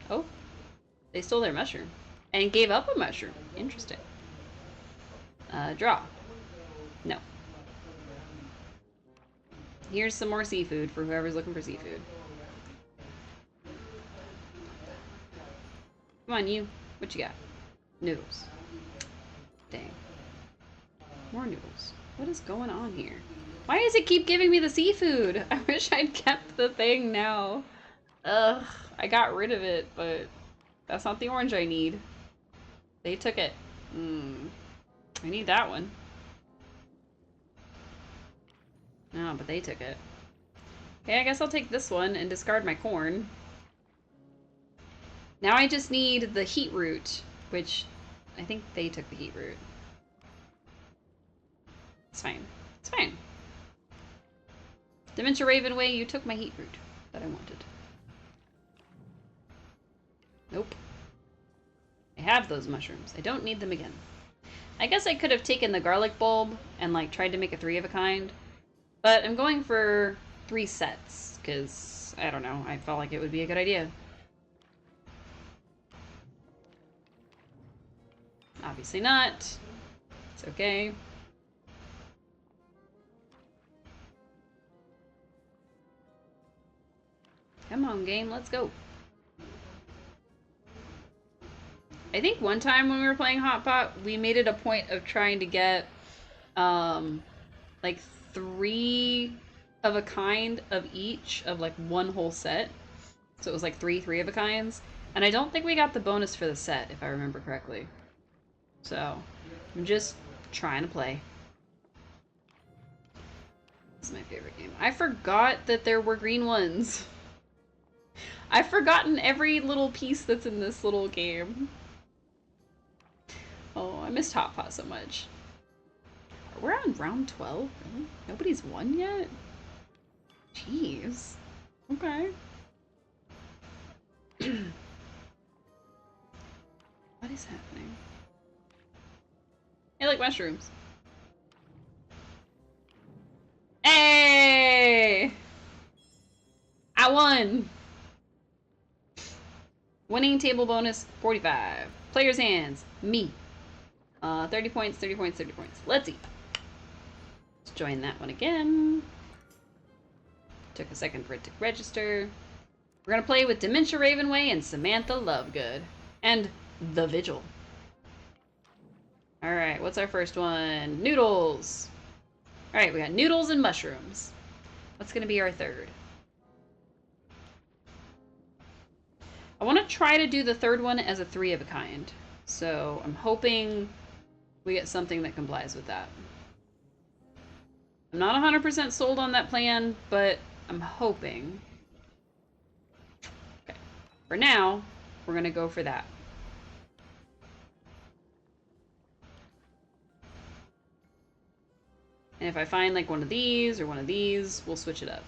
Oh. They stole their mushroom. And gave up a mushroom. Interesting. Draw. No. Here's some more seafood for whoever's looking for seafood. Come on, you. What you got? Noodles. Dang. More noodles. What is going on here? Why does it keep giving me the seafood? I wish I'd kept the thing now. Ugh. I got rid of it, but that's not the orange I need. They took it. I need that one. No, but they took it. Okay, I guess I'll take this one and discard my corn. Now I just need the heat root, which I think they took the heat root. It's fine. It's fine. Dementia Ravenway, you took my heat root that I wanted. Nope. I have those mushrooms. I don't need them again. I guess I could have taken the garlic bulb and like tried to make a 3 of a kind. But I'm going for 3 sets, because, I don't know, I felt like it would be a good idea. Obviously not. It's okay. Come on, game, let's go. I think one time when we were playing Hotpot, we made it a point of trying to get, like 3 of a kind of each of like one whole set. So it was like 3 of a kinds. And I don't think we got the bonus for the set, if I remember correctly. So, I'm just trying to play. This is my favorite game. I forgot that there were green ones. I've forgotten every little piece that's in this little game. Oh, I missed Hotpot so much. We're on round 12? Really? Nobody's won yet? Jeez. Okay. What is happening? I like mushrooms. Hey! I won! Winning table bonus 45. Player's hands. Me. 30 points, 30 points, 30 points. Let's see. Let's join that one again. Took a second for it to register. We're gonna play with Dementia Ravenway and Samantha Lovegood. And The Vigil. Alright, what's our first one? Noodles! Alright, we got noodles and mushrooms. What's gonna be our third? I want to try to do the third one as a 3 of a kind. So I'm hoping we get something that complies with that. I'm not 100% sold on that plan, but I'm hoping. Okay. For now, we're going to go for that. And if I find like one of these or one of these, we'll switch it up.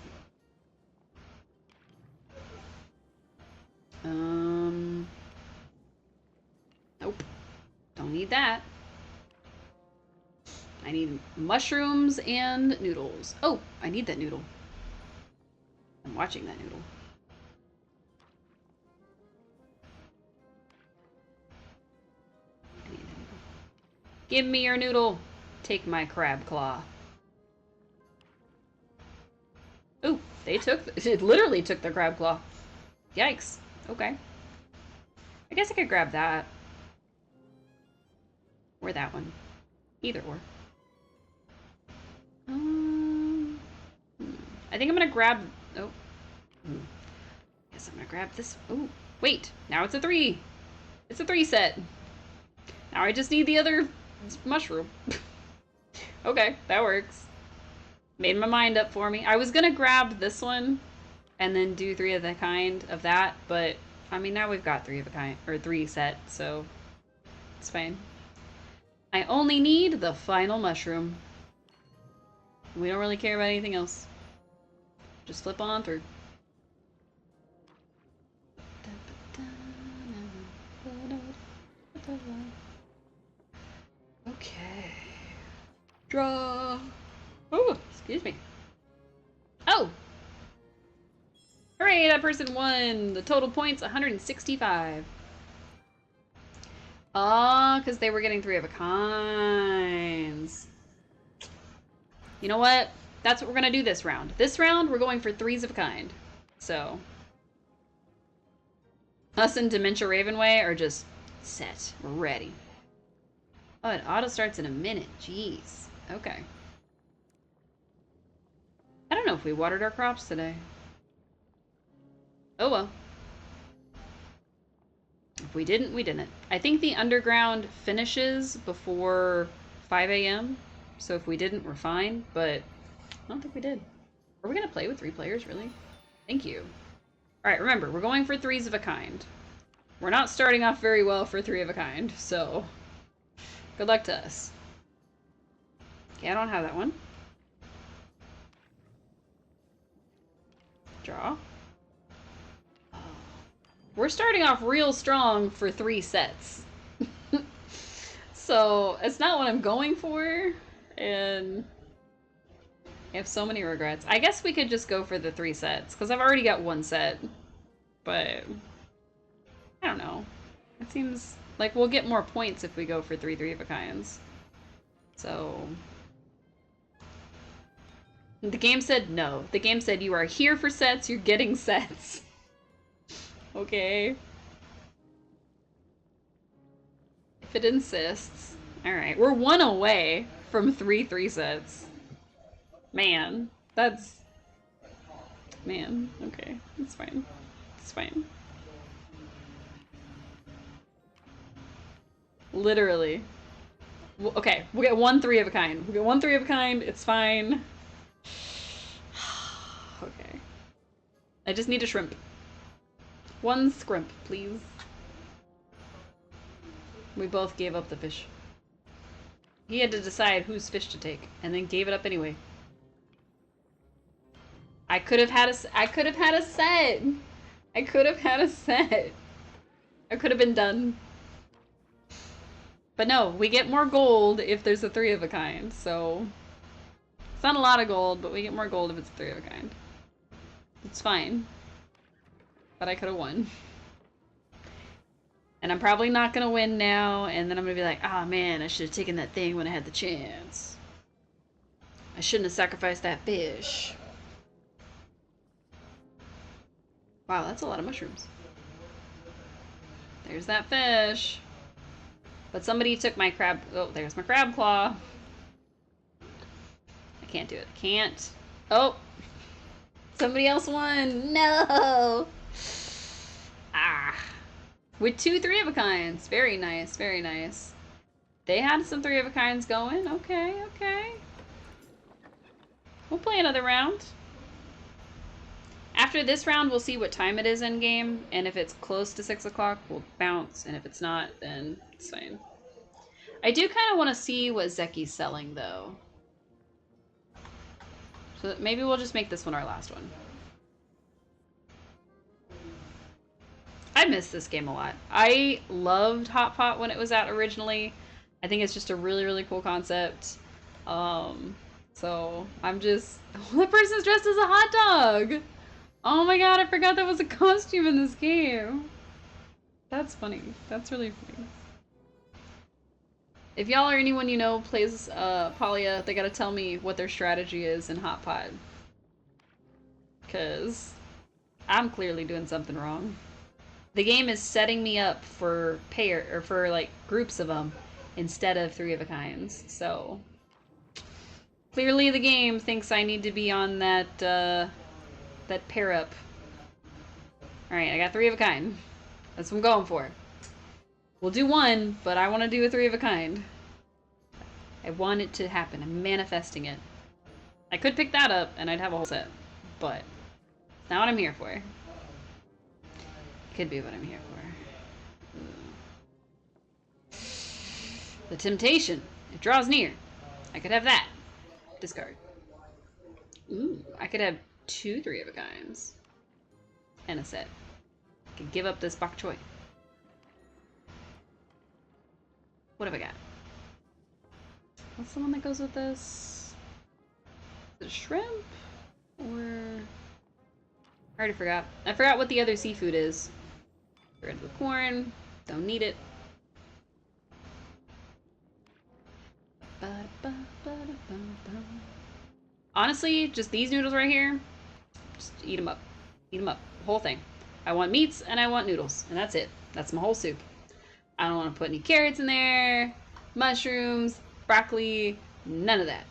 Nope. Don't need that. I need mushrooms and noodles. Oh, I need that noodle. I'm watching that noodle. I need that noodle. Give me your noodle. Take my crab claw. Ooh, they took, it literally took the crab claw. Yikes. Okay. I guess I could grab that. Or that one. Either or. I think I'm gonna grab... Oh. Guess I'm gonna grab this... Oh. Wait, now it's a 3. It's a 3 set. Now I just need the other mushroom. Okay, that works. Made my mind up for me. I was gonna grab this one and then do 3 of the kind of that, but I mean, now we've got 3 of a kind, or 3 set, so it's fine. I only need the final mushroom. We don't really care about anything else. Just flip on through. Okay. Draw. Oh, excuse me. Oh! Hooray, that person won! The total points, 165. Oh, because they were getting 3 of a kinds. You know what? That's what we're gonna do this round. This round, we're going for 3s of a kind. So. Us and Dementia Ravenway are just set. We're ready. Oh, it auto starts in a minute. Jeez. Okay. I don't know if we watered our crops today. Oh well. If we didn't, we didn't. I think the underground finishes before 5 a.m. So if we didn't, we're fine. But I don't think we did. Are we going to play with 3 players, really? Thank you. Alright, remember, we're going for 3s of a kind. We're not starting off very well for 3 of a kind, so good luck to us. Okay, I don't have that one. Draw. We're starting off real strong for 3 sets. So, it's not what I'm going for, and I have so many regrets. I guess we could just go for the 3 sets, because I've already got 1 set. But I don't know. It seems like we'll get more points if we go for 3 of a kinds. So the game said no. The game said you are here for sets, you're getting sets. Okay. If it insists. Alright, we're 1 away from 3 sets. Man, that's... Man, okay. It's fine. It's fine. Literally. Okay, we'll get 1 3 of a kind. We'll get 1 3 of a kind, it's fine. Okay. I just need a shrimp. 1 scrimp, please. We both gave up the fish. He had to decide whose fish to take, and then gave it up anyway. I could have had a set. I could have had a set. I could have been done. But no, we get more gold if there's a 3 of a kind, so... It's not a lot of gold, but we get more gold if it's a 3 of a kind. It's fine. But I could have won. And I'm probably not gonna win now, and then I'm gonna be like, ah, man, I should have taken that thing when I had the chance. I shouldn't have sacrificed that fish. Wow, that's a lot of mushrooms. There's that fish. But somebody took my crab... Oh, there's my crab claw. I can't do it. Can't. Oh! Somebody else won! No! Ah. With 2 3 of a kinds. Very nice, very nice. They had some 3 of a kinds going. Okay, okay. We'll play another round. After this round, we'll see what time it is in game, and if it's close to 6 o'clock, we'll bounce, and if it's not, then it's fine. I do kind of want to see what Zeki's selling, though. So maybe we'll just make this one our last one. I miss this game a lot. I loved Hotpot when it was out originally. I think it's just a really, really cool concept. So I'm just... Oh, that person's dressed as a hot dog! Oh my god, I forgot that was a costume in this game. That's funny. That's really funny. If y'all or anyone you know plays Palia, they gotta tell me what their strategy is in Hotpot. Because I'm clearly doing something wrong. The game is setting me up for for like groups of them instead of 3 of a kinds. So clearly the game thinks I need to be on that that pair up. All right, I got 3 of a kind. That's what I'm going for. We'll do one, but I want to do a 3 of a kind. I want it to happen. I'm manifesting it. I could pick that up and I'd have a whole set, but it's not what I'm here for. Could be what I'm here for. The temptation. It draws near. I could have that. Discard. Ooh, I could have 2 3 of a kinds. And a set. I could give up this bok choy. What have I got? What's the one that goes with this? Is it shrimp? Or... I already forgot. I forgot what the other seafood is. Bread with corn. Don't need it. Honestly, just these noodles right here, just eat them up. Eat them up. The whole thing. I want meats and I want noodles. And that's it. That's my whole soup. I don't want to put any carrots in there, mushrooms, broccoli, none of that.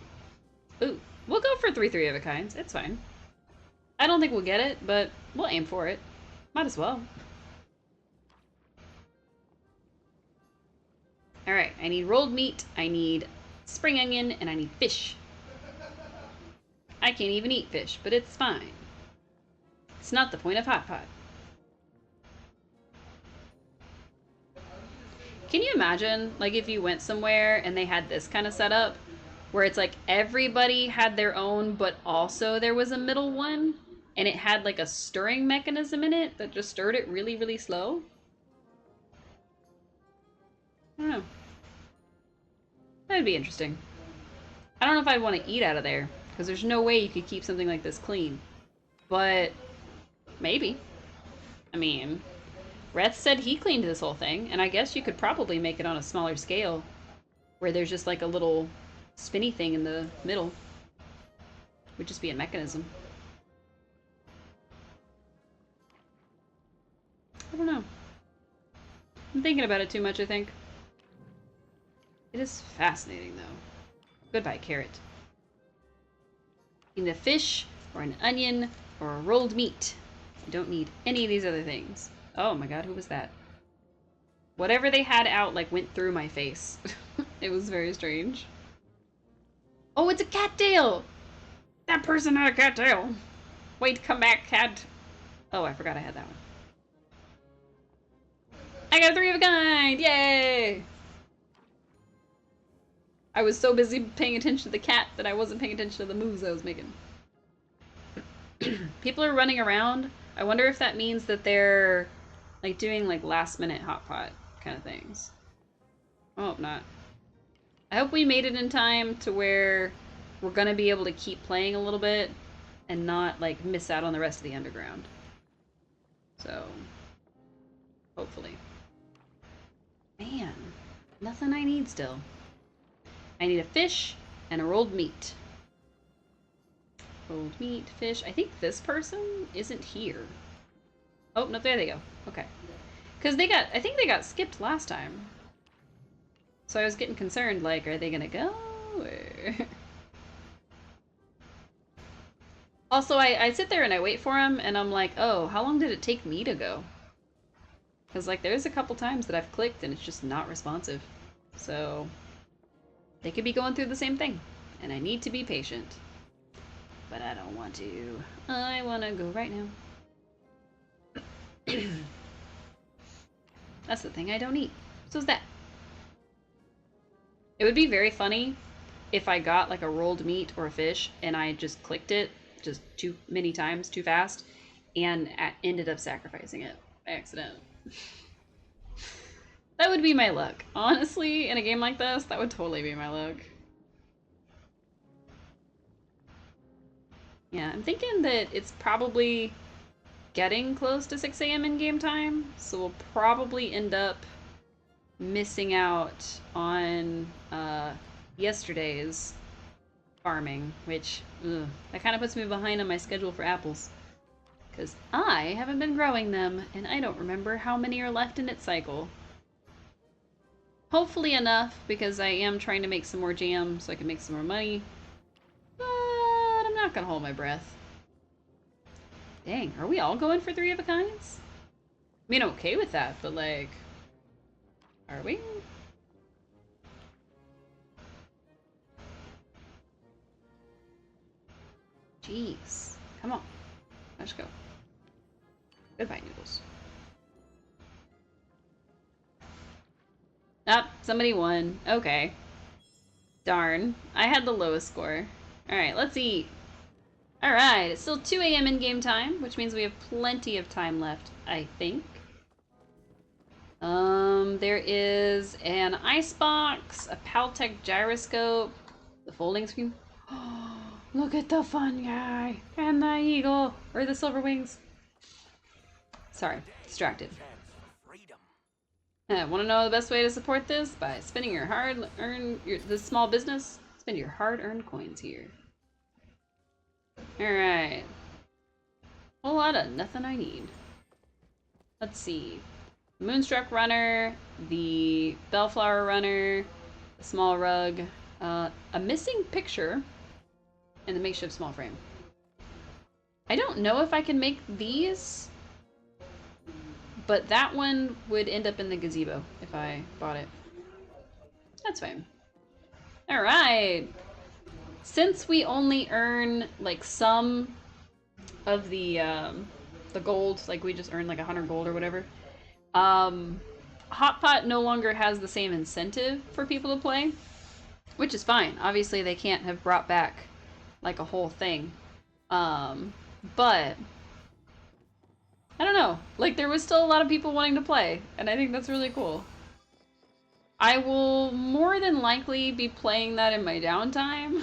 Ooh, we'll go for 3 3 of a kinds. It's fine. I don't think we'll get it, but we'll aim for it. Might as well. Alright, I need rolled meat, I need spring onion, and I need fish. I can't even eat fish, but it's fine. It's not the point of Hotpot. Can you imagine, like, if you went somewhere and they had this kind of setup, where it's like everybody had their own, but also there was a middle one, and it had like a stirring mechanism in it that just stirred it really, really slow? I don't know. That'd be interesting. I don't know if I'd want to eat out of there, because there's no way you could keep something like this clean. But maybe. I mean, Reth said he cleaned this whole thing, and I guess you could probably make it on a smaller scale, where there's just like a little spinny thing in the middle. Would just be a mechanism. I don't know. I'm thinking about it too much, I think. It is fascinating, though. Goodbye, carrot. You need a fish, or an onion, or a rolled meat. You don't need any of these other things. Oh my god, who was that? Whatever they had out, like, went through my face. It was very strange. Oh, it's a cattail! That person had a cattail! Wait, come back, cat. Oh, I forgot I had that one. I got a 3 of a kind! Yay! I was so busy paying attention to the cat that I wasn't paying attention to the moves I was making. People are running around. I wonder if that means that they're like doing like last minute Hotpot kind of things. I hope not. I hope we made it in time to where we're gonna be able to keep playing a little bit and not like miss out on the rest of the underground. So, hopefully. Man, nothing I need still. I need a fish and a rolled meat. Rolled meat, fish. I think this person isn't here. Oh, no, there they go. Okay. Because they got, I think they got skipped last time. So I was getting concerned, like, are they gonna go? Or... Also, I sit there and I wait for them, and I'm like, oh, how long did it take me to go? Because, like, there's a couple times that I've clicked and it's just not responsive. So, they could be going through the same thing. And I need to be patient. But I don't want to. I want to go right now. That's the thing I don't eat. So is that. It would be very funny if I got like a rolled meat or a fish and I just clicked it just too many times, too fast, and ended up sacrificing it by accident. That would be my luck. Honestly, in a game like this, that would totally be my luck. Yeah, I'm thinking that it's probably getting close to 6 a.m. in game time, so we'll probably end up missing out on yesterday's farming, which, that kind of puts me behind on my schedule for apples. Because I haven't been growing them, and I don't remember how many are left in its cycle. Hopefully enough, because I am trying to make some more jam so I can make some more money. But I'm not gonna hold my breath. Dang, are we all going for 3 of a kinds? mean, I'm okay with that, but like, are we? Jeez. Come on. Let's go. Goodbye, noodles. Ah, somebody won. Okay. Darn. I had the lowest score. Alright, let's eat. Alright, it's still 2 a.m. in game time, which means we have plenty of time left, I think. There is an icebox, a Paltech gyroscope, the folding screen. Oh, look at the fun guy! And the eagle! Or the silver wings. Sorry, distracted. Want to know the best way to support this? By spending your hard-earned, this small business? Spend your hard-earned coins here. Alright. A whole lot of nothing I need. Let's see. Moonstruck Runner, the Bellflower Runner, the small rug, a missing picture, and the makeshift small frame. I don't know if I can make these, but that one would end up in the gazebo if I bought it. That's fine. Alright! Since we only earn, like, some of the gold, like we just earned like 100 gold or whatever, Hotpot no longer has the same incentive for people to play, which is fine. Obviously they can't have brought back like a whole thing. But I don't know, like there was still a lot of people wanting to play, and I think that's really cool. I will more than likely be playing that in my downtime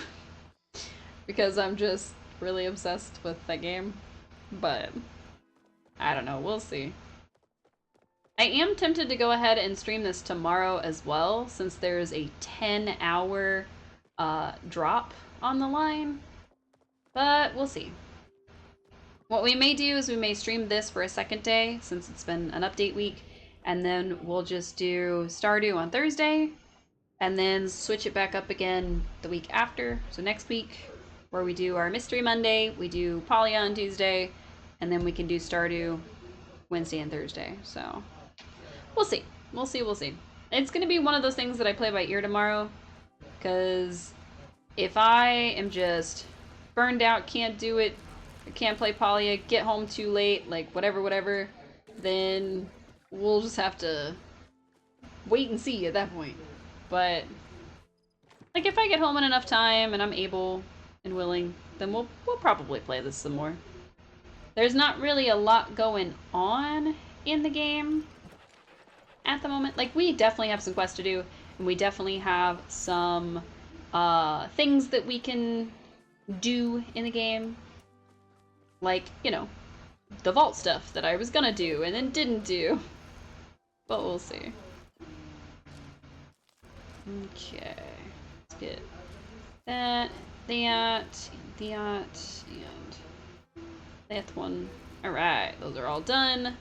because I'm just really obsessed with that game, but I don't know, we'll see. I am tempted to go ahead and stream this tomorrow as well, since there's a 10-hour drop on the line, but we'll see. What we may do is we may stream this for a second day, since it's been an update week, and then we'll just do Stardew on Thursday, and then switch it back up again the week after, so next week, where we do our Mystery Monday, we do Palia on Tuesday, and then we can do Stardew Wednesday and Thursday, so we'll see. We'll see, we'll see. It's gonna be one of those things that I play by ear tomorrow, because if I am just burned out, can't do it, can't play Palia, get home too late, like whatever, then we'll just have to wait and see at that point. But like if I get home in enough time and I'm able and willing, then we'll probably play this some more. There's not really a lot going on in the game at the moment. Like, we definitely have some quests to do, and we definitely have some things that we can do in the game. Like, you know, the vault stuff that I was gonna do and then didn't do. But we'll see. Okay. Let's get that, and that one. Alright, those are all done.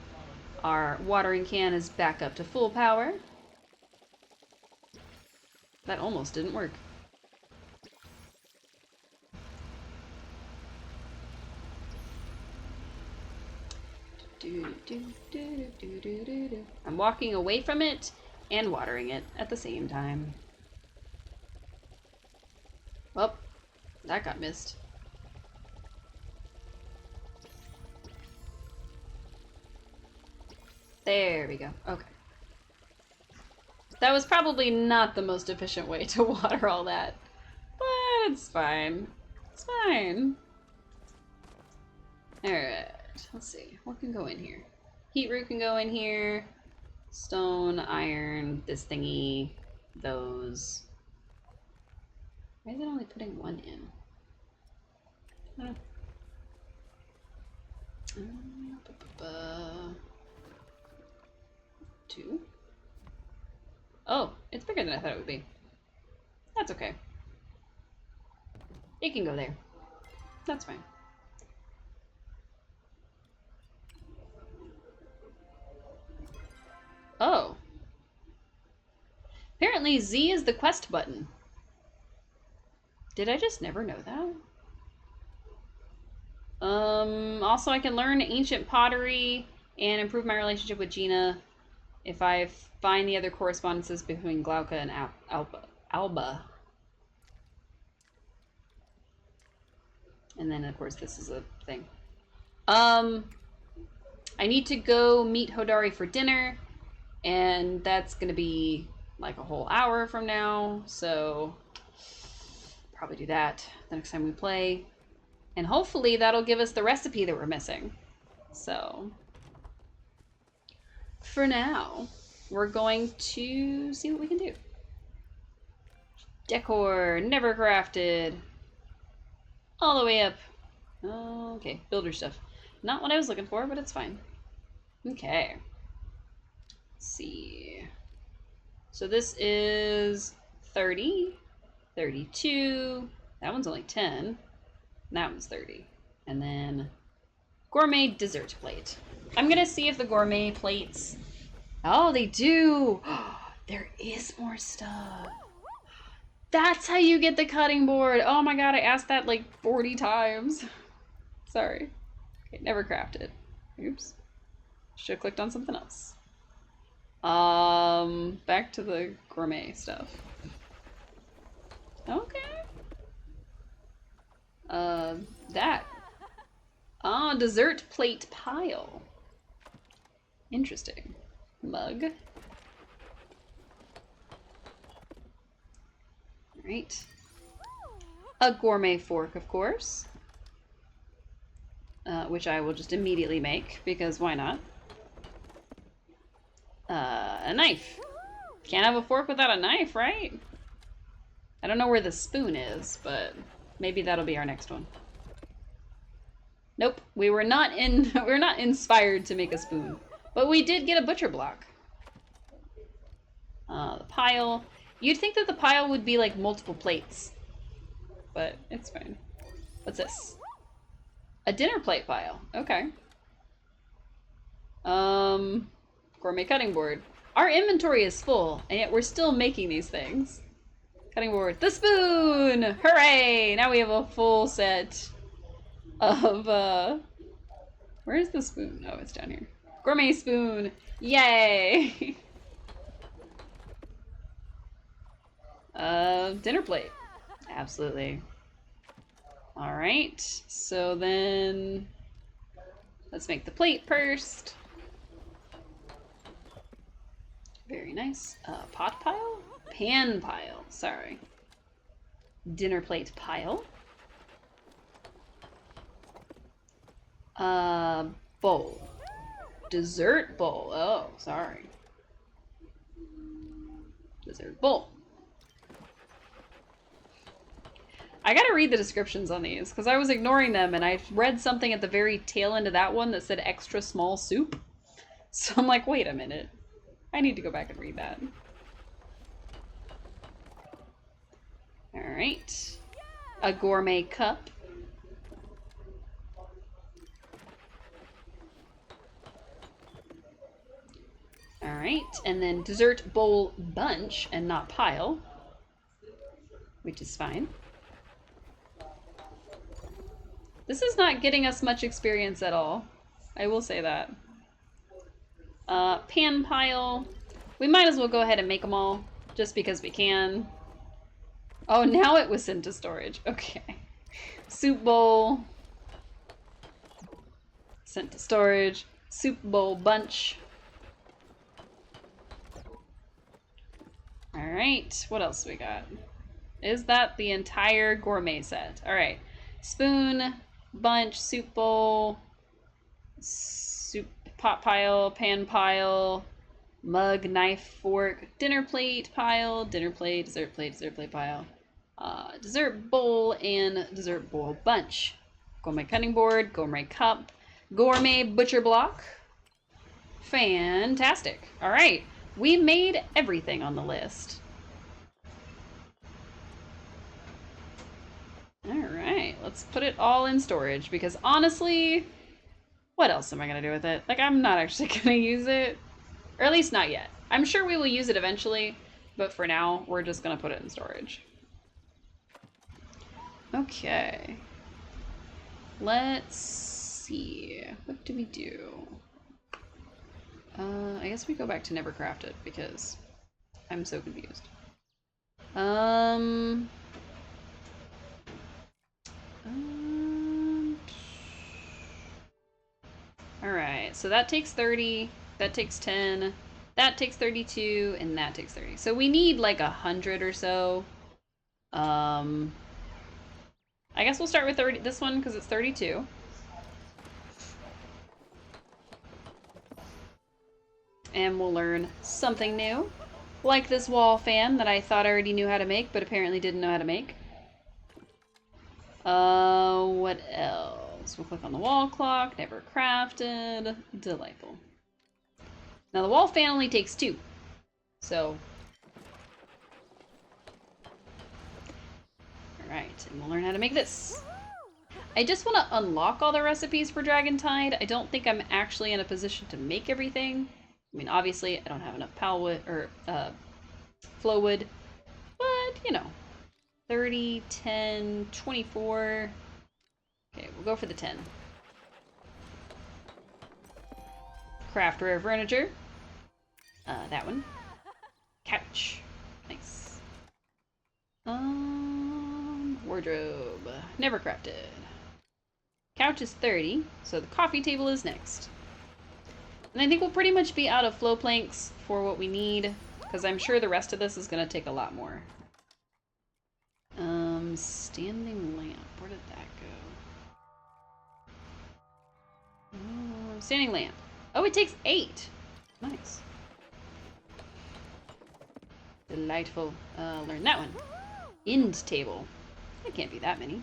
Our watering can is back up to full power. That almost didn't work. I'm walking away from it and watering it at the same time. Well, that got missed. There we go. Okay. That was probably not the most efficient way to water all that, but it's fine. It's fine. Alright, let's see. What can go in here? Heat root can go in here. Stone, iron, this thingy, those. Why is it only putting one in? Two? Oh, it's bigger than I thought it would be. That's okay. It can go there. That's fine. Oh. Apparently Z is the quest button. Did I just never know that? Also I can learn ancient pottery And improve my relationship with Gina if I find the other correspondences between Glauca and Alba. And then, of course, this is a thing. I need to go meet Hodari for dinner, and that's gonna be like a whole hour from now, so probably do that the next time we play. And hopefully that'll give us the recipe that we're missing. So, for now, we're going to see what we can do. Decor, never crafted. All the way up. Okay, builder stuff. Not what I was looking for, but it's fine. Okay. Let's see. So this is 30, 32. That one's only 10. That one's 30. And then gourmet dessert plate. I'm gonna see if the gourmet plates... Oh, they do! There is more stuff. That's how you get the cutting board. Oh my god, I asked that like 40 times. Sorry. Okay, never crafted. Oops. Should have clicked on something else. Back to the gourmet stuff. Okay. That. Ah, dessert plate pile. Interesting. Mug. Alright. A gourmet fork, of course. Which I will just immediately make, because why not? A knife. Can't have a fork without a knife, right? I don't know where the spoon is, but maybe that'll be our next one. Nope, we were not inspired to make a spoon, but we did get a butcher block. The pile. You'd think that the pile would be like multiple plates, but it's fine. What's this? A dinner plate pile. Okay. Gourmet cutting board. Our inventory is full, and yet we're still making these things. Cutting board. The spoon! Hooray! Now we have a full set of, where's the spoon? Oh, it's down here. Gourmet spoon! Yay! Dinner plate. Absolutely. Alright, so then let's make the plate first. Very nice. Pot pile? Pan pile, sorry. Dinner plate pile. Bowl. Dessert bowl. Oh, sorry. Dessert bowl. I gotta read the descriptions on these, because I was ignoring them, and I read something at the very tail end of that one that said extra small soup. So I'm like, wait a minute. I need to go back and read that. Alright. A gourmet cup. Alright, and then dessert bowl bunch, and not pile. Which is fine. This is not getting us much experience at all. I will say that. Pan pile. We might as well go ahead and make them all, just because we can. Oh, now it was sent to storage. Okay. Soup bowl. Sent to storage. Soup bowl bunch. Alright, what else we got? Is that the entire gourmet set? Alright. Spoon, bunch, soup bowl, soup pot pile, pan pile, mug, knife, fork, dinner plate pile, dessert plate pile, dessert bowl, and dessert bowl bunch. Gourmet cutting board, gourmet cup, gourmet butcher block. Fantastic. All right, we made everything on the list. Alright, let's put it all in storage, because honestly, what else am I going to do with it? Like, I'm not actually going to use it. Or at least not yet. I'm sure we will use it eventually, but for now, we're just going to put it in storage. Okay. Let's see. What do we do? I guess we go back to never crafted because I'm so confused. Um, Alright, so that takes 30, that takes 10, that takes 32, and that takes 30. So we need like 100 or so. I guess we'll start with this one because it's 32. And we'll learn something new. Like this wall fan that I thought I already knew how to make, but apparently didn't know how to make. What else? We'll click on the wall clock, never crafted, delightful. Now the wall fan only takes 2, so. Alright, and we'll learn how to make this. I just want to unlock all the recipes for Dragon Tide. I don't think I'm actually in a position to make everything. I mean, obviously, I don't have enough palwood or flowwood, but you know, 30, 10, 24. Okay, we'll go for the 10. Craft rare furniture. That one. Couch. Nice. Wardrobe. Never crafted. Couch is 30, so the coffee table is next. And I think we'll pretty much be out of flow planks for what we need, because I'm sure the rest of this is going to take a lot more. Standing lamp. Where did that go? Standing lamp. Oh, it takes 8. Nice. Delightful. Learn that one. End table. That can't be that many.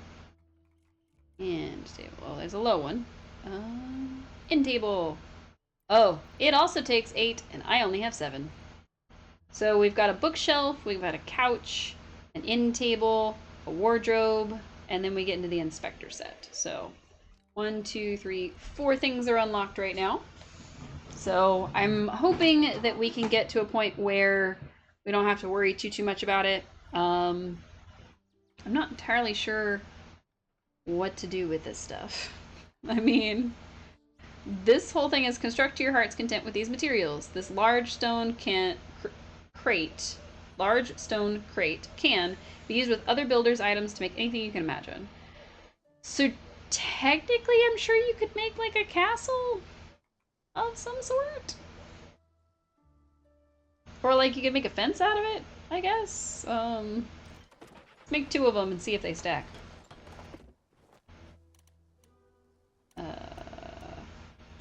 End table. Oh, there's a low one. End table. Oh, it also takes 8, and I only have 7. So we've got a bookshelf, we've got a couch, an end table, a wardrobe, and then we get into the inspector set. So 1, 2, 3, 4 things are unlocked right now. So I'm hoping that we can get to a point where we don't have to worry too much about it. I'm not entirely sure what to do with this stuff. I mean, this whole thing is construct to your heart's content with these materials. This large stone crate can be used with other builders' items to make anything you can imagine. So technically, I'm sure you could make like a castle of some sort. Or like you could make a fence out of it, I guess. Make 2 of them and see if they stack.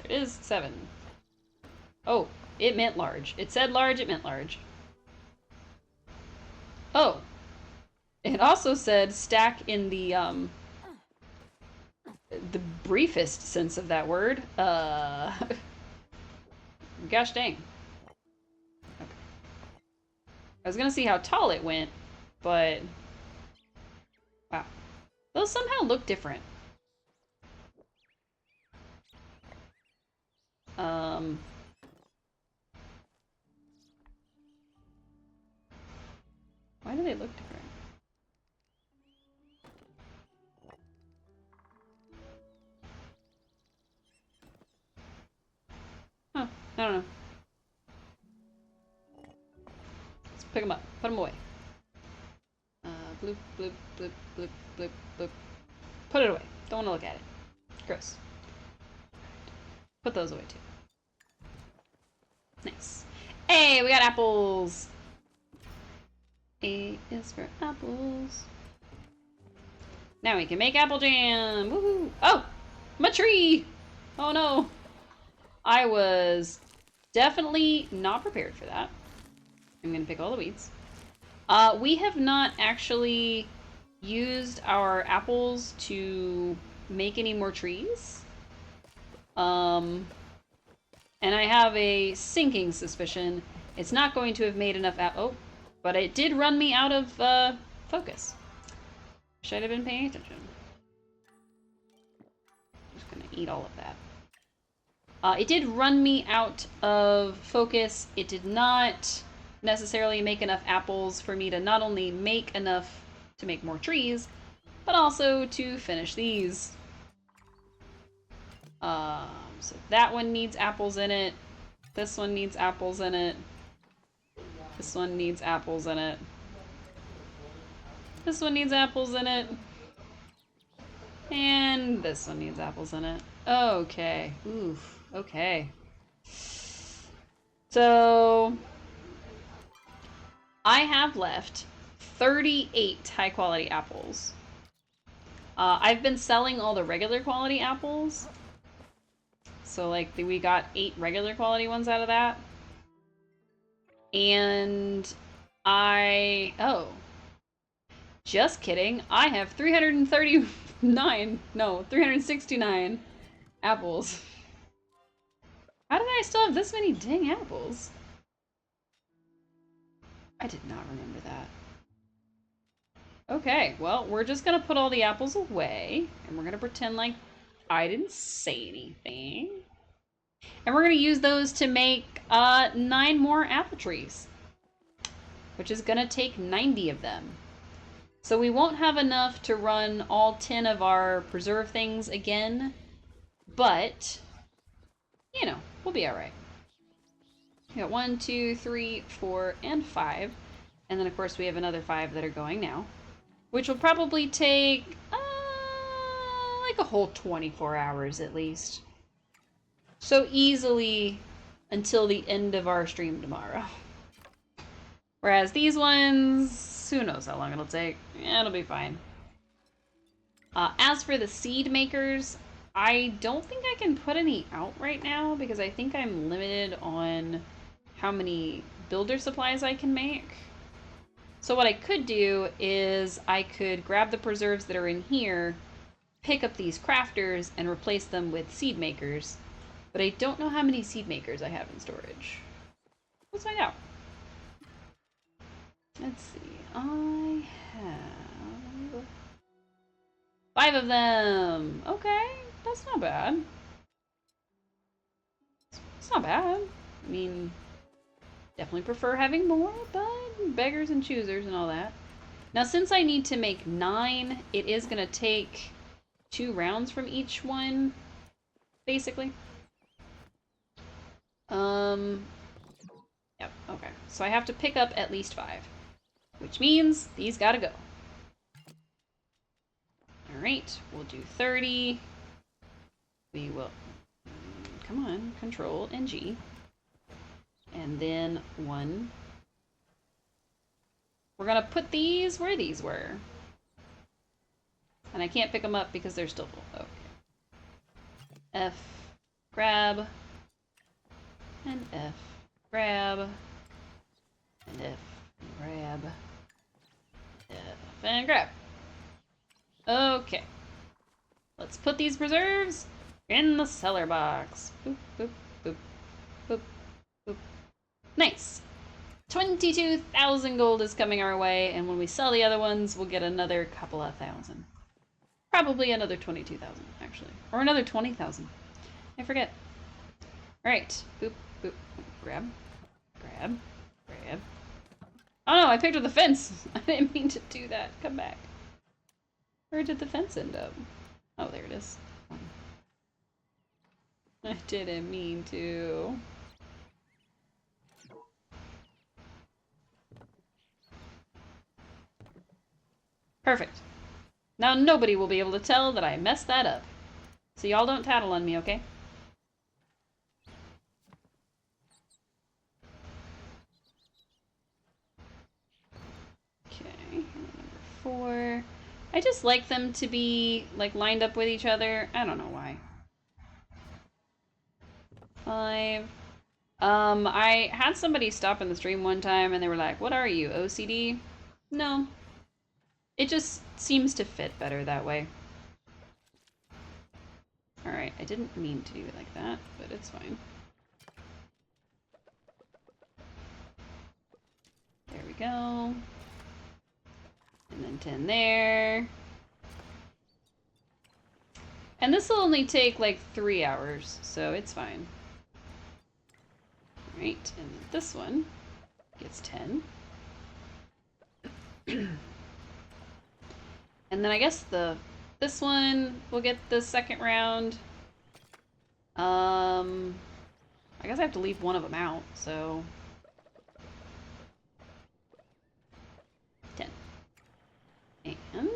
It is 7. Oh, it meant large. It said large, it meant large. Oh. It also said stack in the briefest sense of that word. Gosh dang. Okay. I was gonna see how tall it went, but wow. Those somehow look different. Why do they look different? Huh, I don't know. Let's pick them up. Put them away. Bloop, bloop, bloop, bloop, bloop, bloop. Put it away. Don't want to look at it. Gross. Put those away too. Nice. Hey, we got apples! A is for apples. Now we can make apple jam! Woohoo! Oh! My tree! Oh no! I was definitely not prepared for that. I'm gonna pick all the weeds. We have not actually used our apples to make any more trees. And I have a sinking suspicion it's not going to have made enough oh, but it did run me out of focus. Should have been paying attention. Just gonna eat all of that. It did run me out of focus. It did not necessarily make enough apples for me to not only make enough to make more trees, but also to finish these. So that one needs apples in it. This one needs apples in it. This one needs apples in it. This one needs apples in it. And this one needs apples in it. Okay. Oof. Okay. So I have left 38 high quality apples. I've been selling all the regular quality apples. So like we got 8 regular quality ones out of that. And oh, just kidding. I have 369 apples. How did I still have this many dang apples? I did not remember that. Okay, well, we're just gonna put all the apples away, and we're gonna pretend like I didn't say anything. And we're gonna use those to make 9 more apple trees, which is gonna take 90 of them. So we won't have enough to run all 10 of our preserve things again, but, you know, we'll be alright. We got 1, 2, 3, 4, and 5. And then, of course, we have another 5 that are going now, which will probably take, like a whole 24 hours at least. So easily until the end of our stream tomorrow. Whereas these ones, who knows how long it'll take. Yeah, it'll be fine. As for the seed makers, I don't think I can put any out right now because I think I'm limited on how many builder supplies I can make. So what I could do is I could grab the preserves that are in here, pick up these crafters, and replace them with seed makers. But I don't know how many seed makers I have in storage. Let's find out. Let's see. I have 5 of them. Okay, that's not bad. It's not bad. I mean, definitely prefer having more, but beggars and choosers and all that. Now, since I need to make 9, it is going to take 2 rounds from each one, basically. Yep, okay. So I have to pick up at least 5, which means these gotta go. Alright, we'll do 30. We will, come on, Control and G. And then 1. We're gonna put these where these were. And I can't pick them up because they're still full. Okay. F, grab, and F, grab, and F, grab, F, and grab. Okay. Let's put these preserves in the cellar box. Boop, boop, boop, boop, boop. Nice. 22,000 gold is coming our way, and when we sell the other ones, we'll get another couple of thousand. Probably another 22,000, actually. Or another 20,000. I forget. Alright. Boop, boop. Grab. Grab. Grab. Oh no, I picked up the fence! I didn't mean to do that. Come back. Where did the fence end up? Oh, there it is. I didn't mean to. Perfect. Now nobody will be able to tell that I messed that up. So y'all don't tattle on me, okay? Okay, number 4. I just like them to be, like, lined up with each other. I don't know why. 5. I had somebody stop in the stream one time and they were like, what are you, OCD? No. It just seems to fit better that way. Alright, I didn't mean to do it like that, but it's fine. There we go. And then 10 there. And this will only take like 3 hours, so it's fine. Alright, and then this one gets 10. And then I guess this one will get the second round. I guess I have to leave one of them out, so... 10. And...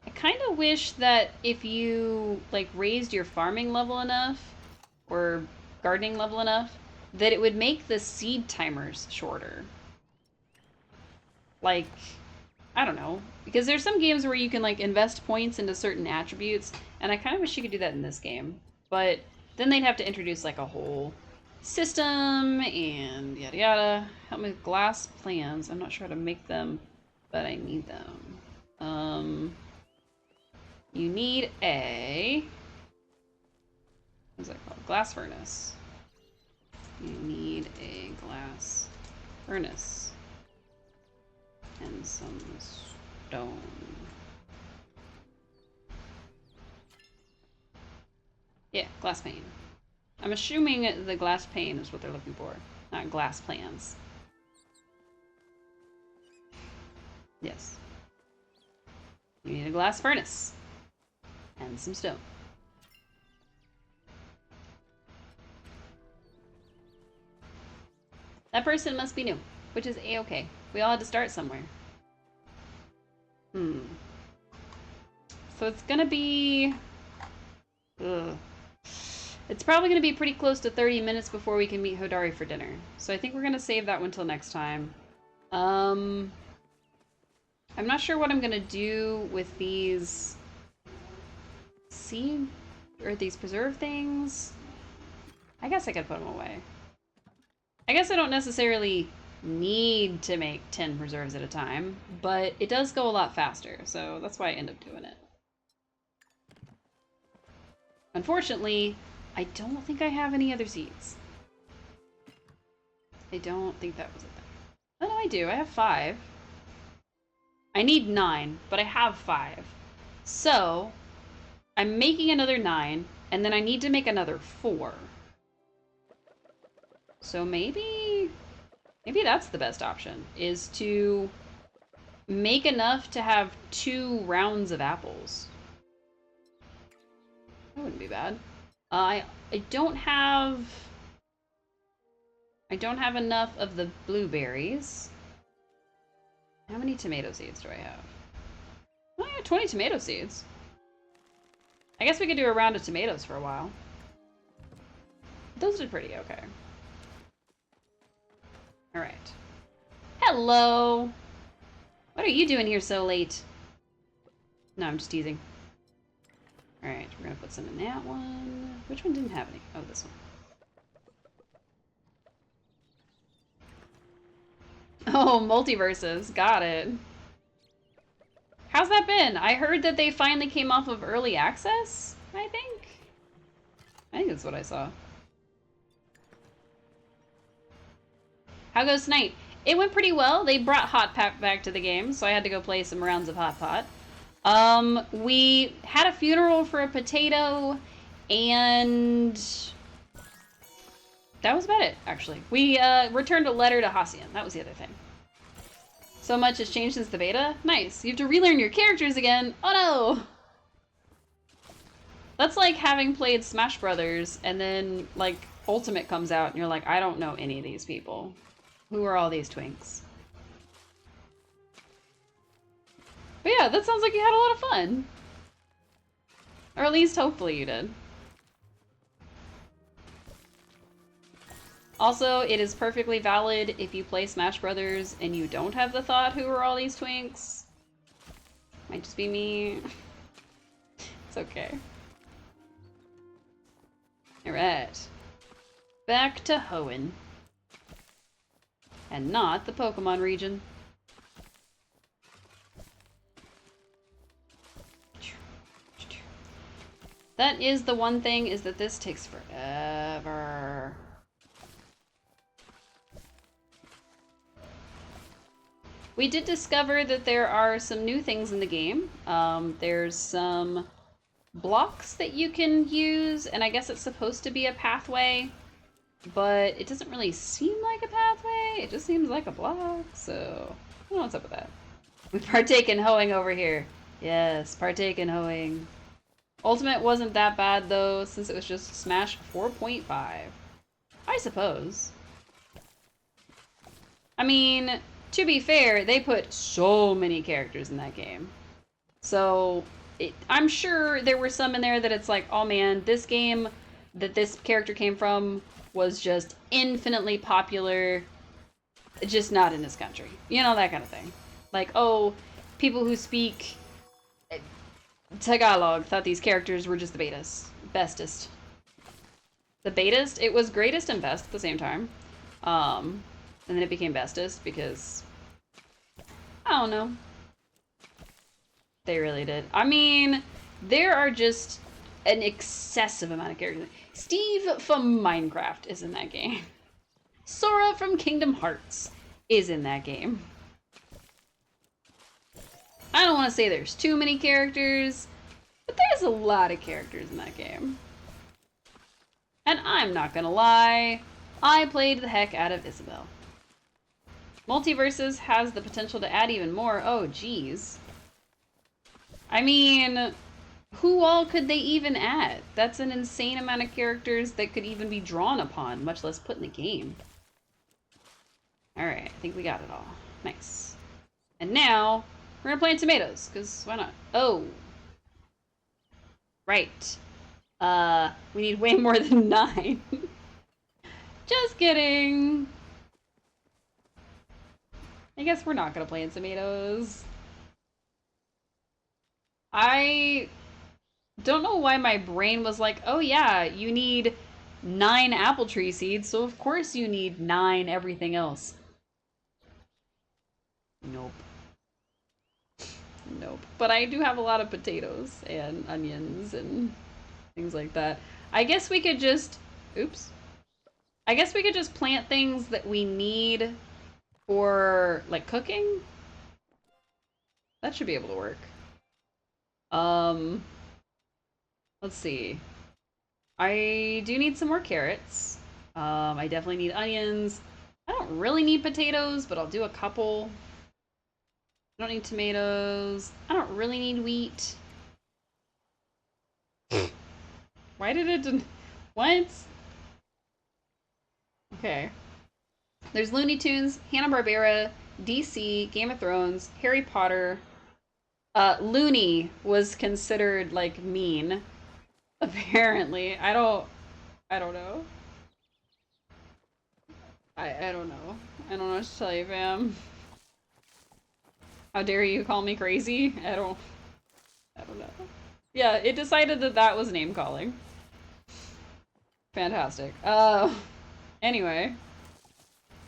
I kind of wish that if you, like, raised your farming level enough, or gardening level enough, that it would make the seed timers shorter. Like, I don't know. Because there's some games where you can, like, invest points into certain attributes, and I kind of wish you could do that in this game. But then they'd have to introduce, like, a whole system, and yada yada. Help me with glass plans. I'm not sure how to make them, but I need them. You need a... what's that called? Glass furnace. You need a glass furnace. And some stone. Yeah, glass pane. I'm assuming the glass pane is what they're looking for, not glass plans. Yes. You need a glass furnace. And some stone. That person must be new, which is a-okay. We all had to start somewhere. So it's gonna be... ugh. It's probably gonna be pretty close to 30 minutes before we can meet Hodari for dinner. So I think we're gonna save that one till next time. I'm not sure what I'm gonna do with these... seed? Or these preserve things? I guess I could put them away. I guess I don't necessarily need to make 10 preserves at a time, but it does go a lot faster, so that's why I end up doing it. Unfortunately, I don't think I have any other seeds. I don't think that was a thing. Oh no, I do. I have 5. I need 9, but I have 5. So, I'm making another 9, and then I need to make another 4. So maybe that's the best option, is to make enough to have 2 rounds of apples. That wouldn't be bad. I don't have enough of the blueberries. How many tomato seeds do I have? Oh, I have 20 tomato seeds. I guess we could do a round of tomatoes for a while. Those did pretty okay. Alright. Hello! What are you doing here so late? No, I'm just teasing. Alright, we're gonna put some in that one. Which one didn't have any? Oh, this one. Oh, multiverses. Got it. How's that been? I heard that they finally came off of early access, I think? I think that's what I saw. How goes tonight? It went pretty well. They brought Hotpot back to the game, so I had to go play some rounds of Hotpot. We had a funeral for a potato, and that was about it, actually. We returned a letter to Hacian. That was the other thing. So much has changed since the beta? Nice. You have to relearn your characters again. Oh no! That's like having played Smash Brothers, and then, like, Ultimate comes out, and you're like, I don't know any of these people. Who are all these twinks? But yeah, that sounds like you had a lot of fun. Or at least hopefully you did. Also, it is perfectly valid if you play Smash Brothers and you don't have the thought, who are all these twinks? Might just be me. It's okay. Alright. Back to Hoenn. And not the Pokemon region. That is the one thing, is that this takes forever. We did discover that there are some new things in the game. There's some blocks that you can use, and I guess it's supposed to be a pathway, but it doesn't really seem like a pathway. It just seems like a block, so I don't know what's up with that. We partake in hoeing over here. Yes, partake in hoeing. Ultimate wasn't that bad though, since it was just Smash 4.5. I suppose. I mean, to be fair, they put so many characters in that game. So, I'm sure there were some in there that it's like, oh man, this game that this character came from was just infinitely popular, just not in this country. You know, that kind of thing. Like, oh, people who speak Tagalog thought these characters were just the bestest. The betast? It was greatest and best at the same time. And then it became bestest because, I don't know. They really did. I mean, there are just an excessive amount of characters. Steve from Minecraft is in that game. Sora from Kingdom Hearts is in that game. I don't want to say there's too many characters, but there's a lot of characters in that game. And I'm not gonna lie, I played the heck out of Isabelle. Multiverses has the potential to add even more. Oh, geez. I mean, who all could they even add? That's an insane amount of characters that could even be drawn upon, much less put in the game. Alright, I think we got it all. Nice. And now, we're gonna plant tomatoes, because why not? Oh. Right. We need way more than 9. Just kidding. I guess we're not gonna plant tomatoes. I don't know why my brain was like, oh yeah, you need 9 apple tree seeds, so of course you need 9 everything else. Nope. Nope. But I do have a lot of potatoes and onions and things like that. I guess we could just... Oops. I guess we could just plant things that we need for, like, cooking? That should be able to work. Let's see. I do need some more carrots. I definitely need onions. I don't really need potatoes, but I'll do a couple. I don't need tomatoes. I don't really need wheat. Why did it... What? Okay. There's Looney Tunes, Hanna-Barbera, DC, Game of Thrones, Harry Potter. Looney was considered, like, mean. Apparently. I don't know. I don't know. I don't know what to tell you, fam. How dare you call me crazy? I don't know. Yeah, it decided that that was name calling. Fantastic. Anyway.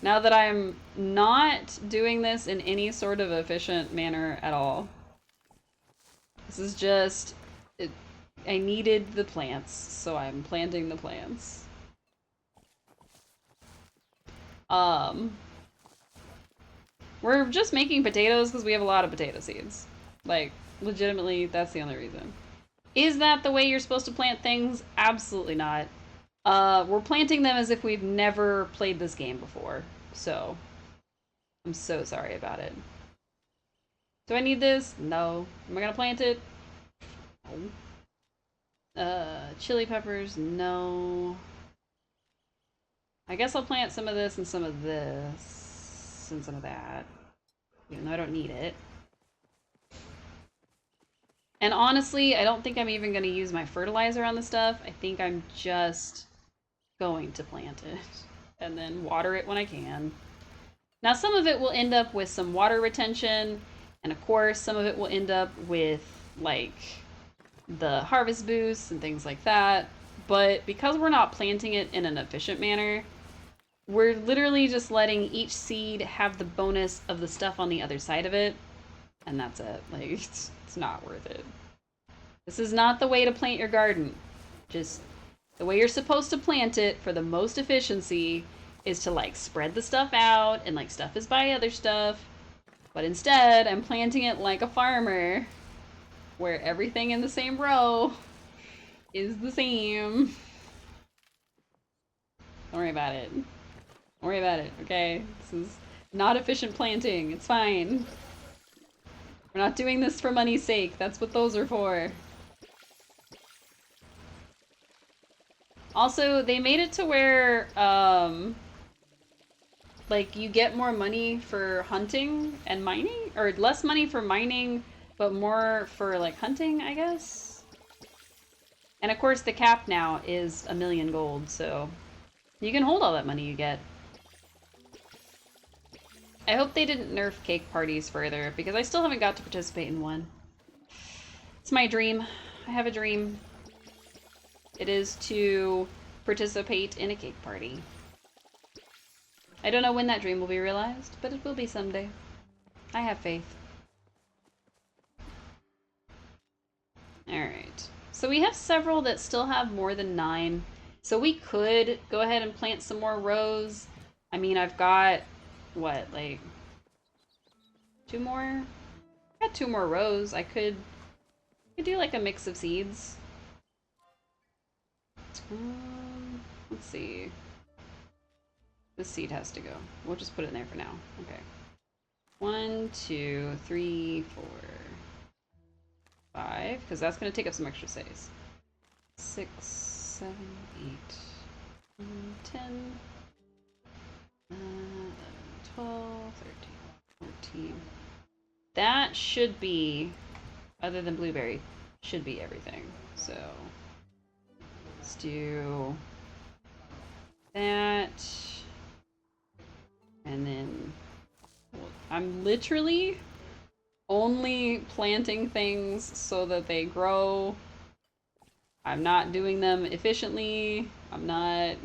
Now that I'm not doing this in any sort of efficient manner at all. This is just... I needed the plants, so I'm planting the plants. We're just making potatoes because we have a lot of potato seeds. Like, legitimately, that's the only reason. Is that the way you're supposed to plant things? Absolutely not. We're planting them as if we've never played this game before. So, I'm so sorry about it. Do I need this? No. Am I gonna plant it? No. Chili peppers? No. I guess I'll plant some of this and some of this and some of that. Even though I don't need it. And honestly, I don't think I'm even going to use my fertilizer on the stuff. I think I'm just going to plant it and then water it when I can. Now, some of it will end up with some water retention, and of course, some of it will end up with, like, the harvest boosts and things like that. But because we're not planting it in an efficient manner, we're literally just letting each seed have the bonus of the stuff on the other side of it, and that's it. Like, it's not worth it. This is not the way to plant your garden. Just the way you're supposed to plant it for the most efficiency is to, like, spread the stuff out and, like, stuff is by other stuff. But instead, I'm planting it like a farmer, where everything in the same row is the same. Don't worry about it. Don't worry about it, okay? This is not efficient planting. It's fine. We're not doing this for money's sake. That's what those are for. Also, they made it to where, like, you get more money for hunting and mining? Or less money for mining, but more for, like, hunting, I guess? And of course, the cap now is 1,000,000 gold, so you can hold all that money you get. I hope they didn't nerf cake parties further, because I still haven't got to participate in one. It's my dream. I have a dream. It is to participate in a cake party. I don't know when that dream will be realized, but it will be someday. I have faith. Alright. So we have several that still have more than 9. So we could go ahead and plant some more rows. I mean, I've got, what, like, 2 more? I got 2 more rows. I could do like a mix of seeds. Let's see. This seed has to go. We'll just put it in there for now. Okay. 1, 2, 3, 4, 5, because that's going to take up some extra space. 6, 7, 8, 9, 10, 11, 12, 13, 14. That should be, other than blueberry, should be everything. So let's do that. And then I'm literally only planting things so that they grow. I'm not doing them efficiently. I'm not...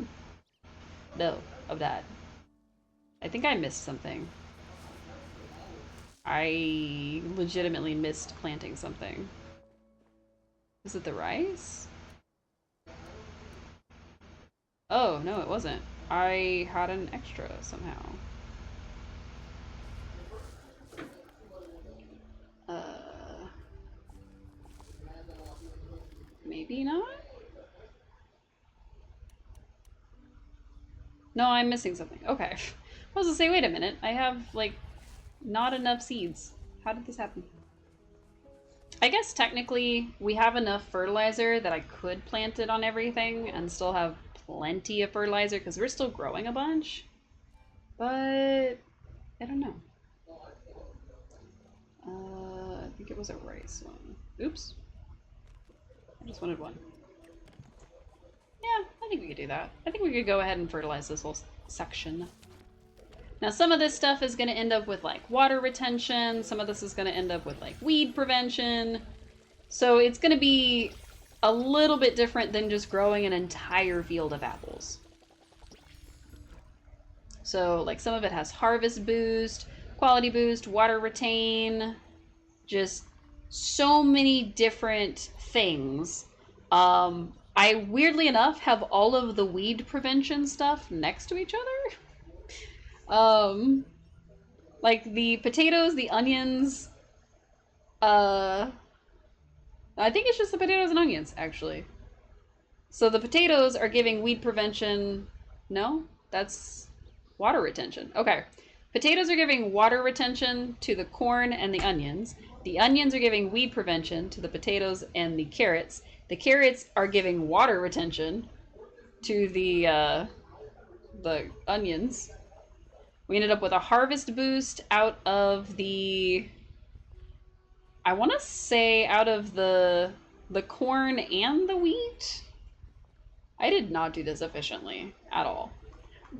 No, of that. I think I missed something. I legitimately missed planting something. Was it the rice? Oh, no, it wasn't. I had an extra somehow. Maybe not? No, I'm missing something. Okay. I was gonna say, wait a minute. I have, like, not enough seeds. How did this happen? I guess technically we have enough fertilizer that I could plant it on everything and still have plenty of fertilizer because we're still growing a bunch. But I don't know. I think it was a rice one. Oops. I just wanted one. Yeah, I think we could do that. I think we could go ahead and fertilize this whole section. Now, some of this stuff is going to end up with, like, water retention. Some of this is going to end up with, like, weed prevention. So it's going to be a little bit different than just growing an entire field of apples. So, like, some of it has harvest boost, quality boost, water retain, just so many different things. I, weirdly enough, have all of the weed prevention stuff next to each other. Like the potatoes, the onions, I think it's just the potatoes and onions, actually. So the potatoes are giving weed prevention. No, that's water retention. Okay. Potatoes are giving water retention to the corn and the onions. The onions are giving weed prevention to the potatoes and the carrots. The carrots are giving water retention to the onions. We ended up with a harvest boost out of the... I want to say out of the corn and the wheat. I did not do this efficiently at all.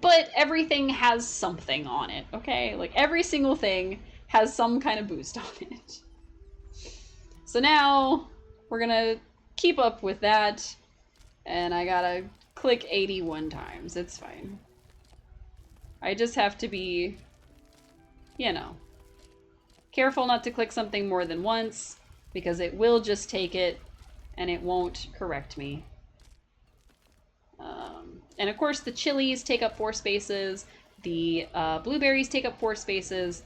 But everything has something on it, okay? Like, every single thing has some kind of boost on it. So now, we're gonna keep up with that. And I gotta click 81 times. It's fine. I just have to be, you know, careful not to click something more than once, because it will just take it, and it won't correct me. And of course the chilies take up 4 spaces, the blueberries take up 4 spaces,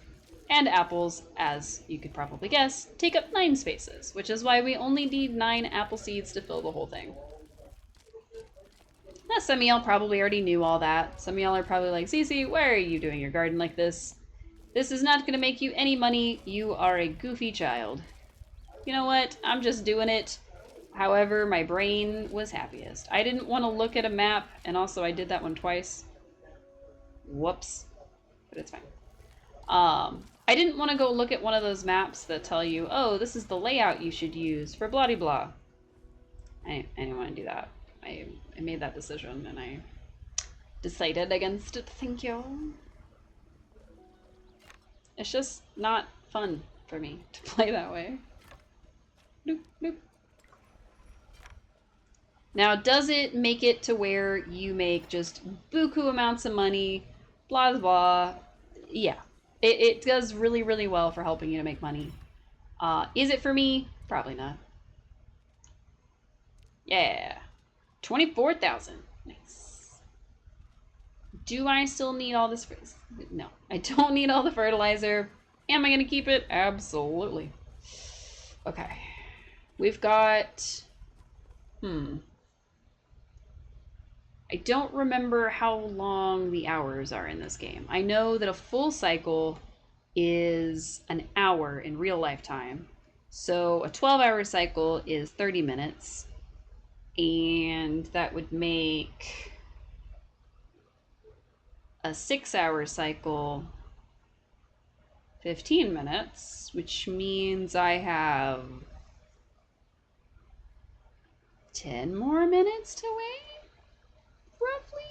and apples, as you could probably guess, take up 9 spaces, which is why we only need 9 apple seeds to fill the whole thing. Now, some of y'all probably already knew all that. Some of y'all are probably like, Cece, why are you doing your garden like this? This is not going to make you any money. You are a goofy child. You know what? I'm just doing it However, my brain was happiest. I didn't want to look at a map, and also I did that one twice. Whoops. But it's fine. I didn't want to go look at one of those maps that tell you, oh, this is the layout you should use for blah blah. I didn't want to do that. I made that decision, and I decided against it. Thank you. It's just not fun for me to play that way. Nope, nope. Now, does it make it to where you make just buku amounts of money, blah, blah? Yeah. It does really, really well for helping you to make money. Is it for me? Probably not. Yeah. 24,000. Nice. Do I still need all this? No, I don't need all the fertilizer. Am I going to keep it? Absolutely. Okay. We've got... I don't remember how long the hours are in this game. I know that a full cycle is an hour in real life time. So a 12-hour cycle is 30 minutes. And that would make a 6-hour cycle 15 minutes, which means I have 10 more minutes to wait. Roughly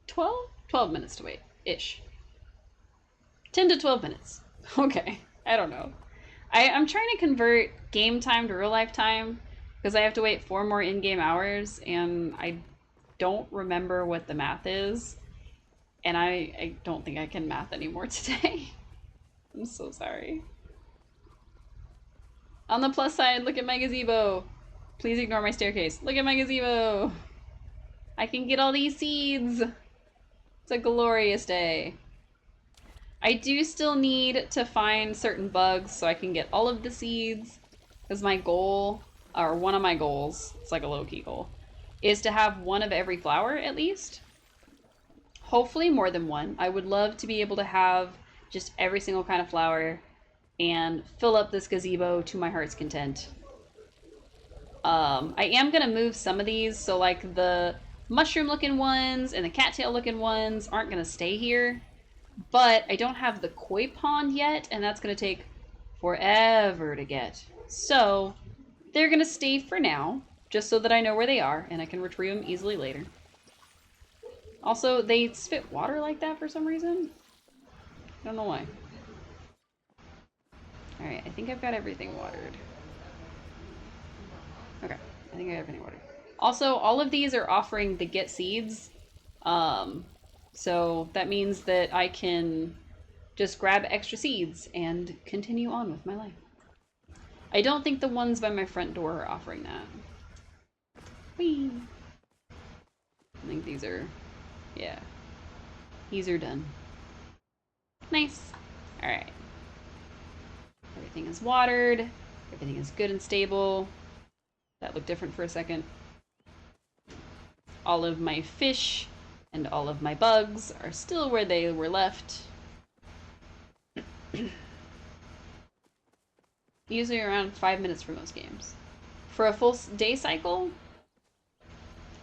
12 minutes to wait ish. 10 to 12 minutes. Okay, I don't know. I'm trying to convert game time to real life time because I have to wait 4 more in-game hours, and I don't remember what the math is, and I don't think I can math anymore today. I'm so sorry. On the plus side, look at my gazebo. Please ignore my staircase. Look at my gazebo. I can get all these seeds. It's a glorious day. I do still need to find certain bugs so I can get all of the seeds, because my goal, or one of my goals, it's like a low-key goal, is to have one of every flower at least. Hopefully more than one. I would love to be able to have just every single kind of flower and fill up this gazebo to my heart's content. I am going to move some of these, so like the mushroom-looking ones and the cattail-looking ones aren't going to stay here. But I don't have the koi pond yet, and that's going to take forever to get. So they're going to stay for now, just so that I know where they are, and I can retrieve them easily later. Also, they spit water like that for some reason. I don't know why. Alright, I think I've got everything watered. Okay, I think I have everything watered. Also, all of these are offering the get seeds. So that means that I can just grab extra seeds and continue on with my life. I don't think the ones by my front door are offering that. Whee! I think these are, yeah. These are done. Nice. Alright. Everything is watered. Everything is good and stable. That looked different for a second. All of my fish and all of my bugs are still where they were left. Usually around 5 minutes for most games. For a full day cycle,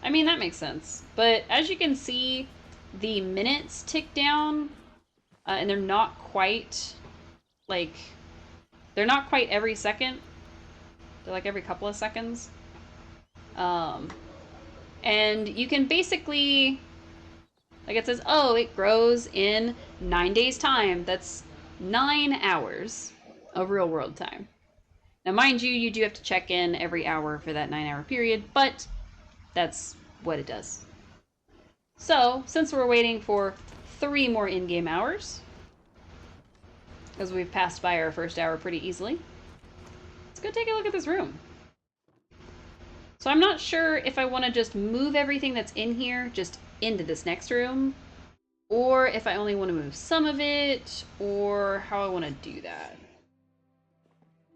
I mean, that makes sense. But as you can see, the minutes tick down, and they're not quite, like, they're not quite every second. They're like every couple of seconds. And you can basically, like it says, oh, it grows in 9 days' time. That's 9 hours of real world time. Now, mind you, you do have to check in every hour for that 9-hour period, but that's what it does. So, since we're waiting for 3 more in-game hours, because we've passed by our first hour pretty easily, let's go take a look at this room. So I'm not sure if I want to just move everything that's in here just into this next room, or if I only want to move some of it, or how I want to do that.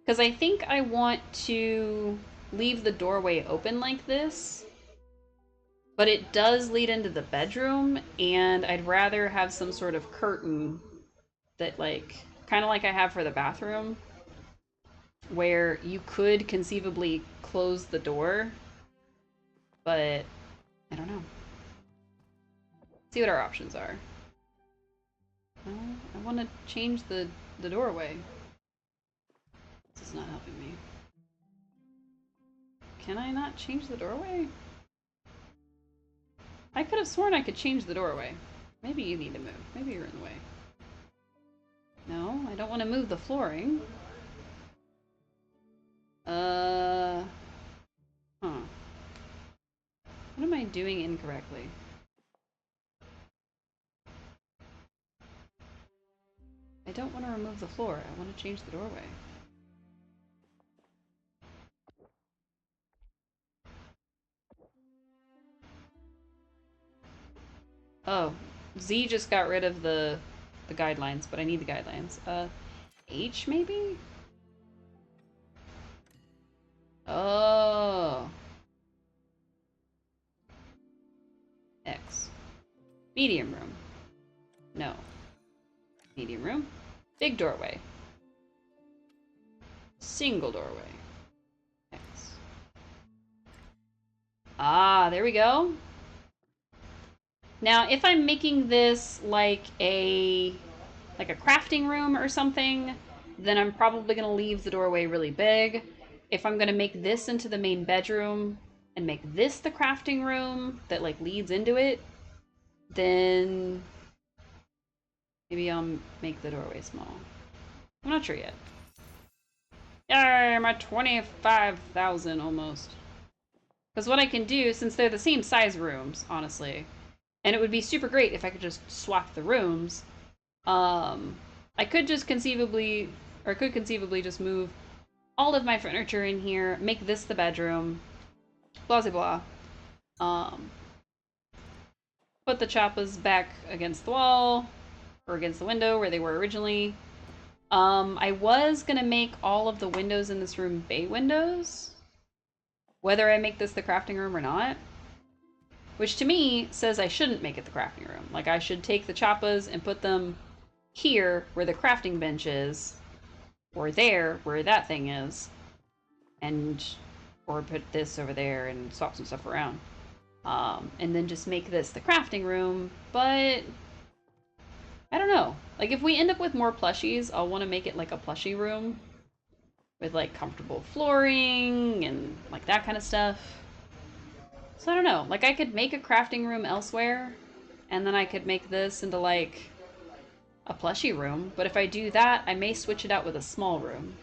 Because I think I want to leave the doorway open like this, but it does lead into the bedroom, and I'd rather have some sort of curtain that, like, kind of like I have for the bathroom, where you could conceivably close the door, but I don't know. See what our options are. I want to change the doorway. This is not helping me. Can I not change the doorway? I could have sworn I could change the doorway. Maybe you need to move. Maybe you're in the way. No, I don't want to move the flooring. Huh. What am I doing incorrectly? I don't want to remove the floor. I want to change the doorway. Oh, Z just got rid of the guidelines, but I need the guidelines. H maybe? Oh. X. Medium room. No. Medium room. Big doorway. Single doorway. X. Ah, there we go. Now, if I'm making this like a crafting room or something, then I'm probably going to leave the doorway really big. If I'm going to make this into the main bedroom and make this the crafting room that like leads into it, then maybe I'll make the doorway small. I'm not sure yet. Yay, I'm at 25,000 almost. Because what I can do, since they're the same size rooms, honestly, and it would be super great if I could just swap the rooms, I could just conceivably just move all of my furniture in here, make this the bedroom, blah blah blah. Put the chappas back against the wall, or against the window where they were originally. I was gonna make all of the windows in this room bay windows, whether I make this the crafting room or not. Which to me says I shouldn't make it the crafting room. Like I should take the chappas and put them here where the crafting bench is, or there where that thing is, and or put this over there and swap some stuff around. And then just make this the crafting room, but I don't know. Like if we end up with more plushies, I'll want to make it like a plushie room with like comfortable flooring and like that kind of stuff. So I don't know. Like I could make a crafting room elsewhere, and then I could make this into like a plushie room, but if I do that, I may switch it out with a small room.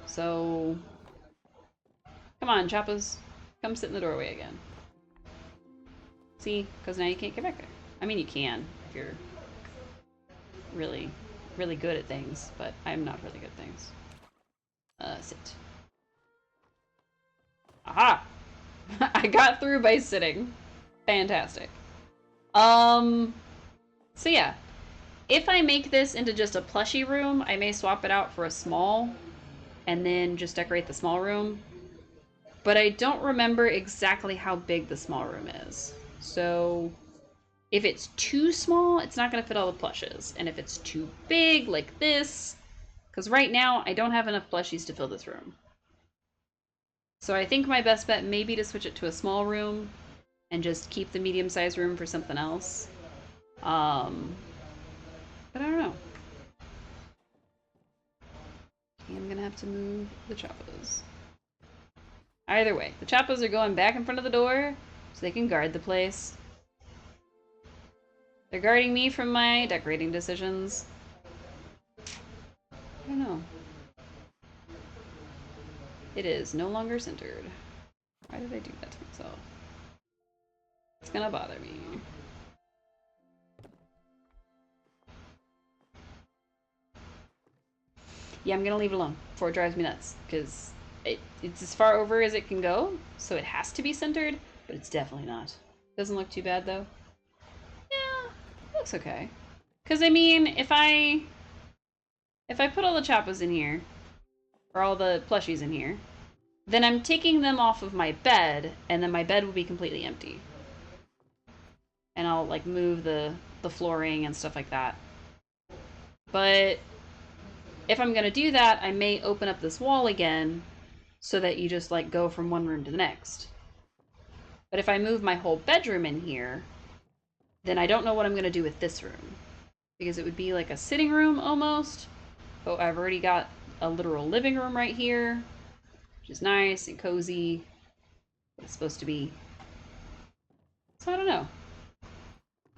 So, come on, Chappas. Come sit in the doorway again. See? Because now you can't get back there. I mean, you can if you're really, really good at things, but I'm not really good at things. Sit. Aha! I got through by sitting. Fantastic. So yeah, if I make this into just a plushie room, I may swap it out for a small, and then just decorate the small room. But I don't remember exactly how big the small room is. So if it's too small, it's not going to fit all the plushes. And if it's too big, like this, because right now I don't have enough plushies to fill this room. So I think my best bet may be to switch it to a small room and just keep the medium-sized room for something else. But I don't know. I'm gonna have to move the chappas. Either way, the chappas are going back in front of the door so they can guard the place. They're guarding me from my decorating decisions. I don't know. It is no longer centered. Why did I do that to myself? It's gonna bother me. Yeah, I'm gonna leave it alone before it drives me nuts, because it's as far over as it can go, so it has to be centered, but it's definitely not. Doesn't look too bad, though. Yeah, looks okay. Because, I mean, if I put all the chappas in here, or all the plushies in here, then I'm taking them off of my bed, and then my bed will be completely empty. And I'll, like, move the flooring and stuff like that. But if I'm gonna do that, I may open up this wall again so that you just like go from one room to the next. But if I move my whole bedroom in here, then I don't know what I'm gonna do with this room. Because it would be like a sitting room almost. But I've already got a literal living room right here, which is nice and cozy. It's supposed to be. So I don't know.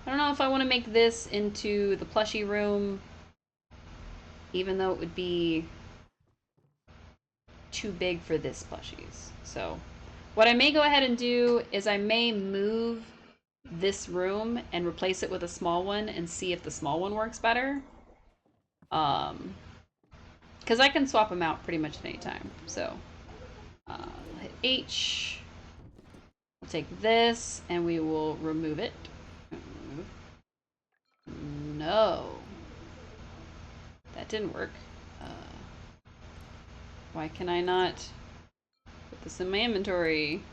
I don't know if I want to make this into the plushie room, even though it would be too big for this plushies. So what I may go ahead and do is I may move this room and replace it with a small one and see if the small one works better. Because I can swap them out pretty much at any time. So I'll hit H. We'll take this and we will remove it. No. That didn't work. Why can I not put this in my inventory?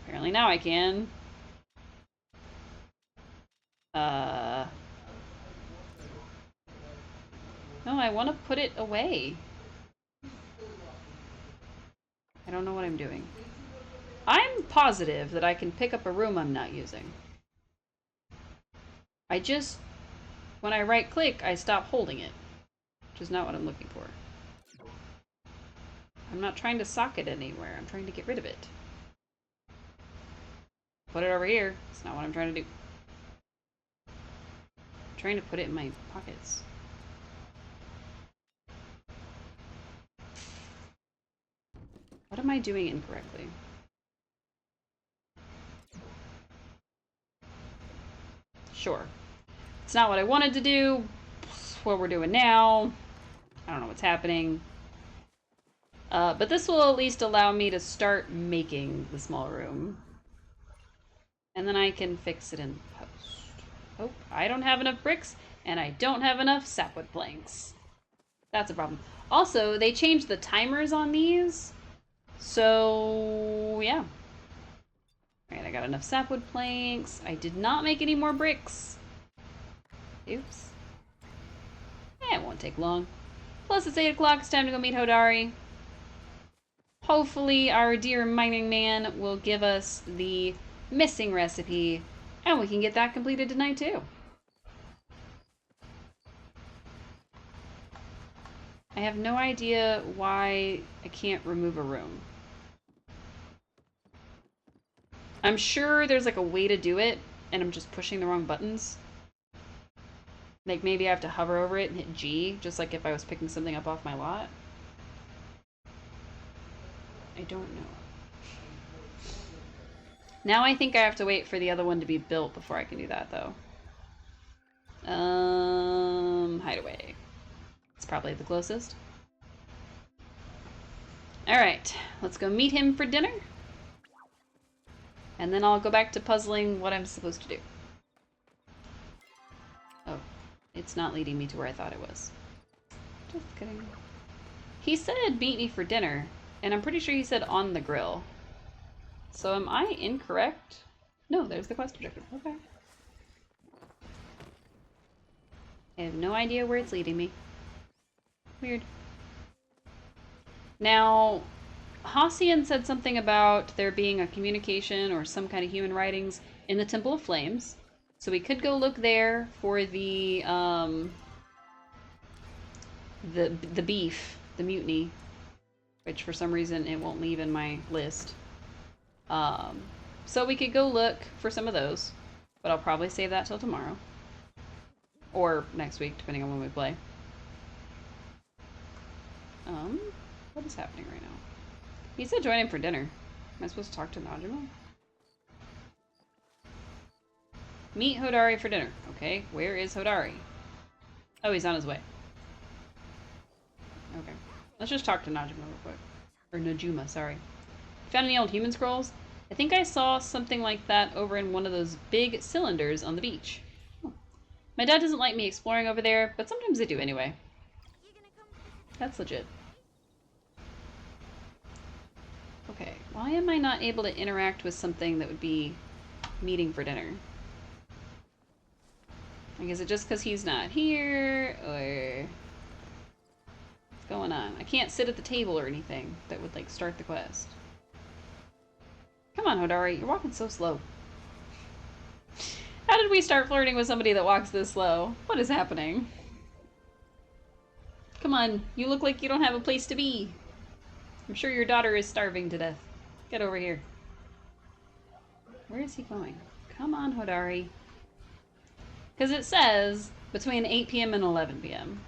Apparently now I can. No, I want to put it away. I don't know what I'm doing. I'm positive that I can pick up a room I'm not using. I just, when I right click, I stop holding it, which is not what I'm looking for. I'm not trying to sock it anywhere. I'm trying to get rid of it. Put it over here. It's not what I'm trying to do. I'm trying to put it in my pockets. What am I doing incorrectly? Sure. It's not what I wanted to do. It's what we're doing now. I don't know what's happening. But this will at least allow me to start making the small room. And then I can fix it in post. Oh, I don't have enough bricks, and I don't have enough sapwood planks. That's a problem. Also, they changed the timers on these. So, yeah. Alright, I got enough sapwood planks. I did not make any more bricks. Oops. It won't take long. Plus, it's 8 o'clock. It's time to go meet Hodari. Hopefully, our dear mining man will give us the missing recipe, and we can get that completed tonight, too. I have no idea why I can't remove a room. I'm sure there's like a way to do it, and I'm just pushing the wrong buttons. Like maybe I have to hover over it and hit G, just like if I was picking something up off my lot. I don't know. Now I think I have to wait for the other one to be built before I can do that, though. Hideaway. It's probably the closest. Alright, let's go meet him for dinner. And then I'll go back to puzzling what I'm supposed to do. Oh, it's not leading me to where I thought it was. Just kidding. He said meet me for dinner, and I'm pretty sure he said on the grill. So am I incorrect? No, there's the quest objective. Okay. I have no idea where it's leading me. Weird. Now, Hassian said something about there being a communication or some kind of human writings in the Temple of Flames. So we could go look there for the beef, the mutiny, which for some reason it won't leave in my list. So we could go look for some of those, but I'll probably save that till tomorrow. Or next week, depending on when we play. What is happening right now? He said join him for dinner. Am I supposed to talk to Najima? Meet Hodari for dinner. Okay, where is Hodari? Oh, he's on his way. Okay. Let's just talk to Najima real quick. Or Najuma, sorry. Found any old human scrolls? I think I saw something like that over in one of those big cylinders on the beach. Oh. My dad doesn't like me exploring over there, but sometimes I do anyway. That's legit. Okay, why am I not able to interact with something that would be meeting for dinner? Like, is it just because he's not here, or... I can't sit at the table or anything that would, like, start the quest. Come on, Hodari. You're walking so slow. How did we start flirting with somebody that walks this slow? What is happening? Come on. You look like you don't have a place to be. I'm sure your daughter is starving to death. Get over here. Where is he going? Come on, Hodari. Because it says between 8 p.m. and 11 p.m.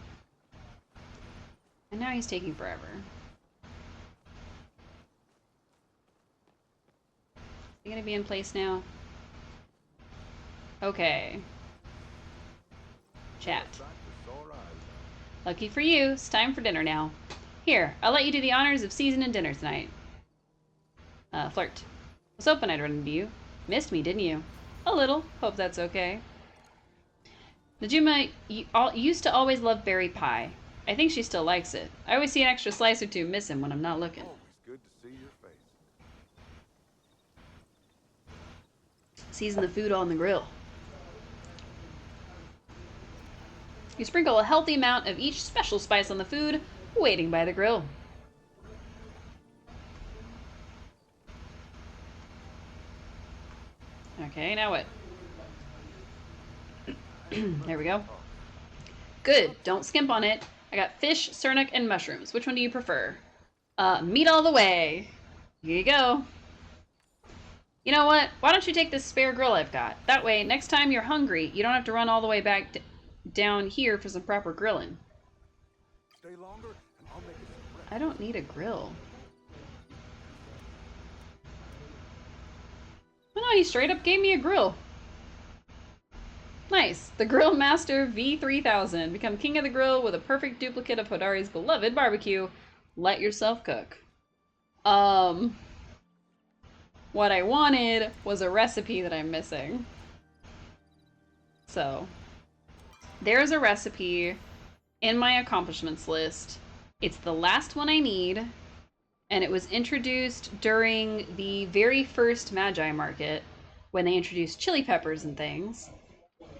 And now he's taking forever. Is he gonna be in place now? Okay. Chat. Lucky for you, it's time for dinner now. Here, I'll let you do the honors of seasoning dinner tonight. Flirt. Was hoping I'd run into you. Missed me, didn't you? A little. Hope that's okay. Najuma used to always love berry pie. I think she still likes it. I always see an extra slice or two missing when I'm not looking. Always good to see your face. Season the food on the grill. You sprinkle a healthy amount of each special spice on the food, waiting by the grill. Okay, now what? There we go. Good, don't skimp on it. I got fish, surnuk, and mushrooms. Which one do you prefer? Meat all the way. Here you go. You know what? Why don't you take this spare grill I've got? That way, next time you're hungry, you don't have to run all the way back down here for some proper grilling. Stay longer and I'll make it. I don't need a grill. Oh no, he straight up gave me a grill. Nice. The Grill Master V3000. Become king of the grill with a perfect duplicate of Hodari's beloved barbecue. Let yourself cook. What I wanted was a recipe that I'm missing. So, there's a recipe in my accomplishments list. It's the last one I need, and it was introduced during the very first Magi Market when they introduced chili peppers and things.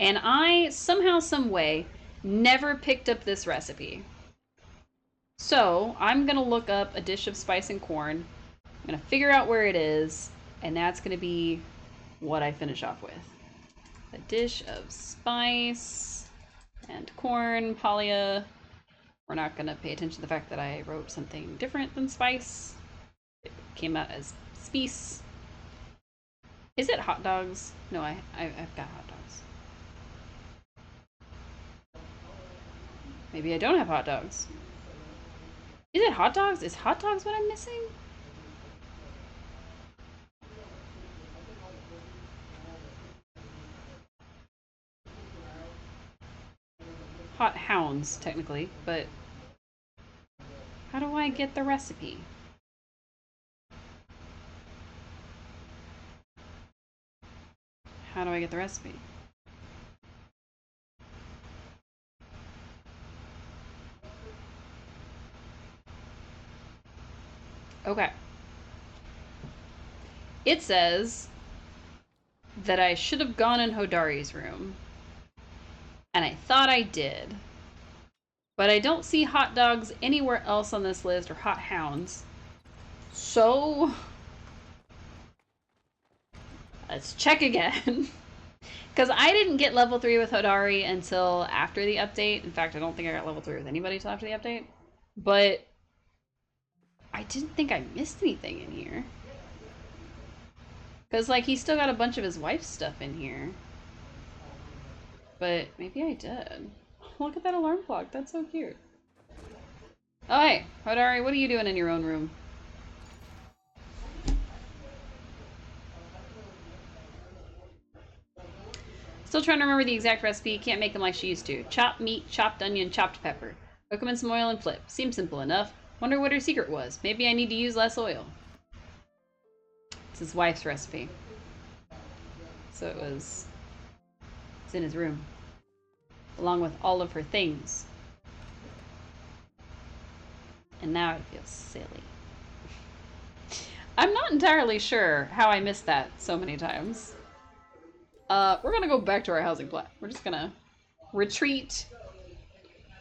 And I, somehow, some way, never picked up this recipe. So, I'm gonna look up a dish of spice and corn. I'm gonna figure out where it is, and that's gonna be what I finish off with. A dish of spice and corn, Palia. We're not gonna pay attention to the fact that I wrote something different than spice. It came out as spice. Is it hot dogs? No, I've got hot dogs. Maybe I don't have hot dogs. Is it hot dogs? Is hot dogs what I'm missing? Hot hounds, technically, but how do I get the recipe? How do I get the recipe? Okay. It says that I should have gone in Hodari's room. And I thought I did. But I don't see hot dogs anywhere else on this list, or hot hounds. So, let's check again. Because I didn't get level 3 with Hodari until after the update. In fact, I don't think I got level 3 with anybody until after the update. But I didn't think I missed anything in here. Because, like, he's still got a bunch of his wife's stuff in here. But maybe I did. Look at that alarm clock. That's so cute. Oh, hey. Hodari, what are you doing in your own room? Still trying to remember the exact recipe. Can't make them like she used to. Chopped meat, chopped onion, chopped pepper. Cook them in some oil and flip. Seems simple enough. Wonder what her secret was. Maybe I need to use less oil. It's his wife's recipe. So it's in his room. Along with all of her things. And now it feels silly. I'm not entirely sure how I missed that so many times. We're gonna go back to our housing plot. We're just gonna retreat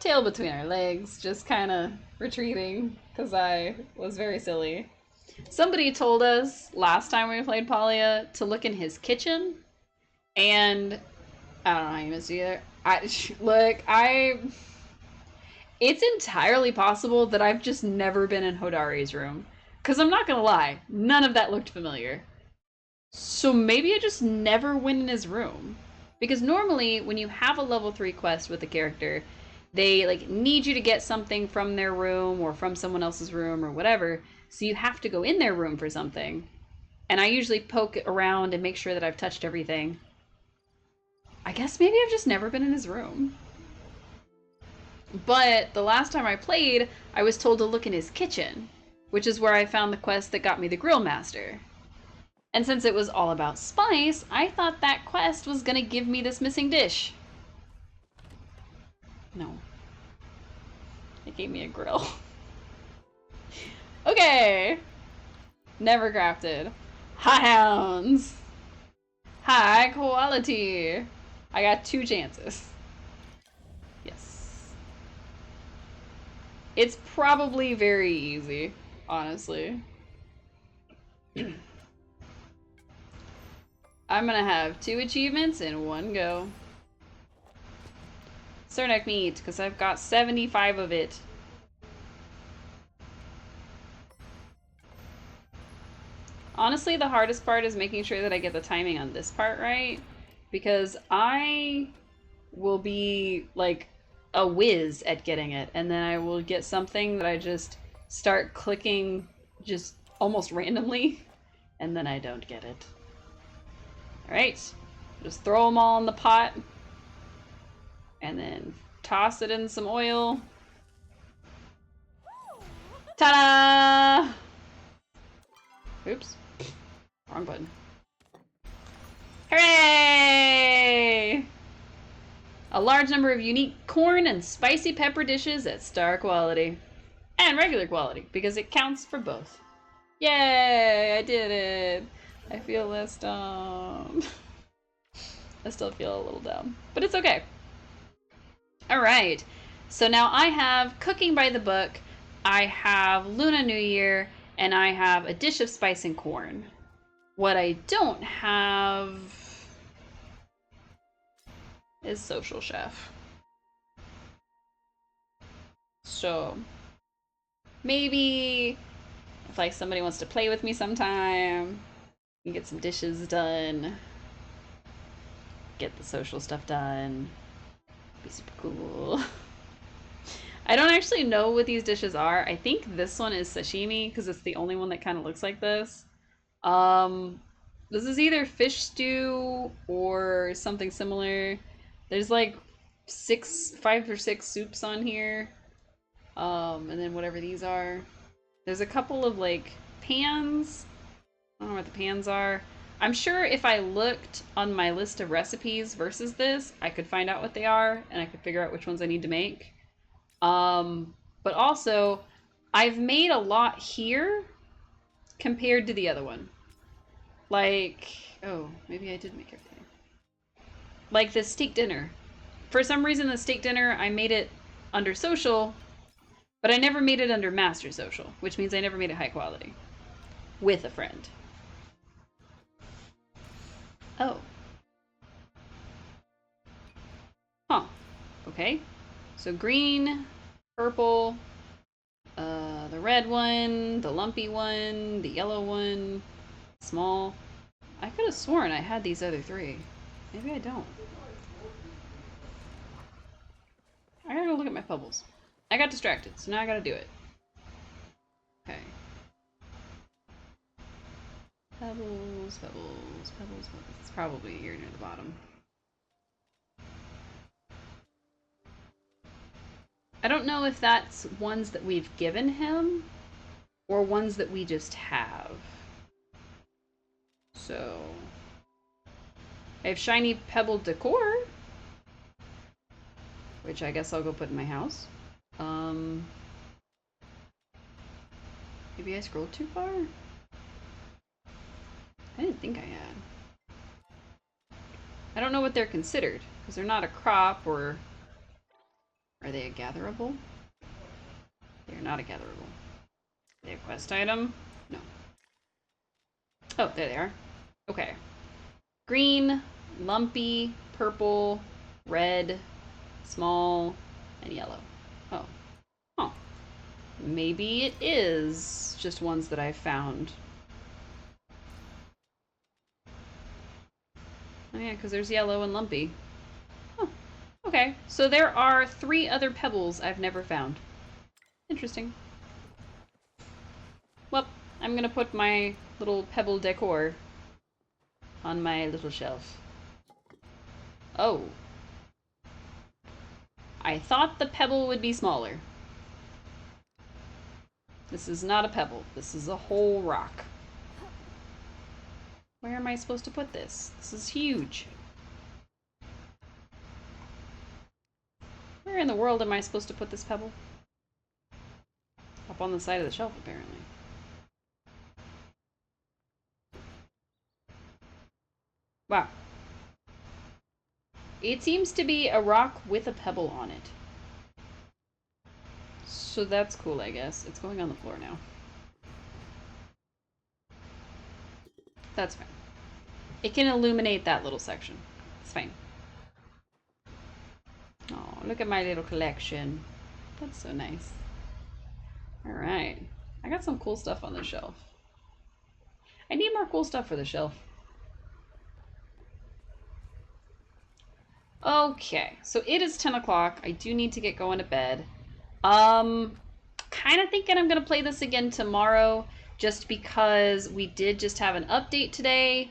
tail between our legs, just kind of retreating because I was very silly. Somebody told us last time we played Palia to look in his kitchen, and I don't know how you missed it either. It's entirely possible that I've just never been in Hodari's room. Because I'm not gonna lie, none of that looked familiar. So maybe I just never went in his room. Because normally, when you have a level 3 quest with a character, they like need you to get something from their room or from someone else's room or whatever, so you have to go in their room for something. And I usually poke around and make sure that I've touched everything. I guess maybe I've just never been in his room. But the last time I played, I was told to look in his kitchen, which is where I found the quest that got me the Grill Master. And since it was all about spice, I thought that quest was gonna give me this missing dish. No. It gave me a grill. Okay. Never crafted. Hounds. High quality. I got 2 chances. Yes. It's probably very easy, honestly. I'm gonna have 2 achievements in one go. Cernak meat, because I've got 75 of it. Honestly, the hardest part is making sure that I get the timing on this part right, because I will be like a whiz at getting it, and then I will get something that I just start clicking just almost randomly, and then I don't get it. Alright, just throw them all in the pot, and then toss it in some oil. Ta-da! Oops. Wrong button. Hooray! A large number of unique corn and spicy pepper dishes at star quality. And regular quality, because it counts for both. Yay! I did it! I feel less dumb. I still feel a little dumb, but it's okay. Alright, so now I have Cooking by the Book, I have Luna New Year, and I have a dish of spice and corn. What I don't have is Social Chef. So maybe if like somebody wants to play with me sometime, and get some dishes done, get the social stuff done, be super cool. I don't actually know what these dishes are. I think this one is sashimi because it's the only one that kind of looks like this. This is either fish stew or something similar. There's like 5 or 6 soups on here. And then whatever these are. There's a couple of like pans. I don't know what the pans are. I'm sure if I looked on my list of recipes versus this, I could find out what they are and I could figure out which ones I need to make. But also, I've made a lot here compared to the other one. Like, oh, maybe I did make everything. Like the steak dinner. For some reason, the steak dinner, I made it under social, but I never made it under master social, which means I never made it high quality. With a friend. Oh. Huh. Okay. So green, purple, the red one, the lumpy one, the yellow one, small. I could have sworn I had these other 3. Maybe I don't. I gotta go look at my bubbles. I got distracted, so now I gotta do it. Okay. Pebbles, pebbles, pebbles, pebbles. It's probably here near the bottom. I don't know if that's ones that we've given him or ones that we just have. So I have shiny pebble decor, which I guess I'll go put in my house. Maybe I scrolled too far? I didn't think I had. I don't know what they're considered, because they're not a crop or Are they a gatherable? They're not a gatherable. Are they a quest item? No. Oh, there they are. Okay. Green, lumpy, purple, red, small, and yellow. Oh. Oh. Maybe it is just ones that I've found. Oh yeah, because there's yellow and lumpy. Oh. Okay, so there are 3 other pebbles I've never found. Interesting. Well, I'm gonna put my little pebble decor on my little shelf. Oh. I thought the pebble would be smaller. This is not a pebble. This is a whole rock. Where am I supposed to put this? This is huge. Where in the world am I supposed to put this pebble? Up on the side of the shelf, apparently. Wow. It seems to be a rock with a pebble on it. So that's cool, I guess. It's going on the floor now. That's fine. It can illuminate that little section. It's fine. Oh, look at my little collection. That's so nice. Alright. I got some cool stuff on the shelf. I need more cool stuff for the shelf. Okay, so it is 10 o'clock. I do need to get going to bed. Kind of thinking I'm going to play this again tomorrow, just because we did just have an update today.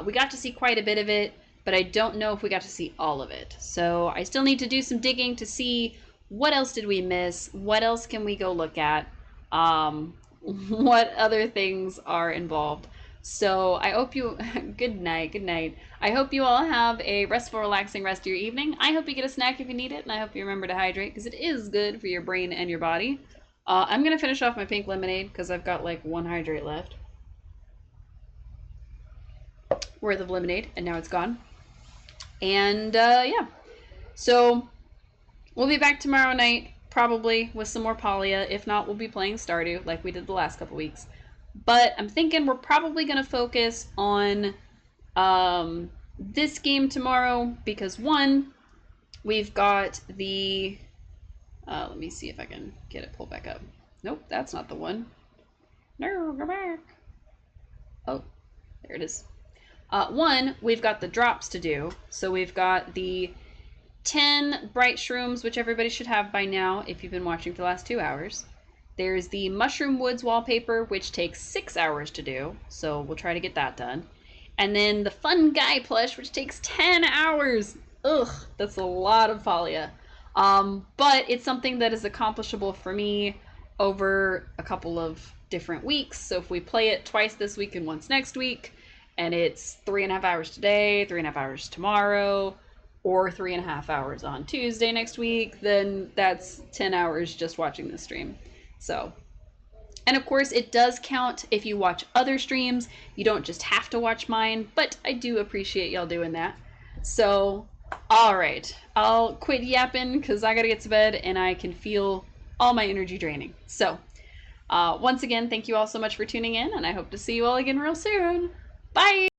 We got to see quite a bit of it, but I don't know if we got to see all of it. So I still need to do some digging to see what else did we miss, what else can we go look at, what other things are involved. So I hope you, good night. I hope you all have a restful, relaxing rest of your evening. I hope you get a snack if you need it, and I hope you remember to hydrate, because it is good for your brain and your body. I'm going to finish off my pink lemonade, because I've got like 1 hydrate left. Worth of lemonade, and now it's gone. And yeah, so we'll be back tomorrow night, probably with some more Palia. If not, we'll be playing Stardew, like we did the last couple weeks. But I'm thinking we're probably going to focus on this game tomorrow because, one, we've got the... let me see if I can get it pulled back up. Nope, that's not the one. No, go back. Oh, there it is. One, we've got the drops to do. So we've got the 10 bright shrooms, which everybody should have by now if you've been watching for the last 2 hours. There's the Mushroom Woods wallpaper, which takes 6 hours to do, so we'll try to get that done. And then the Fun Guy plush, which takes 10 hours. Ugh, that's a lot of Palia. But it's something that is accomplishable for me over a couple of different weeks. So if we play it twice this week and once next week, and it's 3.5 hours today, 3.5 hours tomorrow, or 3.5 hours on Tuesday next week, then that's 10 hours just watching the stream. So, and of course it does count if you watch other streams. You don't just have to watch mine, but I do appreciate y'all doing that. So, all right, I'll quit yapping because I gotta get to bed and I can feel all my energy draining. So, once again, thank you all so much for tuning in, and I hope to see you all again real soon. Bye!